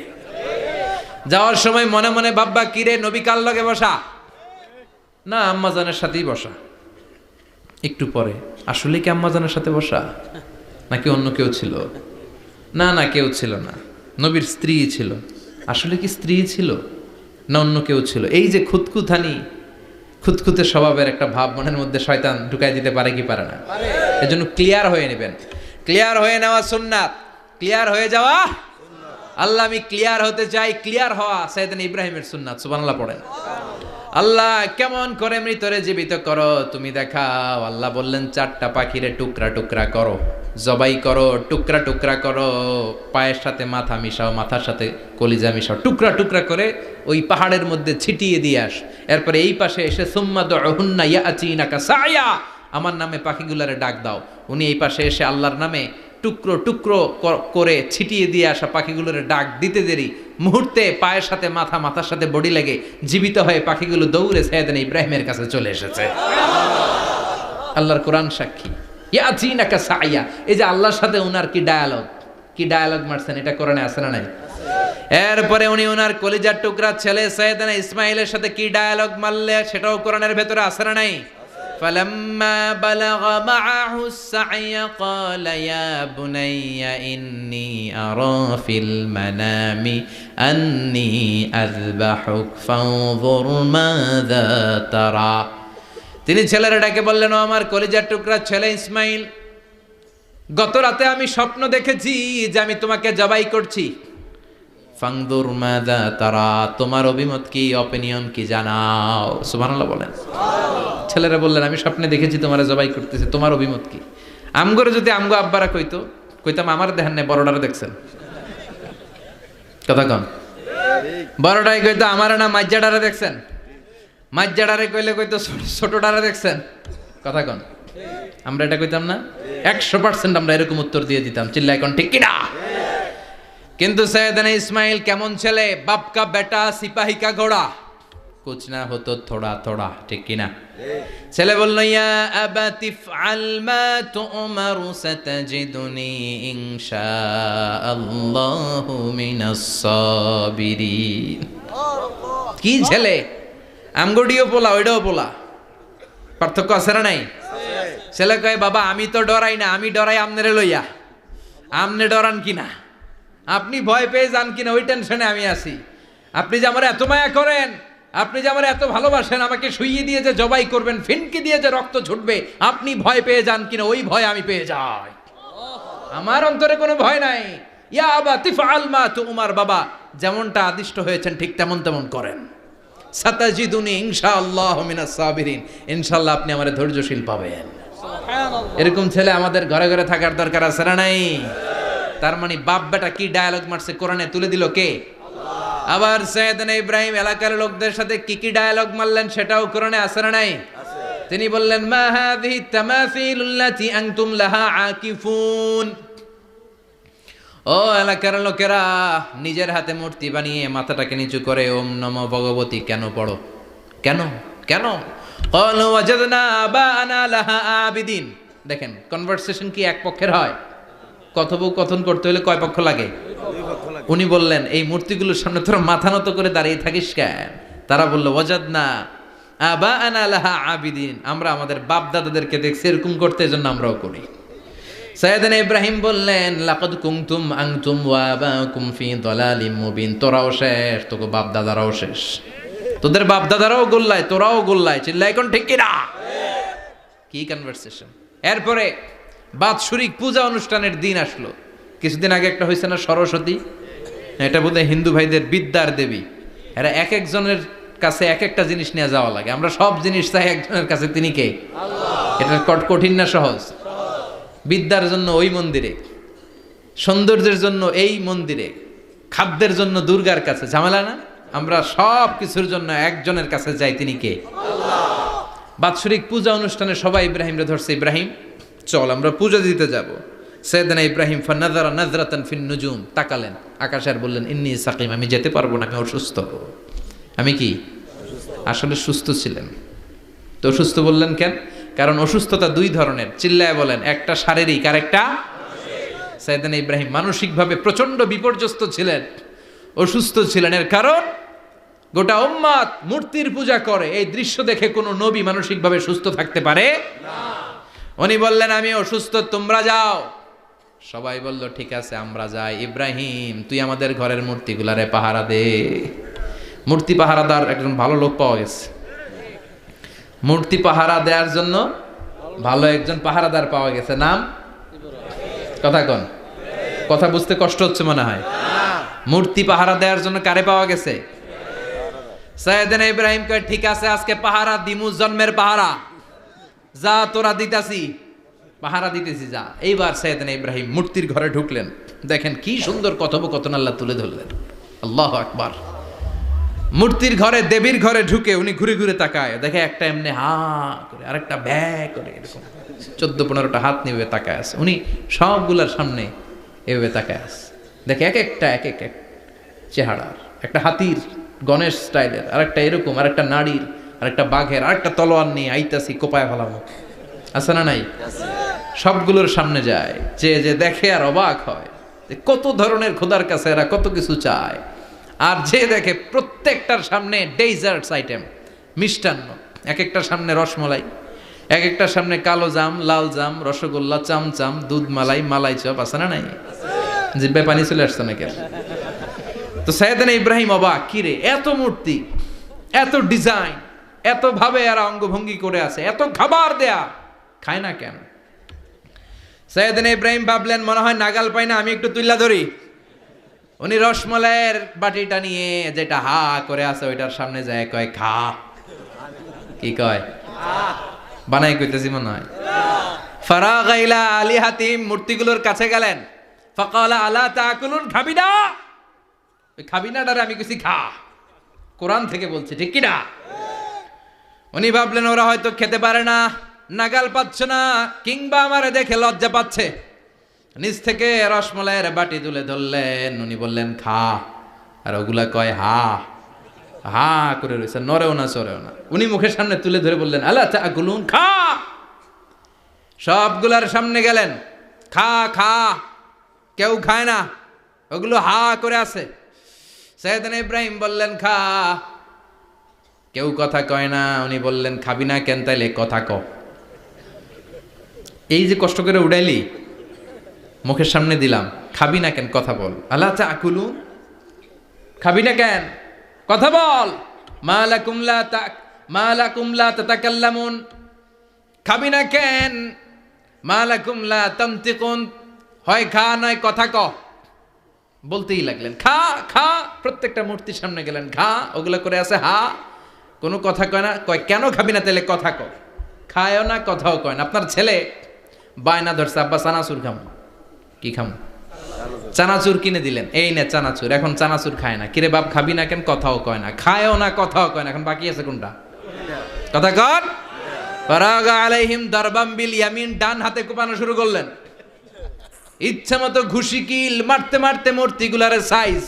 যাওয়ার সময় মনে মনে ভাববা, কিরে নবী কার লগে বসা? না, আম্মা জানের সাথেই বসা। একটু পরে, আসলে কি আম্মা জানের সাথে বসা নাকি অন্য কেউ ছিল? না না, কেউ ছিল না, নবীর স্ত্রী ছিল। আসলে কি স্ত্রী ছিল না অন্য কেউ ছিল? এই যে খুঁতখুঁতানি, খুঁতখুঁতে স্বভাবের একটা ভাব মনের মধ্যে শয়তান ঢুকাই দিতে পারে কি পারে না? এজন্য ক্লিয়ার হয়ে নেবেন। ক্লিয়ার হয়ে নেওয়া সুন্নাত, ক্লিয়ার হয়ে যাওয়া। আল্লাহ আমি ক্লিয়ার হতে চাই, ক্লিয়ার হওয়া সাইয়েদনা ইব্রাহিমের সুন্নাত। সুবহানাল্লাহ পড়েন। আল্লাহ কেমন করে মৃতরে জীবিত করো তুমি দেখাও। আল্লাহ বললেন, 4টা পাখিরে টুকরা টুকরা করো, জবাই করো, টুকরা টুকরা করো, পায়ের সাথে মাথা মিশাও, মাথার সাথে কলিজা মিশাও, টুকরা টুকরা করে ওই পাহাড়ের মধ্যে ছিটিয়ে দিয়ে আস। এরপরে এই পাশে এসে সুম্মা দুহুন্না ইয়াতিনাকা সায়া, আমার নামে পাখিগুলারে ডাক দাও। উনি এই পাশে এসে আল্লাহর নামে টুকরো টুকরো করে ছিটিয়ে দিয়ে আসা পাখিগুলোর ডাক দিতে দেরি, মুহূর্তে পায়ের সাথে মাথা, মাথার সাথে বডি লেগে জীবিত হয়ে পাখিগুলো দৌড়ে সাইয়েদনা ইব্রাহিমের কাছে চলে এসেছে। আল্লাহর কোরআন সাক্ষী। ইয়াতিনাকা সায়া, এই যে আল্লাহর সাথে উনার কি ডায়ালগ মারছেন, এটা কোরআনে আছে না নাই? এরপরে উনি ওনার কলিজার টুকরা ছেলে সাইয়েদনা ইসমাইলের সাথে কি ডায়ালগ মারলে, সেটাও কোরআনের ভেতরে আছে না নাই? فلما بلغ معه السعي قال يا بني إني أرى في المنام أني أذبحك فانظر ماذا ترى। তিনি ছেলের ডাকে বললেন, ও আমার কলিজার টুকরা ছেলে ইসমাইল, গত রাতে আমি স্বপ্ন দেখেছি যে আমি তোমাকে জবাই করছি। ফাংদুর মাযা তারা, তোমার অভিমত কি, অপিনিয়ন কি জানাও। সুবহানাল্লাহ বলেন। ছেলেরা বললেন, আমি স্বপ্নে দেখেছি তোমার জবাই করতেছে, তোমার অভিমত কি? আমগরে যদি আমগো আব্বারা কইতাম আমার দেখেন না, বড়ডারে দেখছেন। কথা কন। বড়ডাই কইতো আমার না মাজ্জাডারে দেখছেন, মাজ্জাডারে কইতো ছোটডারে দেখছেন। কথা কন। আমরা এটা কইতাম না? 100% আমরা এরকম উত্তর দিয়ে দিতাম। চিল্লাই কোন ঠিক কিনা? কিন্তু সাইয়েদনা ইসমাইল কেমন ছেলে, বাপ কা বেটা সিপাহি কা ঘোড়া, কুছ না হতো থোড়া থোড়া, ঠিক কিনা? ছেলে বলল, ইয়া আবাতি ফআল মা তুমারু সাতাজিদুনি ইনশাআল্লাহু মিনাস সাবিরিন। কি ছেলে, আমগডিও পোলা ওইটাও পোলা, পার্থক্য আছে না নাই? ছেলে কয়, বাবা আমি তো ডরাই না, আমি ডরাই আমনেরে লইয়া। আমনে ডরান কিনা, আপনি ভয় পেয়ে যান কিনা, ওই টেনশনে আমি আছি। আপনি যে আমার এত মায়া করেন, আপনি যে আমার এত ভালোবাসেন, আমাকে শুইয়ে দিয়ে যে জবাই করবেন, ফিনকি দিয়ে যে রক্ত ছুটবে, আপনি ভয় পেয়ে যান কিনা, ওই ভয় আমি পেয়ে যাই। আমার অন্তরে কোনো ভয় নাই। ইয়া আবাতি ফাআল মা তুমার, বাবা যেমনটা আদিষ্ট হয়েছেন ঠিক তেমন করেন। সাতাজিদুনি ইনশাআল্লাহু মিনাস সাবিরিন, ইনশাআল্লাহ আপনি আমারে ধৈর্যশীল পাবেন। এরকম ছেলে আমাদের ঘরে ঘরে থাকার দরকার আছে না নাই? তার মানে বাপ বেটা কি ডায়ালগ মারছে কোরআনে তুলে দিল কে? আবার সাইয়েদনা ইব্রাহিম এলাকার লোকদের সাথে কি কি ডায়ালগ মারলেন সেটাও কোরআনে আছে না নাই? তিনি বললেন মা হাযিহি তামাসিলুল্লাতী আনতুম লাহা আকিফুন। ও এলাকার লোকেরা, নিজের হাতে মূর্তি বানিয়ে মাথাটাকে নিচু করে ওম নমো ভগবতী কেন পড়ো? কেন কেন? ক্বালু ওয়াজাদনা আবানা লাহা আবিদিন। দেখেন কনভারসেশন কি এক পক্ষের হয়? কথোপকথন করতে হলে কয় পক্ষ লাগে? উনি বললেন এই মূর্তিগুলোর সামনে তোরা মাথা নত করে দাঁড়িয়ে থাকিস কেন? তারা বলল ওয়াজাদনা আবানা লাহা আবিদিন, আমরা আমাদের বাপ দাদাদেরকে দেখছি এরকম করতে, এজন্য আমরাও করি। সাইয়েদনা ইব্রাহিম বললেন লাকাদ কুনতুম আনতুম ওয়া আবাকুম ফি দালালিম মুবিন। তোরাও শেষ, তোকে বাপ দাদারাও শেষ, তোদের বাপ দাদারাও গোল্লায়, তোরাও গোল্লায়। চিল্লাই কোন ঠিক কিনা? কি কনভারসেশন! এরপরে বাৎসরিক পূজা অনুষ্ঠানের দিন আসলো। কিছুদিন আগে একটা হয়েছে না সরস্বতী, এটা বোধহয় হিন্দু ভাইদের বিদ্যার দেবী। এরা এক একজনের কাছে এক একটা জিনিস নিয়ে যাওয়া লাগে। আমরা সব জিনিস চাই একজনের কাছে, তিনি কে? আল্লাহ। এটা কঠিন না সহজ? বিদ্যার জন্য ওই মন্দিরে, সৌন্দর্যের জন্য এই মন্দিরে, খাদ্যের জন্য দুর্গার কাছে, ঝামেলা না? আমরা সব কিছুর জন্য একজনের কাছে যাই, তিনি কে? আল্লাহ। বাৎসরিক পূজা অনুষ্ঠানে সবাই ইব্রাহিমরে ধরছে, ইব্রাহিম চল আমরা পূজা দিতে যাব। সাইয়েদনা ইব্রাহিম ফানাযারা নাযরাতান ফিন নুজুম, তাকালেন আকাশে আর বললেন ইন্নী সাকিম, আমি যেতে পারবো না, আমি অসুস্থ। আমি কি? আসলে সুস্থ ছিলেন তো অসুস্থ বললেন কেন? কারণ অসুস্থতা দুই ধরনের, চিল্লায় বলেন। একটা শারীরিক আর একটা মানসিক। সাইয়েদনা ইব্রাহিম মানসিকভাবে প্রচন্ড বিপর্যস্ত ছিলেন, অসুস্থ ছিলেন। এর কারণ গোটা উম্মত মূর্তির পূজা করে, এই দৃশ্য দেখে কোনো নবী মানসিকভাবে সুস্থ থাকতে পারে না। উনি বললেন আমি অসুস্থ, তোমরা যাও। সবাই বলল ঠিক আছে আমরা যাই। ইব্রাহিম তুই আমাদের ঘরের মূর্তিগুলারে পাহারা দে। মূর্তি পাহারাদার একজন ভালো লোক পাওয়া গেছে, মূর্তি পাহারা দেওয়ার জন্য ভালো একজন পাহারাদার পাওয়া গেছে। নাম? কথা কন, কথা বুঝতে কষ্ট হচ্ছে মনে হয়। মূর্তি পাহারা দেওয়ার জন্য কারে পাওয়া গেছে? সাইয়েদনা ইব্রাহিম কয় ঠিক আছে আজকে পাহারা দিমু, জন্মের পাহারা। যা তোরা দিতাছি, পাহারা দিতেছি যা। এইবার সাইয়েদনা ইব্রাহিম মূর্তির ঘরে ঢুকলেন। দেখেন কি সুন্দর কথোপকথন আল্লাহ তুলে ধরলেন। আল্লাহু আকবার। মূর্তির ঘরে, দেবীর ঘরে ঢুকে উনি ঘুরে ঘুরে তাকায়, দেখে একটা এমনি হা করে, আরেকটা ব্যা করে, এরকম 14-15টা হাত নিয়ে তাকায় আছে। উনি সবগুলার সামনে এভাবে তাকায় আছে, দেখে এক একটা এক এক এক চেহারার, একটা হাতির গণেশ স্টাইলের, আরেকটা এরকম, আরেকটা নারীর, আরেকটা বাঘের, আরেকটা তলোয়ার নিয়ে আইতাছি কোপায় ফেলামো। আছে না নাই? সবগুলোর সামনে যায়, যে দেখে আর অবাক হয় যে কত ধরনের খোদার কাছে এরা কত কিছু চায়। আর যে দেখে প্রত্যেকটার সামনে ডেজার্টস আইটেম, মিষ্টান্ন, এক একটার সামনে রসমলাই, এক একটার সামনে কালো জাম, লাল জাম, রসগোল্লা, চামচাম, দুধ মালাই, মালাই চপ। আছে না নাই? জিব্বায় পানি চলে আসছে নাকি? তো সাইয়েদনা ইব্রাহিম অবাক, কি রে এত মূর্তি, এত ডিজাইন, এত ভাবে এরা অঙ্গভঙ্গি করে আছে, এত খাবার দেয়া, খায় না কেন? সাইয়েদনা ইব্রাহিম ভাবলেন মনে হয় নাগাল পাই না, আমি একটু তুইলা ধরি। উনি রসমলাইয়ের বাটিটা নিয়ে যেটা হা করে আছে ওইটার সামনে যায়, কয় খা। কি কয়? বানাই কইতেছি মনে হয়। ফারাগা ইলা আলিহাতিম, মূর্তিগুলোর কাছে গেলেন। ফাকালা আলা তাকুলুন, খাবি না? ওই খাবি না ডারে আমি কইছি খা, কোরআন থেকে বলছি, ঠিক কি না? উনি ভাবলেন ওরা হয়তো খেতে পারে না, নাগাল পাচ্ছে না, কিংবা আমারে দেখে লজ্জা পাচ্ছে। নিচ থেকে রসমলাইয়ের বাটি তুলে ধরলেন, উনি বললেন খা। আর ওগুলা কয় হা হা করে রয়েছে, নরেও না চড়েও না। উনি মুখের সামনে তুলে ধরে বললেন আলা তাকুলুন, খা। সবগুলার সামনে গেলেন, খা খা। কেউ খায় না, ওগুলো হা করে আছে। সাইয়েদনা ইব্রাহিম বললেন খা, কেউ কথা কয় না। উনি বললেন খাবি না কেন? তাইলে কথা ক। এই যে কষ্ট করে উড়াইলি, মুখের সামনে দিলাম, খাবি না কেন? কথা বল। আলা তাকুলুন, খাবি না কেন? কথা বল। মা লাকুম লা তাতাকাল্লামুন, খাবি না কেন? মা লাকুম লা তানতিকুন, হয় খা নয় কথা ক। বলতেই লাগলেন খা খা। প্রত্যেকটা মূর্তির সামনে গেলেন, খা। ওগুলো করে আছে হা, কোনো কথা কয় না। কয় কেন খাবি না? তাহলে কথা ক। খায়ও না, কথাও কয় না। আপনার ছেলে বায়না ধরছে, আব্বা চানাচুর খাম। কি খাম? চানাচুর কিনে দিলেন, এই নে চানাচুর। এখন চানাচুর খায় না। কিরে বাপ খাবি না কেন? কথাও কয় না, খায়ও না, কথাও কয় না। এখন বাকি আছে কোনটা? কথা কর। ফারাগা আলাইহিম দারবাম বিল ইয়ামিন, ডান হাতে কোপানো শুরু করলেন। ইচ্ছা মতো ঘুষি কিল মারতে মারতে মূর্তিগুলার সাইজ।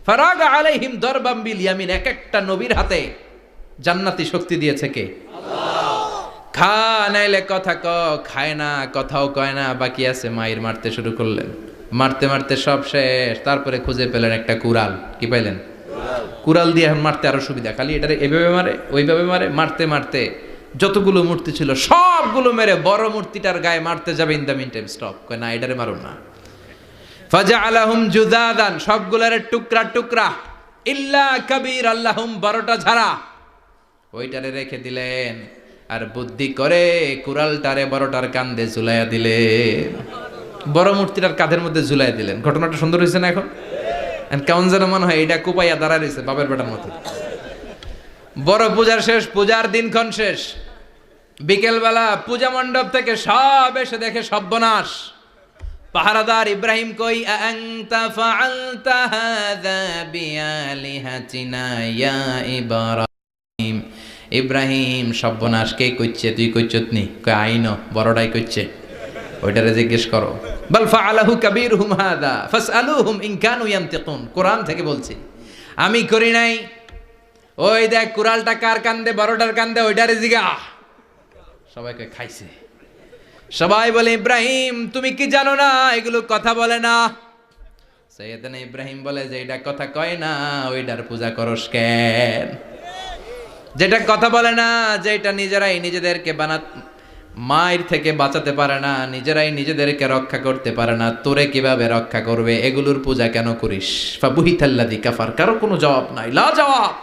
ফারাগা আলাইহিম দারবাম বিল ইয়ামিন, এক একটা নবীর হাতে জান্নাতি শক্তি দিয়েছে কে? খা নাইলে কথা ক, খায় না, কথাও কয় না, বাকি আছে। মায়ের মারতে শুরু করলেন, মারতে মারতে সব শেষ। তারপরে খুঁজে পেলেন একটা কুড়াল। কি পাইলেন? কুড়াল দিয়ে এখন মারতে আরো সুবিধা। খালি এটারে এভাবে মারে, ওইভাবে মারে। মারতে মারতে যতগুলো মূর্তি ছিল সবগুলো মেরে বড় মূর্তিটার গায়ে মারতে যাবে, in the meantime stop, কয় না এটারে মারুন না। ফাজআলাহুম জুদাদান, সবগুলোরে টুকরা টুকরা। ইল্লা কাবীর আল্লাহুম, 12টা ঝাড়া ওইটারে রেখে দিলেন। আর বুদ্ধি করে কুড়ালটারে বড়টার কাঁধে ঝুলাইয়া দিলেন, বড় মূর্তিটার কাঁধের মধ্যে ঝুলাইয়া দিলেন। ঘটনাটা সুন্দর হয়েছে না? এখন কেমন যেন মনে হয় এটা কুপাইয়া দাঁড়া রয়েছে বাপের বেটার মতো। বড় পূজার শেষ, পূজার দিনক্ষণ শেষ। বিকেলবেলা পূজা মণ্ডপ থেকে সব এসে দেখে সর্বনাশ। পাহারাদার ইব্রাহিম কই, আনতা ফাআলতা হাযা বিআলিহাতিনা ইয়া ইব্রাহিম। ইব্রাহিম সর্বনাশ কে কইছে? তুই কইছত নি? কয় আইনো, বড়টাই কইছে। ওইটারে জিজ্ঞেস করো। বাল ফাআলাহু কাবীরুহুম হাযা ফাসআলুহুম ইন কানু ইয়ানতিকুন। কোরআন থেকে বলছি, আমি করি নাই। ওই দেখ কুড়ালটা কার কান্দে? বড়টার কান্দে, ওইটারে জিগা। সবাইকে খাইছে। সবাই বলে, ইব্রাহিম তুমি কি জানো না এগুলো কথা বলে না? সাইয়েদনা ইব্রাহিম বলে, যে এটা কথা কয় না ওইটার পূজা করস কেন? যেটা কথা বলে না, যেটা নিজেরাই নিজেদেরকে মায়ের থেকে বাঁচাতে পারে না, নিজেরাই নিজেদেরকে রক্ষা করতে পারে না, তোরে কিভাবে রক্ষা করবে? এগুলোর পূজা কেন করিস? ফাবুহিতাল্লাযী কাফার। কারো কোনো জবাব নাই, লা জবাব।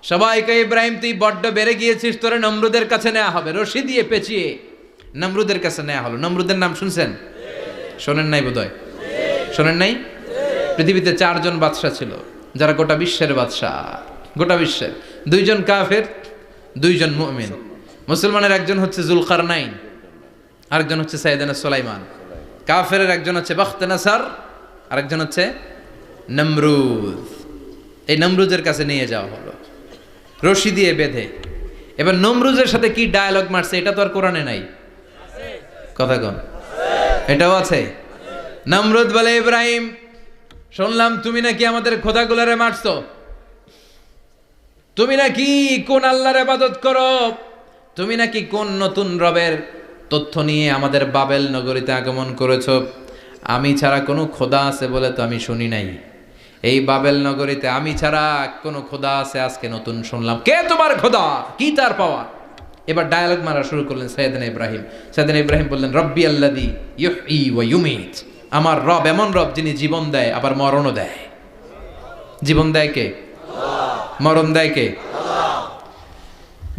সবাইকে, ইব্রাহিম তুই বড্ড বেড়ে গিয়েছিস, তোরে নমরুদের কাছে নেওয়া হবে। রশি দিয়ে পেঁচিয়ে নমরুদের কাছে নেওয়া হলো। নমরুদের নাম শুনছেন? শোনেন নাই বোধহয়? শোনেন নাই? পৃথিবীতে 4 জন বাদশা ছিল, যারা গোটা বিশ্বের বাদশা। গোটা বিশ্বের 2 জন কাফের, 2 জন মুমিন। মুসলমানের একজন হচ্ছে জুলকারনাইন, আরেকজন হচ্ছে সাইয়েদনা সুলাইমান। কাফের একজন হচ্ছে বাখতানাসার, আরেকজন হচ্ছে নমরুদ। এই নমরুদের কাছে নিয়ে যাওয়া হলো রশি দিয়ে বেঁধে। এবার নমরুদের সাথে কি ডায়ালগ মারছে এটা তো আর কোরআনে নাই। কথা কন, এটাও আছে। নমরুদ বলে, ইব্রাহিম শুনলাম তুমি নাকি আমাদের খোদাগুলারে মারছো, তুমি নাকি কোন আল্লাহর ইবাদত করো, তুমি নাকি কোন নতুন রবের তথ্য নিয়ে আমাদের বাবেল নগরীতে আগমন করেছো। আমি ছাড়া কোনো খোদা আছে বলে তো আমি শুনি নাই। এই বাবেল নগরীতে আমি ছাড়া কোনো খোদা আছে আজকে নতুন শুনলাম। কে তোমার খোদা? কি তার পাওয়া? এবার ডায়ালগ মারা শুরু করলেন সাইয়েদনা ইব্রাহিম। সাইয়েদনা ইব্রাহিম বললেন, রব্বি আল্লাযী ইউহয়ী ওয়া ইউমীত। আমার রব এমন রব যিনি জীবন দেয় আবার মরণও দেয়। জীবন দেয় কে? মরণ দেয় কে?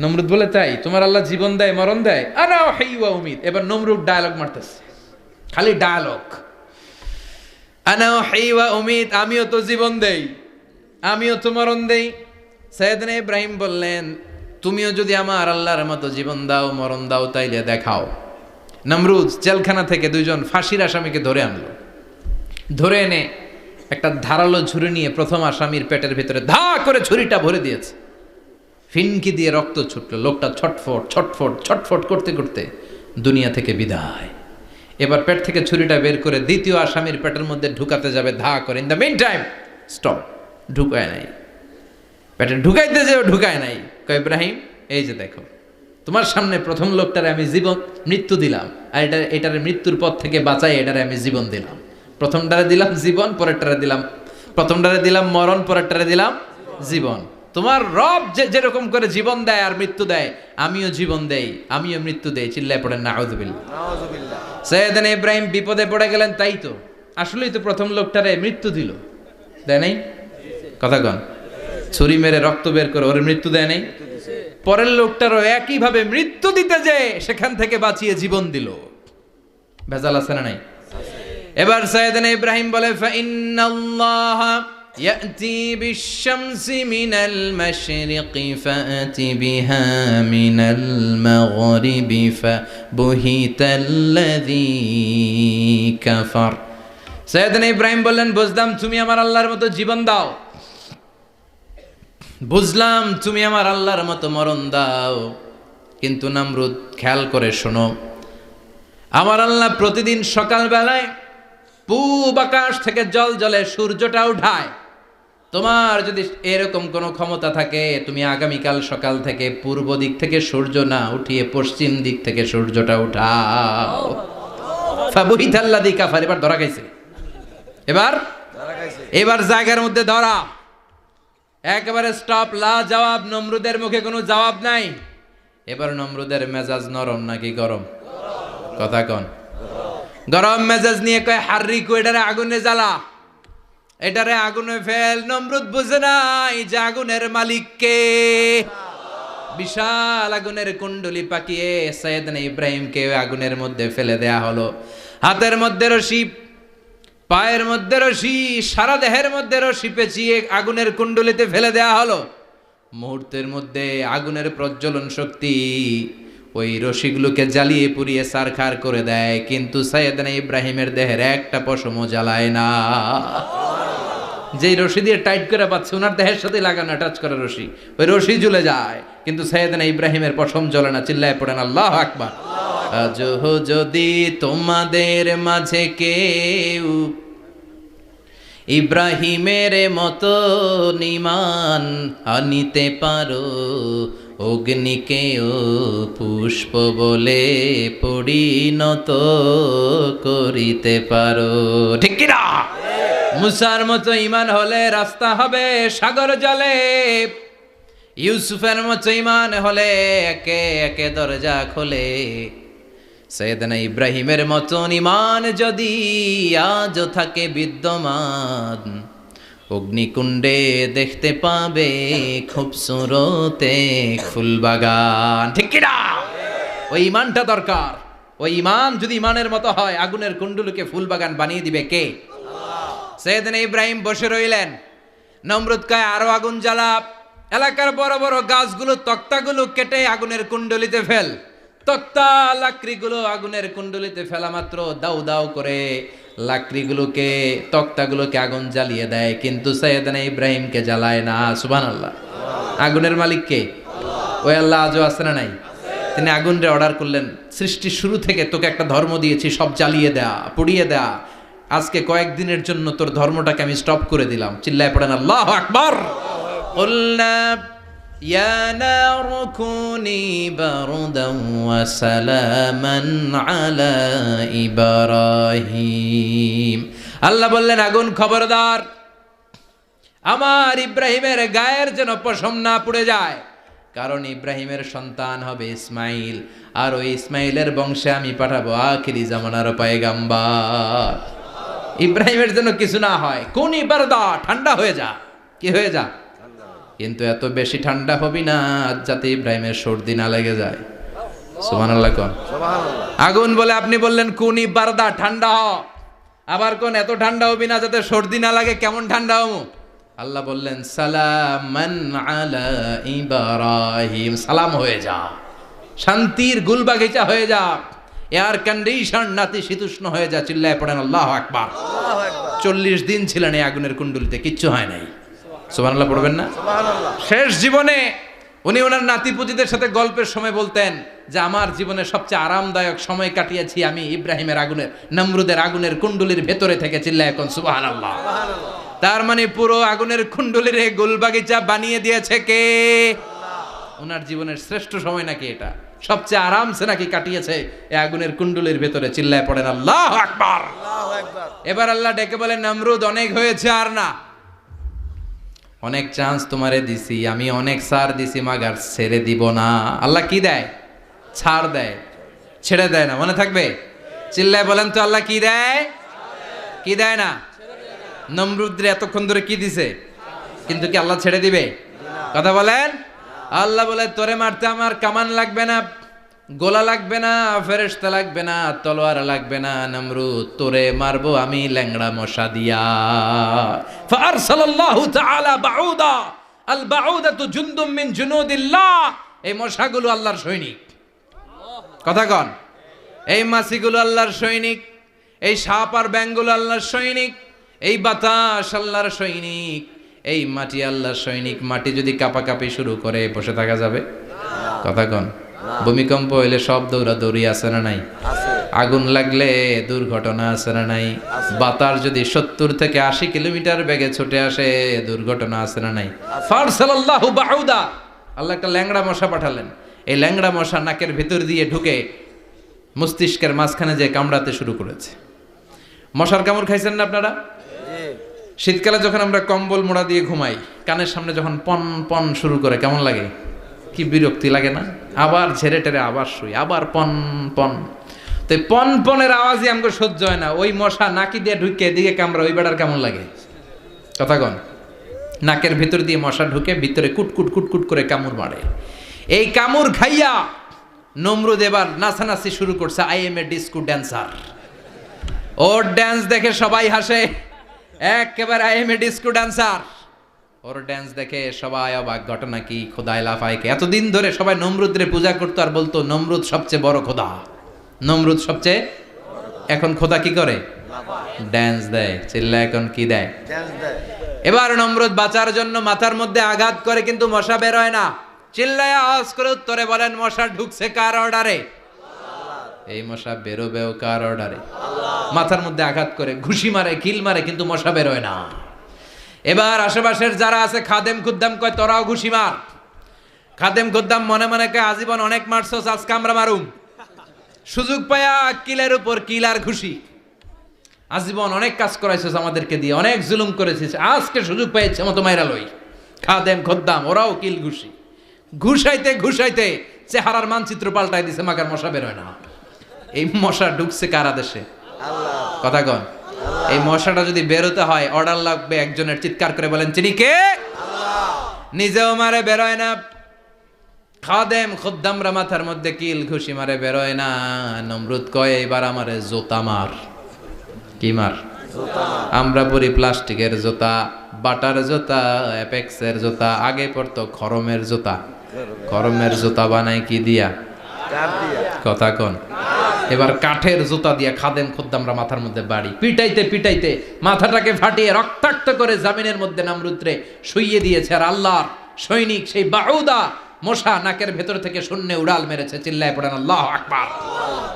নমরুদ বলে, তাই তোমার আল্লাহ জীবন দেয় মরণ দেয়? আনা উহয়ী ওয়া উমীত। এবার নমরুদ ডায়ালগ মারতেছে, খালি ডায়ালগ। আনা উহয়ী ওয়া উমীত, আমিও তো জীবন দেই, আমিও তো মরণ দেই। সাইয়েদনা ইব্রাহিম বললেন, তুমিও যদি আমার আল্লাহর মতো জীবন দাও মরণ দাও তাইলে দেখাও। নমরুদ জেলখানা থেকে 2 জন ফাঁসির আসামিকে ধরে আনলো। ধরে এনে একটা ধারালো ছুরি নিয়ে প্রথম আসামির পেটের ভিতরে ধা করে ছুরিটা ভরে দিয়েছে। ফিনকি দিয়ে রক্ত ছুটলো। লোকটা ছটফট ছটফট ছটফট করতে করতে দুনিয়া থেকে বিদায়। এবার পেট থেকে ছুরিটা বের করে দ্বিতীয় আসামির পেটের মধ্যে ঢুকাতে যাবে ধা করে। In the meantime stop, ঢুকায় নাই। পেটে ঢুকাইতে যেও ঢুকায় নাই। কয়, ইব্রাহিম এই যে দেখো, তোমার সামনে প্রথম লোকটারে আমি মৃত্যু দিলাম, আর এটারে মৃত্যুর পথ থেকে বাঁচাই এটারে আমি জীবন দিলাম। প্রথমটারে দিলাম জীবন, পরেরটারে দিলাম, প্রথমটারে দিলাম মরণ, পরেরটারে দিলাম জীবন। তোমার রব যেরকম করে জীবন দেয় আর মৃত্যু দেয়, আমিও জীবন দেই, আমিও মৃত্যু দেই। চিল্লায় পড়েন নাউযুবিল্লাহ। সাইয়েদনা ইব্রাহিম বিপদে পড়ে গেলেন। তাই তো, আসলেই তো প্রথম লোকটারে মৃত্যু দিল, দেয় নাই? কথা কন, ছুরি মেরে রক্ত বের করে ওর মৃত্যু দেয় নাই? পরের লোকটারও একইভাবে মৃত্যু দিতে যে সেখান থেকে বাঁচিয়ে জীবন দিল। ভেজাল আছে না নাই? এবার সাইয়েদনা ইব্রাহিম বলে, ফাইন্নাল্লাহা يأتي بالشمس من المشرق فأت بها من المغرب فبهت الذي كفر সৈয়দনা ইব্রাহিম বললেন বুঝলাম তুমি আমার আল্লাহর মতো জীবন দাও, বুঝলাম তুমি আমার আল্লাহর মতো মরণ দাও, কিন্তু নমরুদ খেয়াল করে শোনো, আমার আল্লাহ প্রতিদিন সকালবেলায় পূব আকাশ থেকে জল জলে সূর্যটা উঠায়। তোমার যদি এরকম কোনো ক্ষমতা থাকে, তুমি আগামীকাল সকাল থেকে পূর্ব দিক থেকে সূর্য না উঠিয়ে পশ্চিম দিক থেকে সূর্যটা উঠাও। ফাবুহিতাল্লাযী কাফার, এবার ধরা খাইছে, এবার জায়গার মধ্যে ধরা, একেবারে স্টপ, লা জবাব। নমরুদের মুখে কোনো জবাব নাই। এবার নমরুদের মেজাজ নরম নাকি গরম? কথা কন। গরম মেজাজ নিয়ে কয় হাররিকু, এটারে আগুনে জ্বালা, এটারে আগুনে ফেল। নমরুদ বুঝে নাই যে আগুনের মালিক কে। বিশাল আগুনের কুণ্ডলি পাকিয়ে সৈয়দনা ইব্রাহিমকে আগুনের মধ্যে ফেলে দেয়া হলো। হাতের মধ্যে রশি, পায়ের মধ্যে রশি, সারা দেহের মধ্যে রশি পেঁচিয়ে আগুনের কুণ্ডলিতে ফেলে দেয়া হলো। মুহূর্তের মধ্যে আগুনের প্রজ্বলন শক্তি ওই রশিগুলোকে জ্বালিয়ে পুড়িয়ে ছারখার করে দেয়, কিন্তু সৈয়দনা ইব্রাহিমের দেহের একটা পশমও জ্বালায় না। যেই রশি দিয়ে টাইট করে পাচ্ছে, ওনার দেহের সাথে লাগানো টাচ করা রশি, ওই রশি জ্বলে যায়, কিন্তু সৈয়দনা ইব্রাহিমের পশম জ্বলে না। চিল্লায় পড়েন আল্লাহু আকবার। আজ যদি তোমাদের মাঝে কেউ ইব্রাহিমের মতো ঈমান আনিতে পারো, অগ্নিকেও পুষ্প বলে পরিণত করিতে পারো, ঠিক কি না? মুসার মতো ঈমান হলে রাস্তা হবে সাগর জলে, ইউসুফের মতো ঈমান হলে একে একে দরজা খোলে। সৈয়দনা ইব্রাহিমের মতন ঈমান যদি আজও থাকে বিদ্যমান, অগ্নিকুণ্ডে দেখতে পাবে খুবসুরত এক ফুলবাগান, ঠিক কি না? ওই ঈমানটা দরকার। ওই ঈমান যদি ঈমানের মতো হয়, আগুনের কুণ্ডুলকে ফুলবাগান বানিয়ে দিবে কে? সৈয়দনা ইব্রাহিম বসে রইলেন। নমরুদ কয় আরো আগুন জ্বালা, এলাকার বড় বড় গাছগুলো তক্তাগুলো কেটে আগুনের কুণ্ডলিতে ফেল। তক্তা লাকড়িগুলো আগুনের কুণ্ডলিতে ফেলা মাত্র দাউ দাউ করে লাকড়িগুলোকে, তক্তাগুলোকে আগুন জ্বালিয়ে দেয়, কিন্তু সৈয়দনা ইব্রাহিমকে জ্বালায় না। সুবহানাল্লাহ। আগুনের মালিক কে? ওই আল্লাহ আজও আছে না নাই? তিনি আগুনরে অর্ডার করলেন, সৃষ্টির শুরু থেকে তোকে একটা ধর্ম দিয়েছি, সব জ্বালিয়ে দেয়া, পুড়িয়ে দেয়া, আজকে কয়েকদিনের জন্য তোর ধর্মটাকে আমি স্টপ করে দিলাম। চিল্লায় পড়েন আল্লাহু আকবার। কুলনা ইয়া নারু কুনি বারদান ওয়া সালামান আলা ইব্রাহিম। আল্লাহ বললেন আগুন খবরদার, আমার ইব্রাহিমের গায়ের যেন পশম না পুড়ে যায়, কারণ ইব্রাহিমের সন্তান হবে ইসমাইল, আর ওই ইসমাইলের বংশে আমি পাঠাবো আখিরি জামানার পয়গাম্বার। ইব্রাহিমের জন্য কিছু না হয়, কোন বারদা, ঠান্ডা হয়ে যা। কি হয়ে যা? কিন্তু এত বেশি ঠান্ডা হবি না যাতে ইব্রাহিমের সর্দি না লেগে যায়। সুবহানাল্লাহ কোন। আগুন বলে আপনি বললেন কোন বারদা, ঠান্ডা হ, আবার কোন এত ঠান্ডা হবি না যাতে সর্দি না লাগে। কেমন ঠান্ডা হবো? আল্লাহ বললেন সালামান আলা ইব্রাহিম, সালাম হয়ে যা, শান্তির গুলবাগিচা হয়ে যা, এয়ার কন্ডিশন নাতিশীতোষ্ণ হয়ে যা। চিল্লায় পড়েন আল্লাহু আকবার। 40 দিন ছিলেন এই আগুনের কুণ্ডলিতে, কিচ্ছু হয় নাই। সুবহানাল্লাহ পড়বেন না? শেষ জীবনে উনি ওনার নাতিপুতিদের সাথে গল্পের সময় বলতেন যে আমার জীবনে সবচেয়ে আরামদায়ক সময় কাটিয়েছি আমি ইব্রাহিমের আগুনের, নমরুদের আগুনের কুণ্ডলির ভেতরে থেকে। চিল্লায় এখন সুবহানাল্লাহ। তার মানে পুরো আগুনের কুণ্ডলির গুলবাগিচা বানিয়ে দিয়েছে কে? ওনার জীবনের শ্রেষ্ঠ সময় নাকি এটা, সবচেয়ে আরামসে নাকি কাটিয়েছে এই আগুনের কুণ্ডলির ভেতরে। চিল্লায় পড়েন আল্লাহু আকবার। এবার আল্লাহ ডেকে বলেন নমরুদ অনেক হয়েছে, আর না, অনেক চান্স তোমারে দিছি আমি, অনেক ছাড় দিছি, মাগার ছেড়ে দিব না। আল্লাহ কি দেয়? ছাড় দেয়, ছেড়ে দেয় না। মনে থাকবে? চিল্লায় বলেন তো আল্লাহ কি দেয়? কি দেয় না? নমরুদরে এতক্ষণ ধরে কি দিছে, কিন্তু কি আল্লাহ ছেড়ে দিবে? কথা বলেন। আল্লাহ বলে তোরে মারতে আমার কামান লাগবে না, গোলা লাগবে না, ফেরেশতা লাগবে না, তলোয়ার লাগবে না, নমরুদ তোরে মারবো আমি ল্যাংড়া মশা দিয়া। ফারসালাল্লাহু তাআলা বাউদা, আল বাউদাতু জুনদুম মিন জুনুদিল্লাহ। এই মশাগুলো আল্লাহর সৈনিক। কথা কন, এই মাছিগুলো আল্লাহর সৈনিক, এই সাপ আর ব্যাঙগুলো আল্লাহর সৈনিক, এই বাতাস আল্লাহর সৈনিক, এই মাটি আল্লাহর সৈনিক। মাটি যদি কাঁপাকাঁপি শুরু করে বসে থাকা যাবে? কথা কন। ভূমিকম্প হইলে সব দৌড়াদৌড়ি আছে না নাই? আগুন লাগলে দুর্ঘটনা আছে না নাই? বাতাস যদি 70 থেকে 80 কিলোমিটার বেগে ছুটে আসে দুর্ঘটনা আছে না নাই? ফারসালাল্লাহু বাউদা, আল্লাহ একটা ল্যাংড়া মশা পাঠালেন। এই ল্যাংড়া মশা নাকের ভিতর দিয়ে ঢুকে মস্তিষ্কের মাঝখানে যে কামড়াতে শুরু করেছে। মশার কামড় খাইছেন না আপনারা? শীতকালে যখন আমরা কম্বল মোড়া দিয়ে ঘুমাই, কানের সামনে যখন পন পন শুরু করে কেমন লাগে? কি বিরক্তি লাগে না? আবার ঝেড়ে টেরে আবার শুই, আবার পন পন। তো পন পনের আওয়াজই আমাকে সহ্য হয় না। ওই মশা নাকি দিয়ে ঢুকে দিকে কামড়া, ওই বেড়ার কেমন লাগে? কথা কন। নাকের ভিতর দিয়ে মশা ঢুকে ভিতরে কুটকুট কুটকুট করে কামড় মারে। এই কামড় খাইয়া নমরুদ এবার নাচানাচি শুরু করছে। I M A disco dancer. Or dance দেখে সবাই হাসে, একেবারে I M A disco dancer. Or dance দেখে সবাই অবাক। ঘটনা কি? খোদায় লাফায় কে? এতদিন ধরে সবাই নমরুদরে পূজা করতো আর বলতো নমরুদ সবচেয়ে বড় খোদা, নমরুদ সবচেয়ে। এখন খোদা কি করে? ড্যান্স দেয়। চিল্লা এখন কি দেয়? এবার নমরুদ বাঁচার জন্য মাথার মধ্যে আঘাত করে, কিন্তু মশা বের হয় না। চিল্লায় আওয়াজ করে উত্তরে বলেন, মশা ঢুকছে কার অর্ডারে? এই মশা বেরোবেও কার অর্ডারে? মাথার মধ্যে আঘাত করে ঘুষি মারে, কিল মারে, কিন্তু মশা বের হয় না। এবার আশেপাশের যারা আছে খাদেম খুদ্দাম কয় তোরাও ঘুষি মার। খাদেম খুদ্দাম মনে মনে কয় আজীবন অনেক মারছস, আজকে আমরা মারুম। সুযোগ পায়া কিলের উপর কিল আর ঘুষি। আজীবন অনেক কাজ করাইছিস আমাদেরকে দিয়ে, অনেক জুলুম করেছিস, আজকে সুযোগ পেয়েছে মতো মাইরা লই। খাদেম খুদ্দাম ওরাও কিল ঘুষি। ঘুষাইতে ঘুষাইতে চেহারার মানচিত্র পাল্টাই দিছে, মাকার মশা বের হয় না। এই মশা ঢুকছে কার আদেশে? কথা কন। এই মশাটা যদি বেরোতে হয় অর্ডার লাগবে একজনের। চিৎকার করে বলেন চিনি কে? নিজেও মারে বেরোয় না, খাদেম খুদ্দামরা মাথার মধ্যে কিল ঘুষি মারে বেরোয় না। নমরুদ কয় এবার আমারে জোতা মার। কি মার? আমরা পরি প্লাস্টিকের জুতা, বাটার জুতা, অ্যাপেক্সের জুতা। আগে পড়তো খরমের জুতা। খরমের জুতা বানাই কি দিয়া? কথা কন। এবার কাঠের জুতা দিয়া খাদেম খুদ্দামরা মাথার মধ্যে বাড়ি। পিটাইতে পিটাইতে মাথাটাকে ফাটিয়ে রক্তাক্ত করে জামিনের মধ্যে নমরুদরে শুইয়ে দিয়েছে। আর আল্লাহর সৈনিক সেই বাউদা মশা নাকের ভেতর থেকে শূন্যে উড়াল মেরেছে। চিল্লায় পড়েন আল্লাহু আকবার।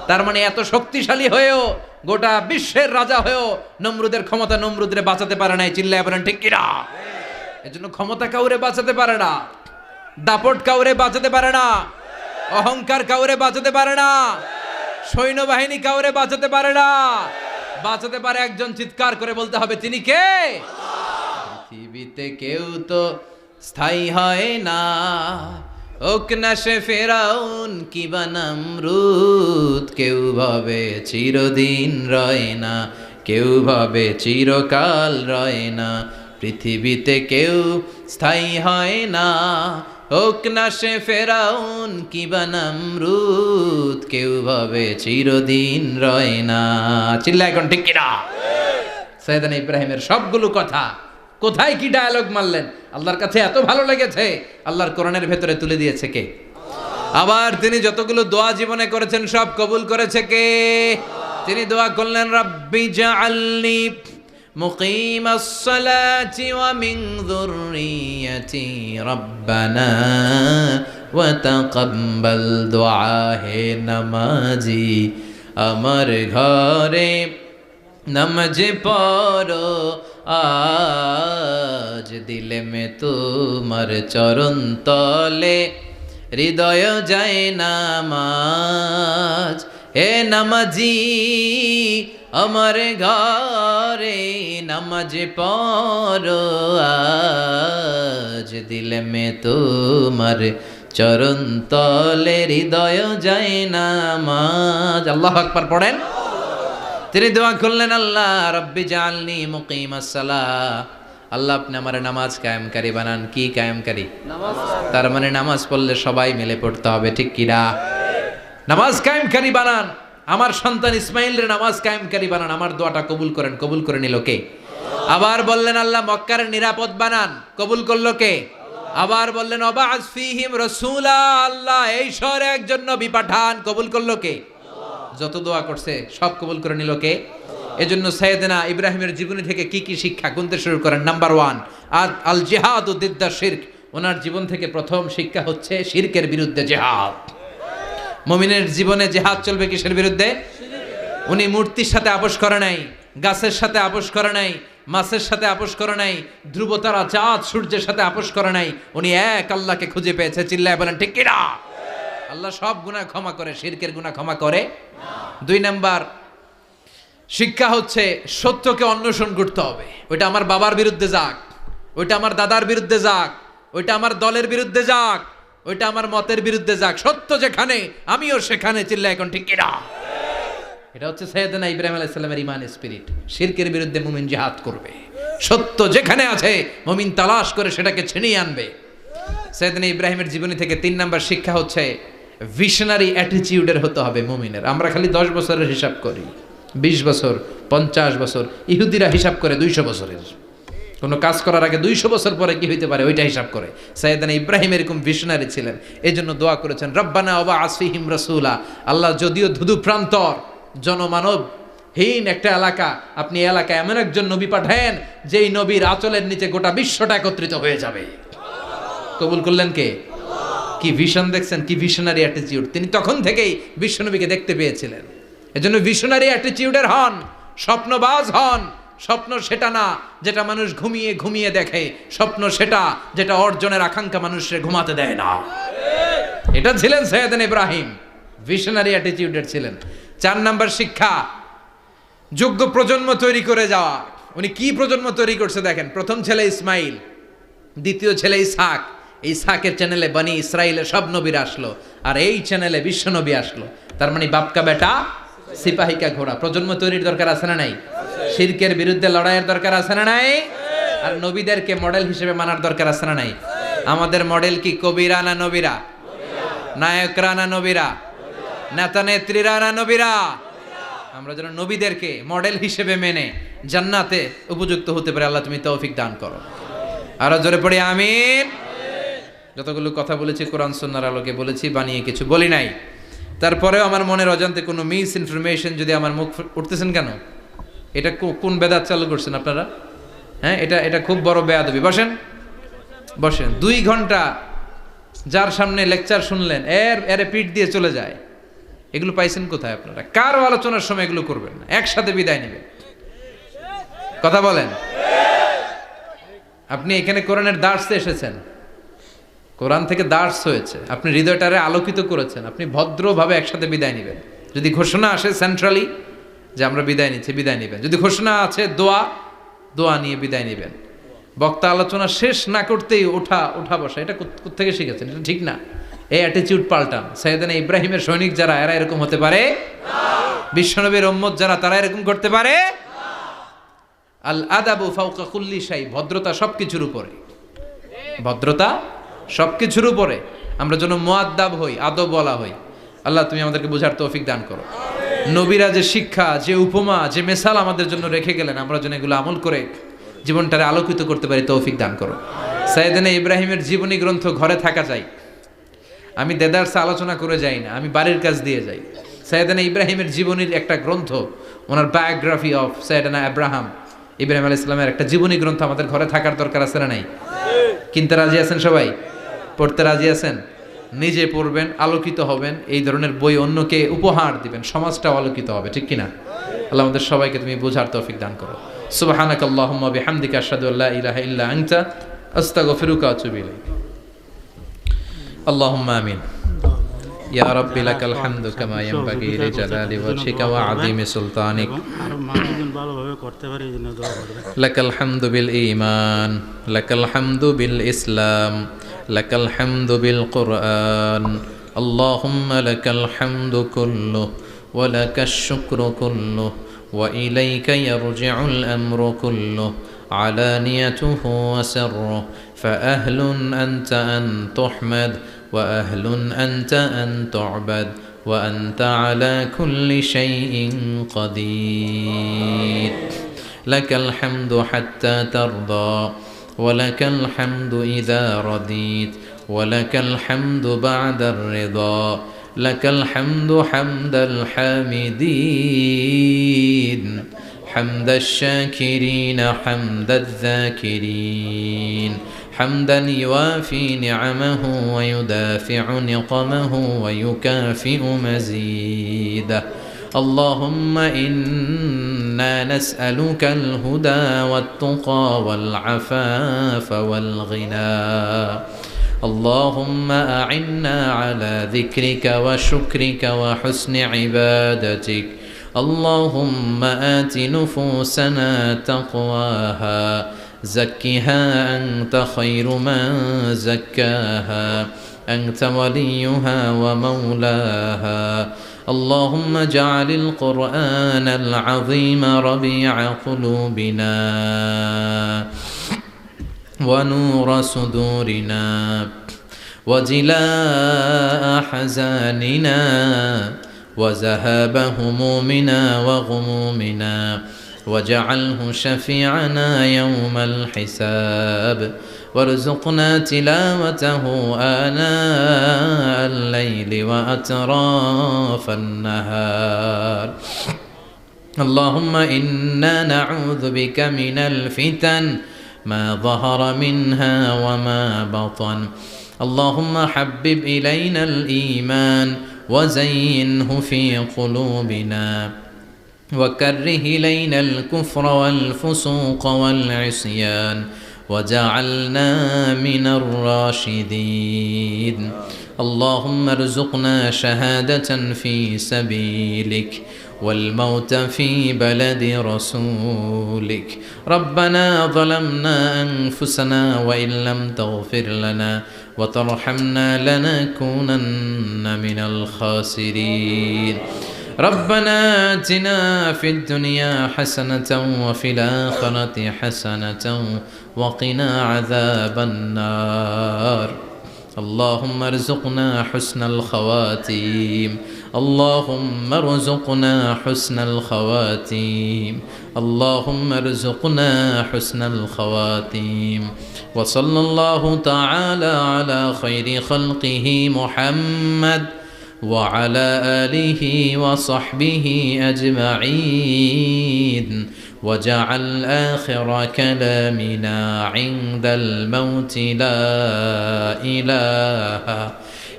তার মানে এত শক্তিশালী হয়েও, গোটা বিশ্বের রাজা হয়েও নমরুদের ক্ষমতা নমরুদরে বাঁচাতে পারে নাই। চিল্লায় পড়েন ঠিক কিনা? এজন্য ক্ষমতা কাউরে বাঁচাতে পারে না, দাপট কাউরে বাঁচাতে পারে না, অহংকার কাউরে বাঁচাতে পারে না, সৈন্যবাহিনী কাউরে বাঁচাতে পারে না। বাঁচাতে পারে একজন। চিৎকার করে বলতে হবে তিনি কে? পৃথিবীতে কেউ তো স্থায়ী হয় না, হোক না সে ফেরাউন কিবা নমরুদ। কেউ ভাবে চিরদিন রয় না, কেউ ভাবে চিরকাল রয় না। পৃথিবীতে কেউ স্থায়ী হয় না, হোক না সে ফেরাউন কিবা নমরুদ। কেউ ভাবে চিরদিন রয় না। চিল্লা এখন ঠিক কিনা? সৈয়দনা ইব্রাহিমের সবগুলো কথা কোথায় কি ডায়ালগ মারলেন, আল্লাহর কাছে এত ভালো লেগেছে, আল্লাহর কোরআনের ভেতরে তুলে দিয়েছে কে? আবার তিনি যতগুলো দোয়া জীবনে করেছেন সব কবুল করেছে কে? তিনি দোয়া করলেন রাব্বি জাআলনি মুকিমাস সালাতি ওয়া মিন যুররিয়াতি রাব্বানা ওয়া তাকাব্বাল দুআ। হে নামাজি আমার ঘরে নামাজ পড়ো আজ, দিলে মে তোমার চরণ তলে হৃদয় যায় নামাজ। হে নামাজি আমার ঘরে নামাজ পড়ো আজ, দিলে মে তোমার চরণ তলে হৃদয় যায় নামাজ। আল্লাহু আকবার পড়েন। তিনি দোয়া করলেন আল্লাহ রব্বি জাআলনি মুকিমাস সালাহ, আল্লাহ আপনি আমার নামাজ কায়েমকারী বানান। কি কায়েমকারী? নামাজ। তার মানে নামাজ পড়লে সবাই মিলে পড়তে হবে, ঠিক কিনা? নামাজ কায়েমকারী বানান, আমার সন্তান ইসমাইলের নামাজ কায়েমকারী বানান, আমার দোয়াটা কবুল করেন। কবুল করে নিল কে? আবার বললেন আল্লাহ মক্কার নিরাপদ বানান, কবুল করলো কে? আবার বললেন ওয়াবা'আস ফীহিম রাসূলা, আল্লাহ এই শহরে একজন নবী পাঠান, কবুল করলো কে? যত দোয়া করছে সব কবুল করে নিল কে? এজন্য সাইয়েদনা ইব্রাহিমের জীবনী থেকে কি কি শিক্ষা গুনতে শুরু করেন। নাম্বার 1, আল জিহাদু দিদ্দা শিরক। ওনার জীবন থেকে প্রথম শিক্ষা হচ্ছে শিরকের বিরুদ্ধে জিহাদ। মুমিনের জীবনে জিহাদ চলবে কিসের বিরুদ্ধে? উনি মূর্তির সাথে আপোষ করে নাই, গাছের সাথে আপোষ করে নাই, মাছের সাথে আপোষ করে নাই, ধ্রুবতারা চাঁদ সূর্যের সাথে আপোষ করে নাই। উনি এক আল্লাহকে খুঁজে পেয়েছে। চিল্লায় বলেন ঠিক কিনা? আল্লাহ সব গুনাহ ক্ষমা করে, শিরকের গুনাহ ক্ষমা করে না। 2 নাম্বার শিক্ষা হচ্ছে সত্যকে অন্বেষণ করতে হবে। ওইটা আমার বাবার বিরুদ্ধে যাক, ওইটা আমার দাদার বিরুদ্ধে যাক, ওইটা আমার দলের বিরুদ্ধে যাক, ওইটা আমার মতের বিরুদ্ধে যাক, সত্য যেখানে আমিও সেখানে। চিল্লায় এখন ঠিক কিনা? এটা হচ্ছে সাইয়েদনা ইব্রাহিম আলাইহিস সালামের ঈমান স্পিরিট। শিরকের বিরুদ্ধে মুমিন জিহাদ করবে, সত্য যেখানে আছে মুমিন তালাশ করে সেটাকে ছিনিয়ে আনবে। সাইয়েদনা ইব্রাহিমের জীবনী থেকে 3 নাম্বার শিক্ষা হচ্ছে ভিশনারি অ্যাটিটিউডের হতে হবে মুমিনের। আমরা খালি 10 বছরের হিসাব করি, 20 বছর, 50 বছর। ইহুদিরা হিসাব করে 200 বছরের। কোনো কাজ করার আগে 200 বছর পরে কি হইতে পারে ওইটা হিসাব করে। সাইয়েদনা ইব্রাহিম এরকম ভিশনারি ছিলেন, এই জন্য দোয়া করেছেন রব্বানা ওয়াবা'আস ফীহিম রাসূলা। আল্লাহ যদিও ধুধু প্রান্তর জনমানবহীন একটা এলাকা, আপনি এলাকায় এমন একজন নবী পাঠায়েন যেই নবীর আঁচলের নিচে গোটা বিশ্বটা একত্রিত হয়ে যাবে। কবুল করলেন কে? কি ভিশন দেখছেন, কি ভিশনারি অ্যাটিটিউড। তিনি তখন থেকেই বিশ্বনবীকে দেখতে পেয়েছিলেন। এজন্য ভিশনারি অ্যাটিটিউডের হন, স্বপ্নবাজ হন। স্বপ্ন সেটা না যেটা মানুষ ঘুমিয়ে ঘুমিয়ে দেখে, স্বপ্ন সেটা যেটা অর্জনের আকাঙ্ক্ষা মানুষের ঘুমাতে দেয় না। এটা ছিলেন সাইয়েদনা ইব্রাহিম, ভিশনারি অ্যাটিটিউডের ছিলেন। 4 নাম্বার শিক্ষা যোগ্য প্রজন্ম তৈরি করে যাওয়া। উনি কি প্রজন্ম তৈরি করছে দেখেন। প্রথম ছেলে ইসমাইল, দ্বিতীয় ছেলে ইসহাক। ইসহাকের চ্যানেলে বনি ইসরাইলের সব নবীরা আসলো, আর এই চ্যানেলে বিশ্ব নবী আসলো। তার মানে বাপকা বেটা সিপাহিকা ঘোড়া। প্রজন্ম তৈরির দরকার আছে না নাই? শিরকের বিরুদ্ধে লড়াইয়ের দরকার আছে না নাই? আর নবীদেরকে মডেল হিসেবে মানার দরকার আছে না নাই? আমাদের মডেল কি কবিরা না নবীরা? নায়করা না নবীরা? নেতা নেত্রীরা না নবীরা? আমরা যেন নবীদেরকে মডেল হিসেবে মেনে জান্নাতে উপযুক্ত হতে পারে। আল্লাহ তুমি তৌফিক দান করো। আরো জোরে পড়ি আমিন। যতগুলো কথা বলেছি কোরআন সুন্নাহর আলোকে বলেছি, বানিয়ে কিছু বলি নাই। তারপরেও আমার মনের অজান্তে কোনো মিস ইনফরমেশন যদি আমার মুখ উঠতেছেন কেন? এটা কোন বেদাত চালু করছেন আপনারা? হ্যাঁ, এটা খুব বড় বেয়াদবি। বসেন বসেন। 2 ঘন্টা যার সামনে লেকচার শুনলেন, এর পিঠ দিয়ে চলে যায়। এগুলো পাইছেন কোথায় আপনারা? কারো আলোচনার সময় এগুলো করবেন না, একসাথে বিদায় নেবেন। কথা বলেন। আপনি এখানে কোরআনের দার্সে এসেছেন, কোরআন থেকে দার্স হয়েছে, আপনি হৃদয়টারে আলোকিত করেছেন, আপনি ভদ্রভাবে একসাথে বিদায় নেবেন। যদি ঘোষণা আসে সেন্ট্রালি যে আমরা বিদায় নিচ্ছি, বিদায় নেবেন। যদি ঘোষণা আছে দোয়া নিয়ে বিদায় নেবেন। বক্তা আলোচনা শেষ না করতেই ওঠা বসা, এটা কোত্থেকে শিখেছেন? এটা ঠিক না। এই অ্যাটিটিউড পাল্টান। সাইয়েদনা ইব্রাহিমের সৈনিক যারা, এরা এরকম হতে পারে না। বিশ্বনবীর উম্মত যারা, তারা এরকম করতে পারে না। আল আদাবু ফাওকা কুল্লি শাই। ভদ্রতা সবকিছুর উপরে, ভদ্রতা সবকিছুর উপরে। আমরা যেন মুআদ্দাব হই, আদব বলা হই। আল্লাহ তুমি আমাদেরকে বোঝার তৌফিক দান করো। নবীরা যে শিক্ষা, যে উপমা, যে মেসাল আমাদের জন্য রেখে গেলেন, আমরা যেন এগুলো আমল করে জীবনটারে আলোকিত করতে পারি, তৌফিক দান করো। সাইয়েদনা ইব্রাহিমের জীবনী গ্রন্থ ঘরে থাকা চাই। আমি দেদারসে আলোচনা করে যাই না, আমি বাড়ির কাজ দিয়ে যাই। সাইয়েদনা ইব্রাহিমের জীবনীর একটা গ্রন্থ, ওনার বায়োগ্রাফি অফ সাইয়েদনা ইব্রাহিম আলাইহিস সালামের একটা জীবনী গ্রন্থ আমাদের ঘরে থাকার দরকার আছে না নাই? কিনতে রাজি আছেন সবাই? পড়তে রাজি আছেন? নিজে পড়বেন, আলোকিত হবেন, এই ধরনের বই অন্যকে উপহার দিবেন, সমাজটাও আলোকিত হবে। ঠিক কিনা? আল্লাহ আমাদের সবাইকে তুমি বোঝার তৌফিক দান করো। সুবহানাকাল্লাহুম্মা বিহামদিকা আশহাদু আল্লা ইলাহা ইল্লা আনতা আস্তাগফিরুকা ওয়া আতুবু ইলাইক। আল্লাহুম্মা আমিন। ইয়া রাব্বি লাকাল হামদু কামা ইয়ানবাগি লিজালালি ওয়াজহিকা ওয়া আযীমি সুলতানিক। আর মানুষজন ভালোভাবে করতে পারে এই জন্য দোয়া করবেন। লাকাল হামদু বিল ঈমান, লাকাল হামদু বিল ইসলাম, লাকাল হামদু বিল কুরআন। আল্লাহুম্মা লাকাল হামদু কুল্লু ওয়া লাকাশ শুকরু কুল্লু ওয়া ইলাইকা ইয়ারজিউল আমরু কুল্লু আলানিয়াতুহু ওয়া সিররুহু ফাআহলুন আনতা আন তুহমাদ وأهل أنت أن تعبد وأنت على كل شيء قدير لك الحمد حتى ترضى ولك الحمد إذا رضيت ولك الحمد بعد الرضا لك الحمد حمد الحامدين حمد الشاكرين حمد الذاكرين حمدا يوافي نعمه ويدافع نقمه ويكافئ مزيده اللهم إنا نسألك الهدى والتقى والعفاف والغنى اللهم أعنا على ذكرك وشكرك وحسن عبادتك اللهم آت نفوسنا تقواها زكها أنت خير من زكاها أنت وليها ومولاها اللهم اجعل القرآن العظيم ربيع قلوبنا ونور صدورنا وجلاء حزاننا وذهاب همومنا وغمومنا واجعله شفيعنا يوم الحساب وارزقنا تلاوته آناء الليل وأطراف النهار اللهم إنا نعوذ بك من الفتن ما ظهر منها وما بطن اللهم حبب إلينا الإيمان وزينه في قلوبنا وكره إلينا الكفر والفسوق والعصيان وجعلنا من الراشدين اللهم ارزقنا شهادة في سبيلك والموت في بلد رسولك ربنا ظلمنا أنفسنا وإن لم تغفر لنا وترحمنا لنكونن من الخاسرين ربنا آتنا في الدنيا حسنة وفي الآخرة حسنة وقنا عذاب النار اللهم ارزقنا حسن الخواتيم اللهم ارزقنا حسن الخواتيم اللهم ارزقنا حسن الخواتيم وصلى الله تعالى على خير خلقه محمد وعلى آله وصحبه أجمعين وجعل آخر كلامنا عند الموت لا إله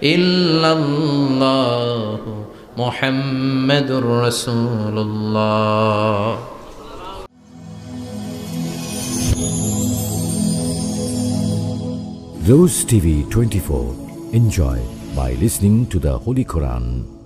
إلا الله محمد رسول الله. Rose TV 24. Enjoy by listening to the Holy Quran.